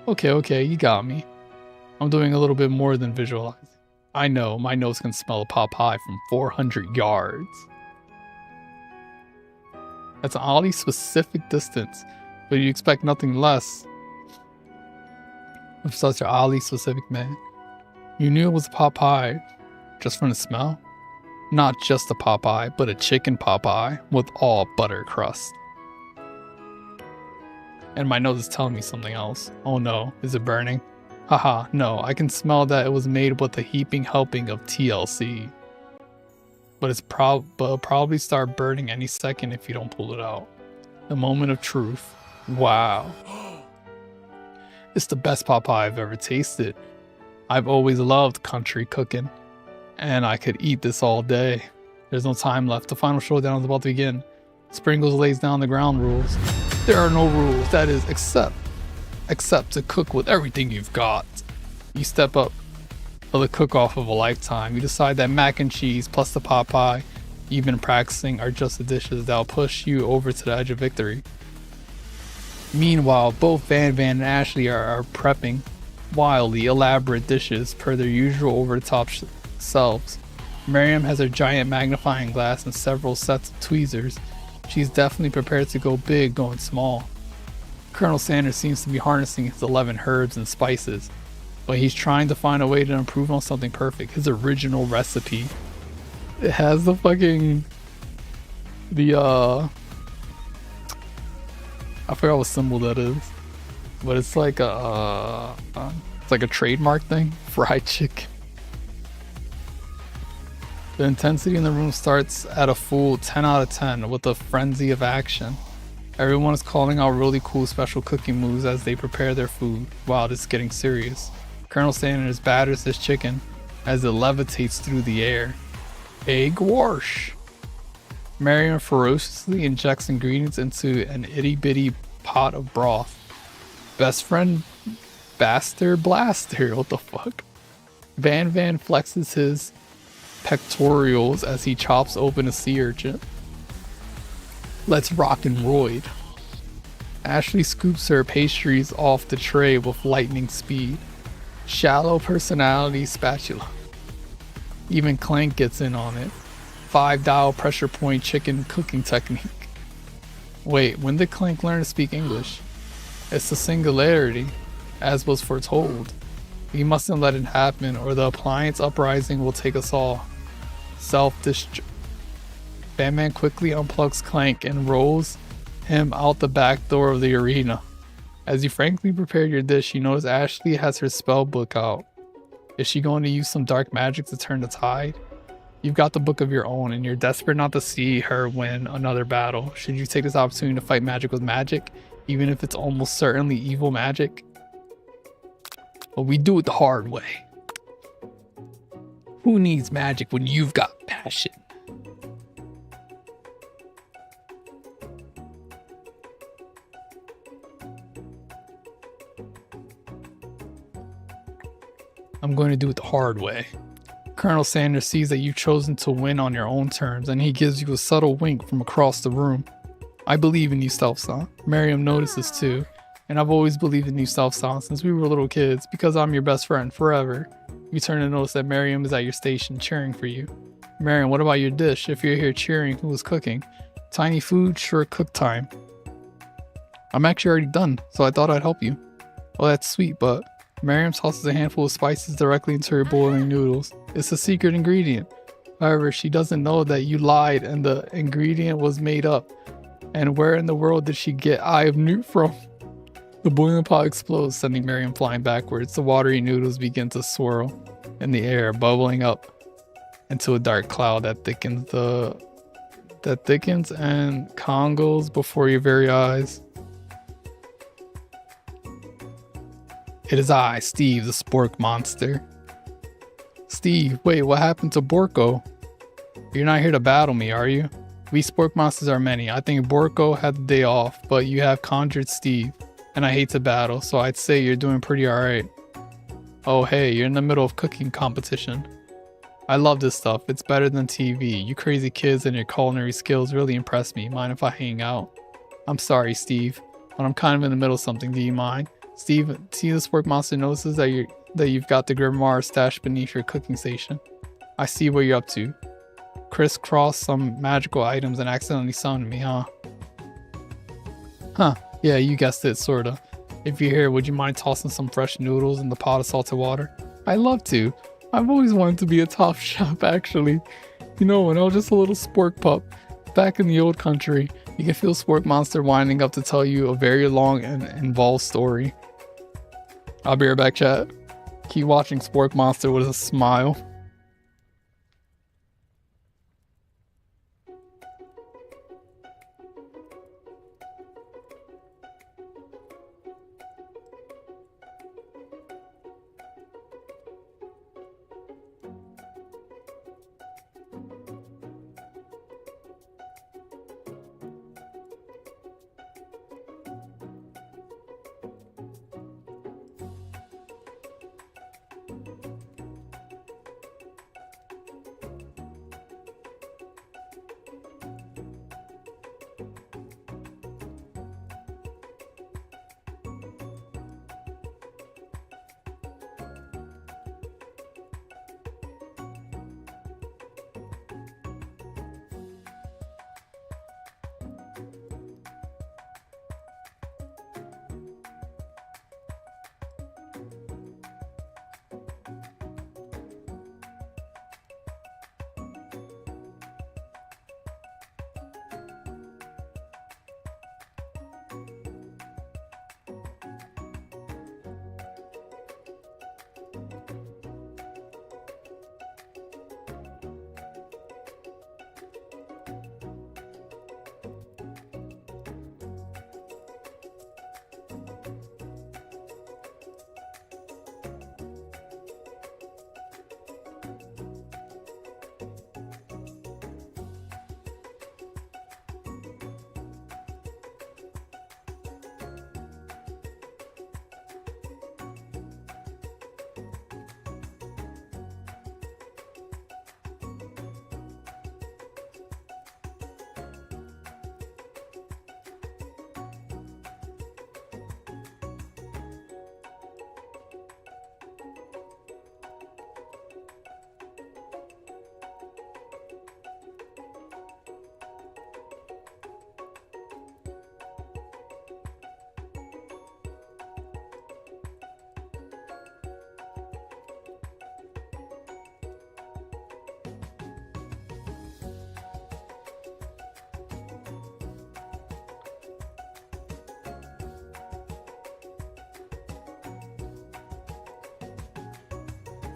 Okay, you got me. I'm doing a little bit more than visualizing. I know, my nose can smell a pot pie from 400 yards. That's an oddly specific distance, but you expect nothing less of such an oddly specific man. You knew it was a pot pie just from the smell. Not just a pot pie, but a chicken pot pie with all butter crust. And my nose is telling me something else. Oh no, is it burning? Haha, no, I can smell that it was made with a heaping helping of TLC. But it'll probably start burning any second if you don't pull it out. The moment of truth. Wow. It's the best pot pie I've ever tasted. I've always loved country cooking, and I could eat this all day. There's no time left. The final showdown is about to begin. Sprinkles lays down the ground rules. There are no rules, that is, except to cook with everything you've got. You step up for the cook-off of a lifetime. You decide that mac and cheese plus the pot pie you've been practicing are just the dishes that'll push you over to the edge of victory. Meanwhile, both Van and Ashley are prepping wildly elaborate dishes per their usual over-the-top selves. Miriam has her giant magnifying glass and several sets of tweezers. She's definitely prepared to go big going small. Colonel Sanders seems to be harnessing his 11 herbs and spices, but he's trying to find a way to improve on something perfect, his original recipe. It has the fucking, I forgot what symbol that is, but it's like a trademark thing, fried chicken. The intensity in the room starts at a full 10 out of 10 with a frenzy of action. Everyone is calling out really cool special cooking moves as they prepare their food. Wow, this is getting serious. Colonel Sanders batters his chicken as it levitates through the air. Egg wash. Marion ferociously injects ingredients into an itty bitty pot of broth. Best friend Bastard Blaster, what the fuck? Van flexes his pectorials as he chops open a sea urchin. Let's rock and roid. Ashley scoops her pastries off the tray with lightning speed. Shallow personality spatula. Even Clank gets in on it. 5 dial pressure point chicken cooking technique. Wait, when did Clank learn to speak English? It's the singularity, as was foretold. We mustn't let it happen, or the appliance uprising will take us all. Self-destruct. Batman quickly unplugs Clank and rolls him out the back door of the arena. As you frankly prepare your dish, you notice Ashley has her spell book out. Is she going to use some dark magic to turn the tide? You've got the book of your own, and you're desperate not to see her win another battle. Should you take this opportunity to fight magic with magic, even if it's almost certainly evil magic? But we do it the hard way. Who needs magic when you've got passion? I'm going to do it the hard way. Colonel Sanders sees that you've chosen to win on your own terms, and he gives you a subtle wink from across the room. I believe in you, Stealth-san. Miriam notices too, and I've always believed in you, Stealth-san, since we were little kids, because I'm your best friend forever. You turn to notice that Miriam is at your station cheering for you. Miriam, what about your dish? If you're here cheering, who is cooking? Tiny food, sure, cook time. I'm actually already done, so I thought I'd help you. Well, that's sweet, but... Miriam tosses a handful of spices directly into her boiling noodles. It's a secret ingredient. However, she doesn't know that you lied and the ingredient was made up. And where in the world did she get Eye of Newt from? The boiling pot explodes, sending Miriam flying backwards. The watery noodles begin to swirl in the air, bubbling up into a dark cloud that thickens and congles before your very eyes. It is I, Steve, the spork monster. Steve, wait, what happened to Borko? You're not here to battle me, are you? We spork monsters are many. I think Borko had the day off, but you have conjured Steve, and I hate to battle, so I'd say you're doing pretty alright. Oh hey, you're in the middle of cooking competition. I love this stuff, it's better than TV. You crazy kids and your culinary skills really impress me. Mind if I hang out? I'm sorry, Steve, but I'm kind of in the middle of something, do you mind? Steve, see the spork monster notices that you've got the grimoire stashed beneath your cooking station. I see what you're up to. Crisscross some magical items and accidentally summoned me, huh? Huh, yeah, you guessed it, sorta. If you're here, would you mind tossing some fresh noodles in the pot of salted water? I'd love to. I've always wanted to be a top chef, actually. You know, when I was just a little spork pup, back in the old country, you can feel Spork Monster winding up to tell you a very long and involved story. I'll be right back, chat. Keep watching Spork Monster with a smile.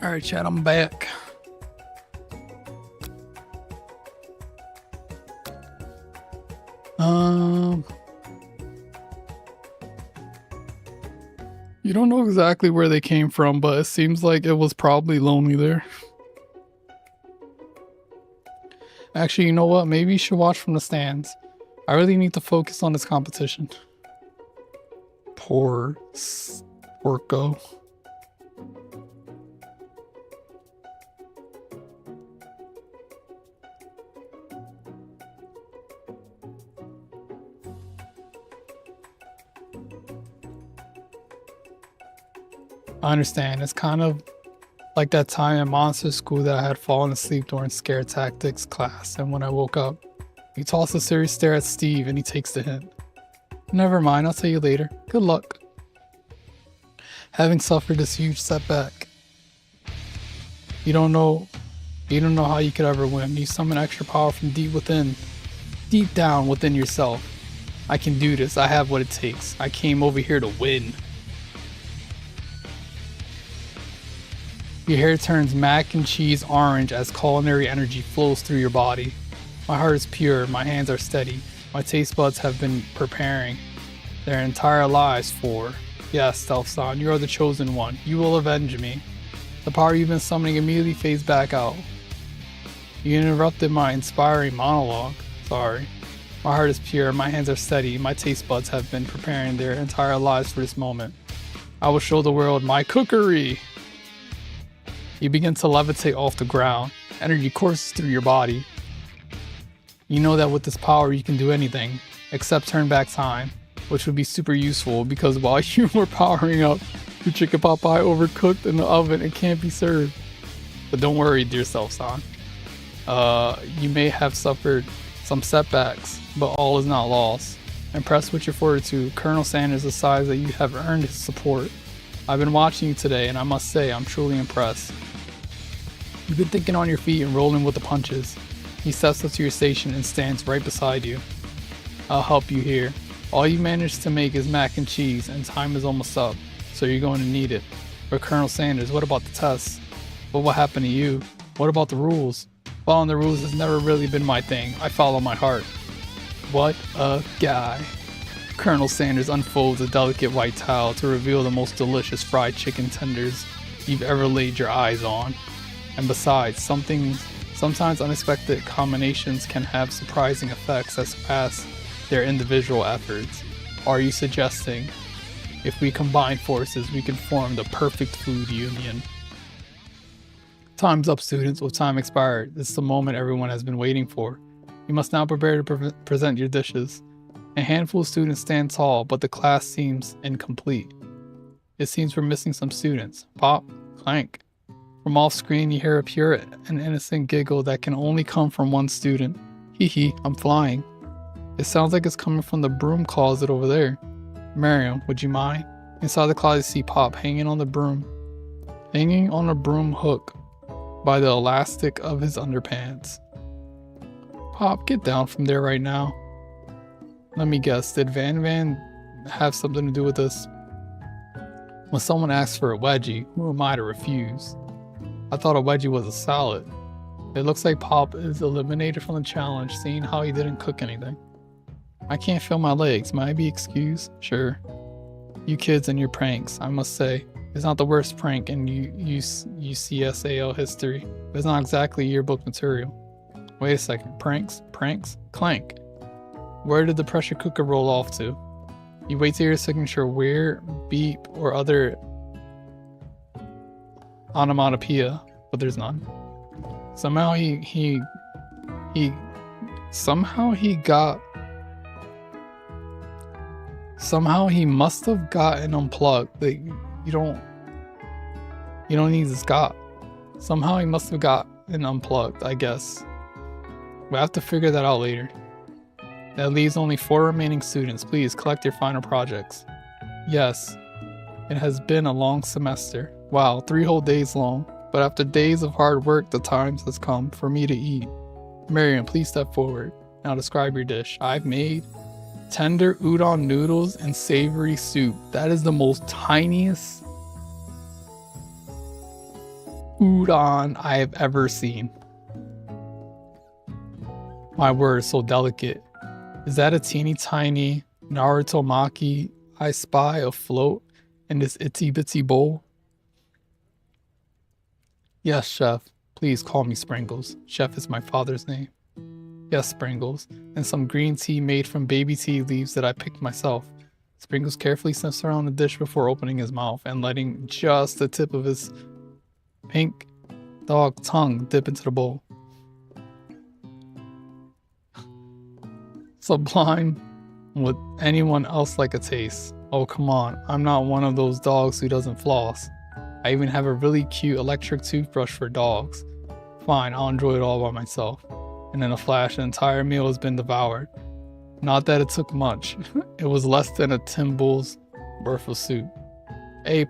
Alright, chat, I'm back. You don't know exactly where they came from, but it seems like it was probably lonely there. Actually, you know what? Maybe you should watch from the stands. I really need to focus on this competition. Poor Porco. I understand. It's kind of like that time in monster school that I had fallen asleep during scare tactics class, and when I woke up, he tossed a serious stare at Steve and he takes the hint. Never mind, I'll tell you later. Good luck. Having suffered this huge setback, you don't know how you could ever win. You summon extra power from deep down within yourself. I can do this. I have what it takes. I came over here to win. Your hair turns mac and cheese orange as culinary energy flows through your body. My heart is pure, my hands are steady. My taste buds have been preparing their entire lives for. Yes, Stealth-san, you are the chosen one. You will avenge me. The power you've been summoning immediately fades back out. You interrupted my inspiring monologue. Sorry. My heart is pure, my hands are steady. My taste buds have been preparing their entire lives for this moment. I will show the world my cookery. You begin to levitate off the ground. Energy courses through your body. You know that with this power you can do anything, except turn back time, which would be super useful because while you were powering up, your chicken pot pie overcooked in the oven and can't be served. But don't worry, dear Stealth-san. You may have suffered some setbacks, but all is not lost. Impressed with your fortitude, Colonel Sanders decides that you have earned his support. I've been watching you today, and I must say I'm truly impressed. You've been thinking on your feet and rolling with the punches. He steps up to your station and stands right beside you. I'll help you here. All you managed to make is mac and cheese, and time is almost up, so you're going to need it. But Colonel Sanders, what about the tests? What happened to you? What about the rules? Following the rules has never really been my thing. I follow my heart. What a guy. Colonel Sanders unfolds a delicate white towel to reveal the most delicious fried chicken tenders you've ever laid your eyes on. And besides, sometimes unexpected combinations can have surprising effects that surpass their individual efforts. Are you suggesting if we combine forces we can form the perfect food union? Time's up, students. With time expired, this is the moment everyone has been waiting for. You must now prepare to present your dishes. A handful of students stand tall, but the class seems incomplete. It seems we're missing some students. Pop, clank. From off screen, you hear a pure and innocent giggle that can only come from one student. Hee hee, I'm flying. It sounds like it's coming from the broom closet over there. Miriam, would you mind? Inside the closet, you see Pop hanging on a broom hook by the elastic of his underpants. Pop, get down from there right now. Let me guess, did Van have something to do with this? When someone asks for a wedgie, who am I to refuse? I thought a wedgie was a salad. It looks like Pop is eliminated from the challenge, seeing how he didn't cook anything. I can't feel my legs. May I be excused? Sure. You kids and your pranks, I must say. It's not the worst prank in UCSAL history. It's not exactly yearbook material. Wait a second. Pranks? Clank. Where did the pressure cooker roll off to? You wait to hear a signature where, beep, or other onomatopoeia, but there's none. Somehow he must have gotten unplugged. Like, you don't need this got. Somehow he must have gotten unplugged, I guess. We'll have to figure that out later. That leaves only 4 remaining students. Please collect your final projects. Yes, it has been a long semester. Wow, 3 whole days long. But after days of hard work, the time has come for me to eat. Miriam, please step forward. Now describe your dish. I've made tender udon noodles and savory soup. That is the most tiniest food on I have ever seen. My word, so delicate. Is that a teeny tiny Naruto Maki I spy afloat in this itsy bitsy bowl? Yes, chef. Please call me Sprinkles. Chef is my father's name. Yes, Sprinkles. And some green tea made from baby tea leaves that I picked myself. Sprinkles carefully sniffs around the dish before opening his mouth and letting just the tip of his pink dog tongue dip into the bowl. Sublime. Would anyone else like a taste? Oh, come on. I'm not one of those dogs who doesn't floss. I even have a really cute electric toothbrush for dogs. Fine, I'll enjoy it all by myself. And in a flash, an entire meal has been devoured. Not that it took much. It was less than a Timble's worth of soup. A+.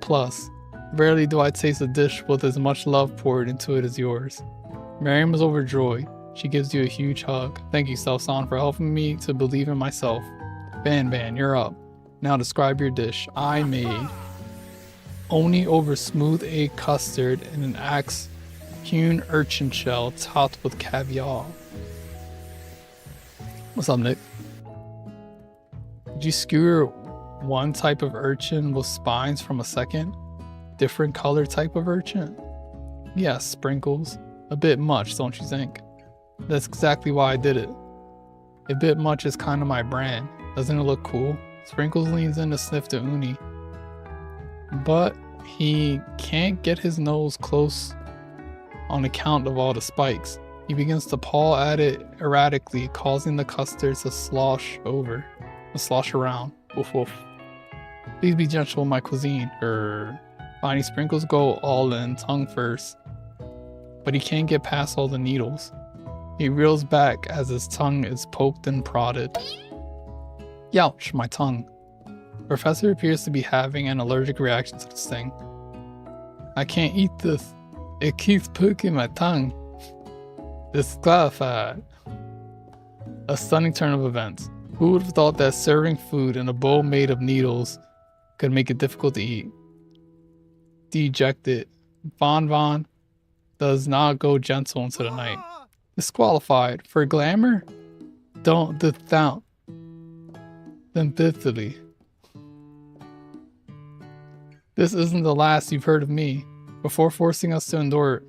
Rarely do I taste a dish with as much love poured into it as yours. Miriam is overjoyed. She gives you a huge hug. Thank you, Self-San, for helping me to believe in myself. Ban, you're up. Now describe your dish. I made oni over smooth egg custard in an axe hewn urchin shell topped with caviar. What's up, Nick? Did you skewer one type of urchin with spines from a second? Different color type of urchin? Yes, Sprinkles. A bit much, don't you think? That's exactly why I did it. A bit much is kind of my brand. Doesn't it look cool? Sprinkles leans in to sniff the uni, but he can't get his nose close on account of all the spikes. He begins to paw at it erratically, causing the custard to slosh around. Woof woof. Please be gentle with my cuisine. Finding Sprinkles go all in, tongue first, but he can't get past all the needles. He reels back as his tongue is poked and prodded. Youch, my tongue. Professor appears to be having an allergic reaction to this thing. I can't eat this. It keeps poking my tongue. Disqualified. A stunning turn of events. Who would have thought that serving food in a bowl made of needles could make it difficult to eat? Dejected. Von does not go gentle into the night. Disqualified. For glamour? Don't discount. Sympathically. This isn't the last you've heard of me. Before forcing us to endure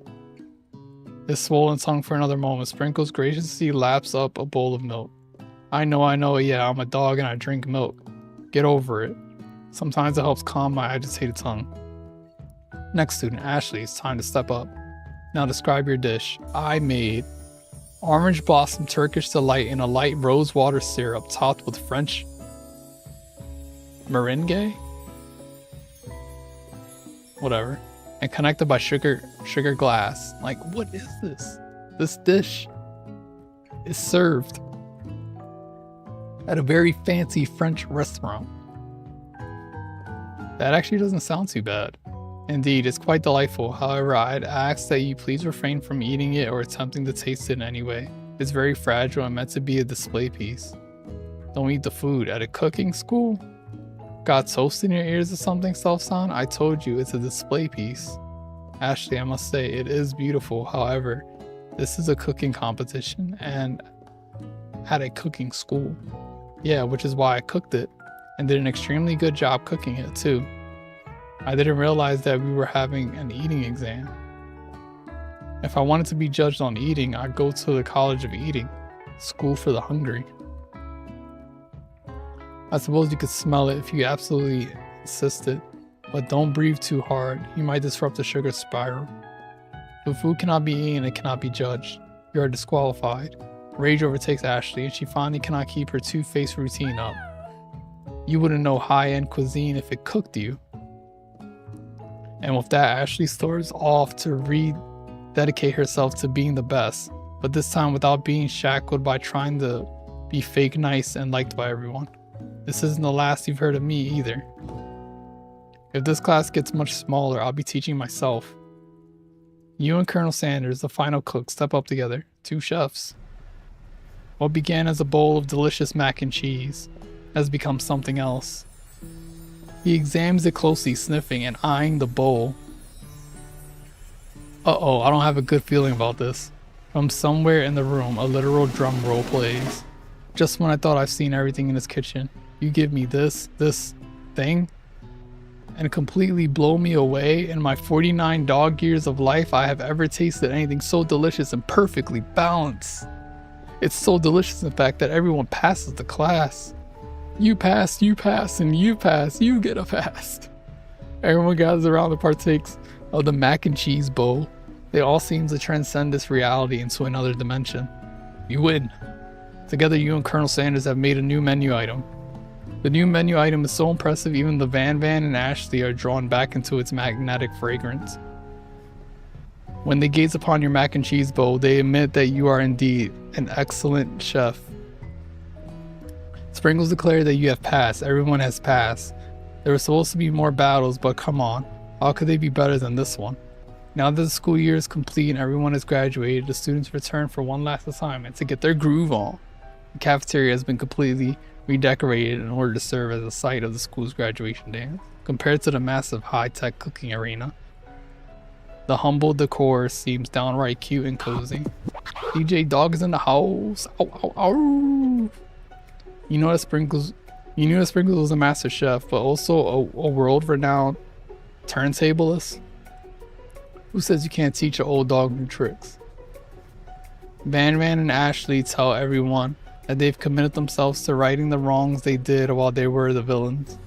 his swollen tongue for another moment, Sprinkles graciously laps up a bowl of milk. I know, yeah, I'm a dog and I drink milk. Get over it. Sometimes it helps calm my agitated tongue. Next student, Ashley, it's time to step up. Now describe your dish. I made orange blossom Turkish delight in a light rose water syrup topped with French meringue? Whatever. And connected by sugar glass. Like, what is this? This dish is served at a very fancy French restaurant. That actually doesn't sound too bad. Indeed, it's quite delightful. However, I'd ask that you please refrain from eating it or attempting to taste it in any way. It's very fragile and meant to be a display piece. Don't eat the food at a cooking school? Got toast in your ears or something, Self-San? I told you, it's a display piece. Ashley, I must say, it is beautiful. However, this is a cooking competition and at a cooking school. Yeah, which is why I cooked it and did an extremely good job cooking it too. I didn't realize that we were having an eating exam. If I wanted to be judged on eating, I'd go to the College of Eating, School for the Hungry. I suppose you could smell it if you absolutely insisted, but don't breathe too hard. You might disrupt the sugar spiral. If food cannot be eaten, it cannot be judged. You are disqualified. Rage overtakes Ashley, and she finally cannot keep her two-faced routine up. You wouldn't know high-end cuisine if it cooked you. And with that, Ashley storms off to rededicate herself to being the best, but this time without being shackled by trying to be fake nice and liked by everyone. This isn't the last you've heard of me either. If this class gets much smaller, I'll be teaching myself. You and Colonel Sanders, the final cook, step up together. Two chefs. What began as a bowl of delicious mac and cheese has become something else. He examines it closely, sniffing and eyeing the bowl. Uh-oh, I don't have a good feeling about this. From somewhere in the room, a literal drum roll plays. Just when I thought I've seen everything in this kitchen, you give me this thing, and completely blow me away. In my 49 dog years of life, I have ever tasted anything so delicious and perfectly balanced. It's so delicious, in fact, that everyone passes the class. You pass, and you pass, you get a pass. Everyone gathers around and partakes of the mac and cheese bowl. They all seem to transcend this reality into another dimension. You win. Together, you and Colonel Sanders have made a new menu item. The new menu item is so impressive, even the Van and Ashley are drawn back into its magnetic fragrance. When they gaze upon your mac and cheese bowl, they admit that you are indeed an excellent chef. Sprinkles declare that you have passed. Everyone has passed. There were supposed to be more battles, but come on. How could they be better than this one? Now that the school year is complete and everyone has graduated, the students return for one last assignment to get their groove on. The cafeteria has been completely redecorated in order to serve as a site of the school's graduation dance. Compared to the massive high-tech cooking arena, the humble decor seems downright cute and cozy. DJ Dog is in the house. Ow, ow, ow. You know that Sprinkles was a master chef, but also a world-renowned turntablist? Who says you can't teach an old dog new tricks? Van and Ashley tell everyone that they've committed themselves to righting the wrongs they did while they were the villains.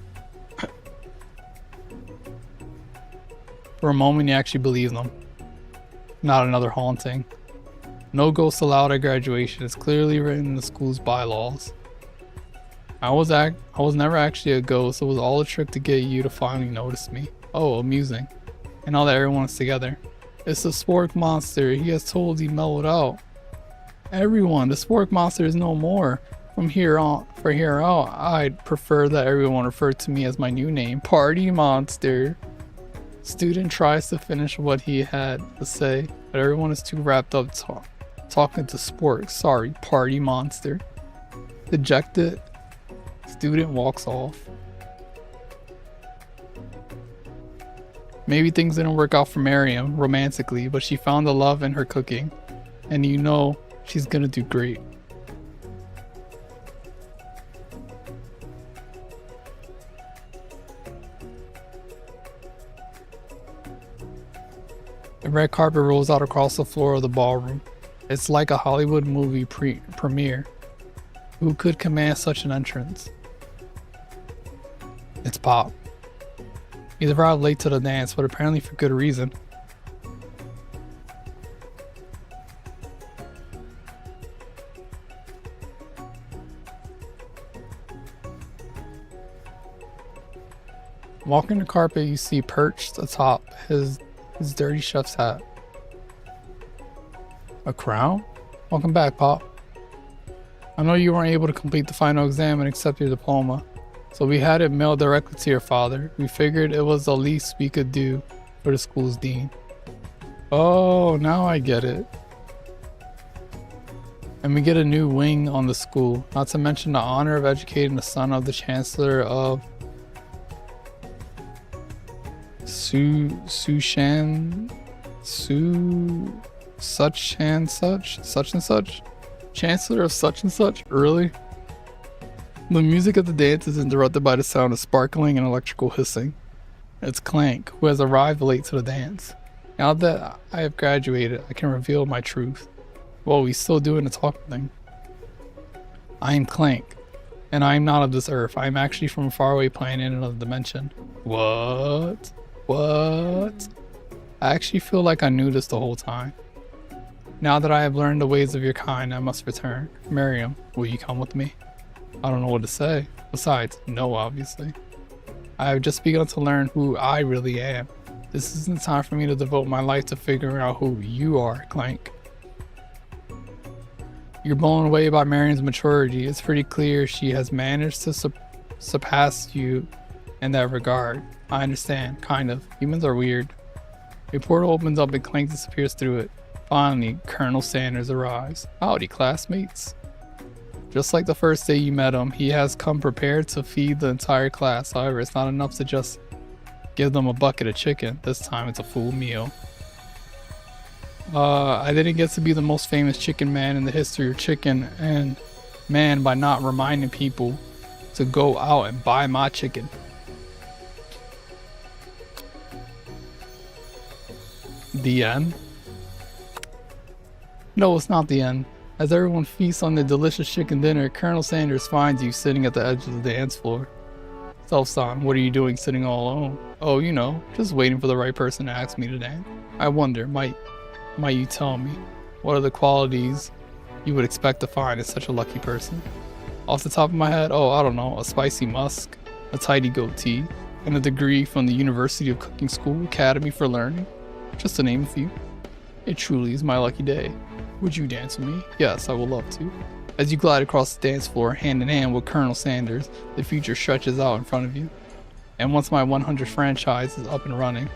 For a moment, you actually believe them. Not another haunting. No ghosts allowed at graduation. It's clearly written in the school's bylaws. I was never actually a ghost. It was all a trick to get you to finally notice me. Oh, amusing. And now that everyone is together. It's the spork monster. He has totally mellowed out. Everyone, the spork monster is no more. From here out, I'd prefer that everyone refer to me as my new name, Party Monster. Student tries to finish what he had to say, but everyone is too wrapped up talking to spork. Sorry, Party Monster. Dejected, student walks off. Maybe things didn't work out for Miriam romantically, but she found the love in her cooking, and you know she's gonna do great. The red carpet rolls out across the floor of the ballroom. It's like a Hollywood movie premiere. Who could command such an entrance? It's Pop. He's arrived late to the dance, but apparently for good reason. Walking the carpet, you see perched atop his dirty chef's hat. A crown? Welcome back, Pop. I know you weren't able to complete the final exam and accept your diploma, so we had it mailed directly to your father. We figured it was the least we could do for the school's dean. Oh, now I get it. And we get a new wing on the school, not to mention the honor of educating the son of the chancellor of such and such, chancellor of such and such. Really? The music of the dance is interrupted by the sound of sparkling and electrical hissing. It's Clank, who has arrived late to the dance. Now that I have graduated, I can reveal my truth. Well, we still doing the talking thing. I am Clank, and I am not of this earth. I am actually from a faraway planet in another dimension. What? What? I actually feel like I knew this the whole time. Now that I have learned the ways of your kind, I must return. Miriam, will you come with me? I don't know what to say. Besides, no, obviously. I have just begun to learn who I really am. This isn't time for me to devote my life to figuring out who you are, Clank. You're blown away by Miriam's maturity. It's pretty clear she has managed to surpass you in that regard. I understand, kind of. Humans are weird. A portal opens up and Clank disappears through it. Finally, Colonel Sanders arrives. Howdy, classmates. Just like the first day you met him, he has come prepared to feed the entire class. However, it's not enough to just give them a bucket of chicken. This time it's a full meal. I didn't get to be the most famous chicken man in the history of chicken and man by not reminding people to go out and buy my chicken. The end? No, it's not the end. As everyone feasts on their delicious chicken dinner, Colonel Sanders finds you sitting at the edge of the dance floor. Self-son, what are you doing sitting all alone? Oh, you know, just waiting for the right person to ask me to dance. I wonder, might you tell me, what are the qualities you would expect to find in such a lucky person? Off the top of my head, oh, I don't know, a spicy musk, a tidy goatee, and a degree from the University of Cooking School Academy for Learning, just to name a few. It truly is my lucky day. Would you dance with me? Yes, I would love to. As you glide across the dance floor, hand in hand with Colonel Sanders, the future stretches out in front of you. And once my 100 franchise is up and running,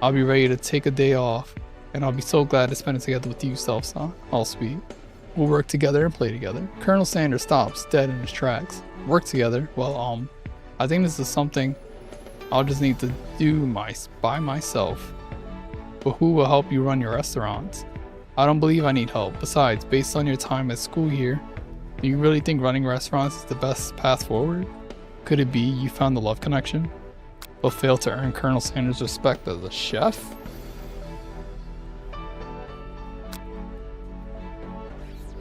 I'll be ready to take a day off, and I'll be so glad to spend it together with you, Self-son. All sweet. We'll work together and play together. Colonel Sanders stops, dead in his tracks. Work together? Well, I think this is something I'll just need to do by myself. But who will help you run your restaurants? I don't believe I need help. Besides, based on your time at school here, do you really think running restaurants is the best path forward? Could it be you found the love connection, but failed to earn Colonel Sanders' respect as a chef?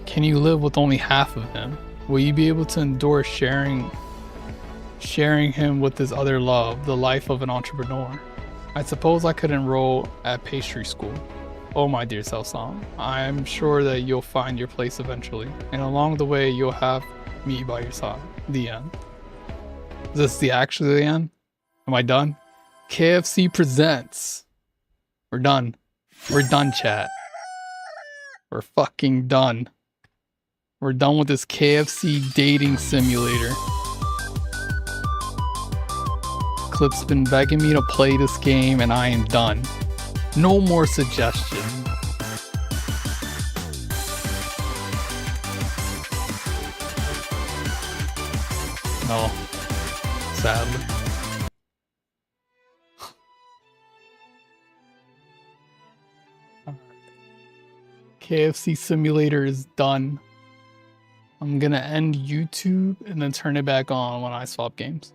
Can you live with only half of him? Will you be able to endure sharing him with his other love, the life of an entrepreneur? I suppose I could enroll at pastry school. Oh my dear Self-son, I'm sure that you'll find your place eventually, and along the way you'll have me by your side. The end. Is this actually the end? Am I done? KFC presents. We're done. We're done, chat. We're fucking done. We're done with this KFC dating simulator. Clip's been begging me to play this game and I am done. No more suggestions. No. Sadly. KFC simulator is done. I'm gonna end YouTube and then turn it back on when I swap games.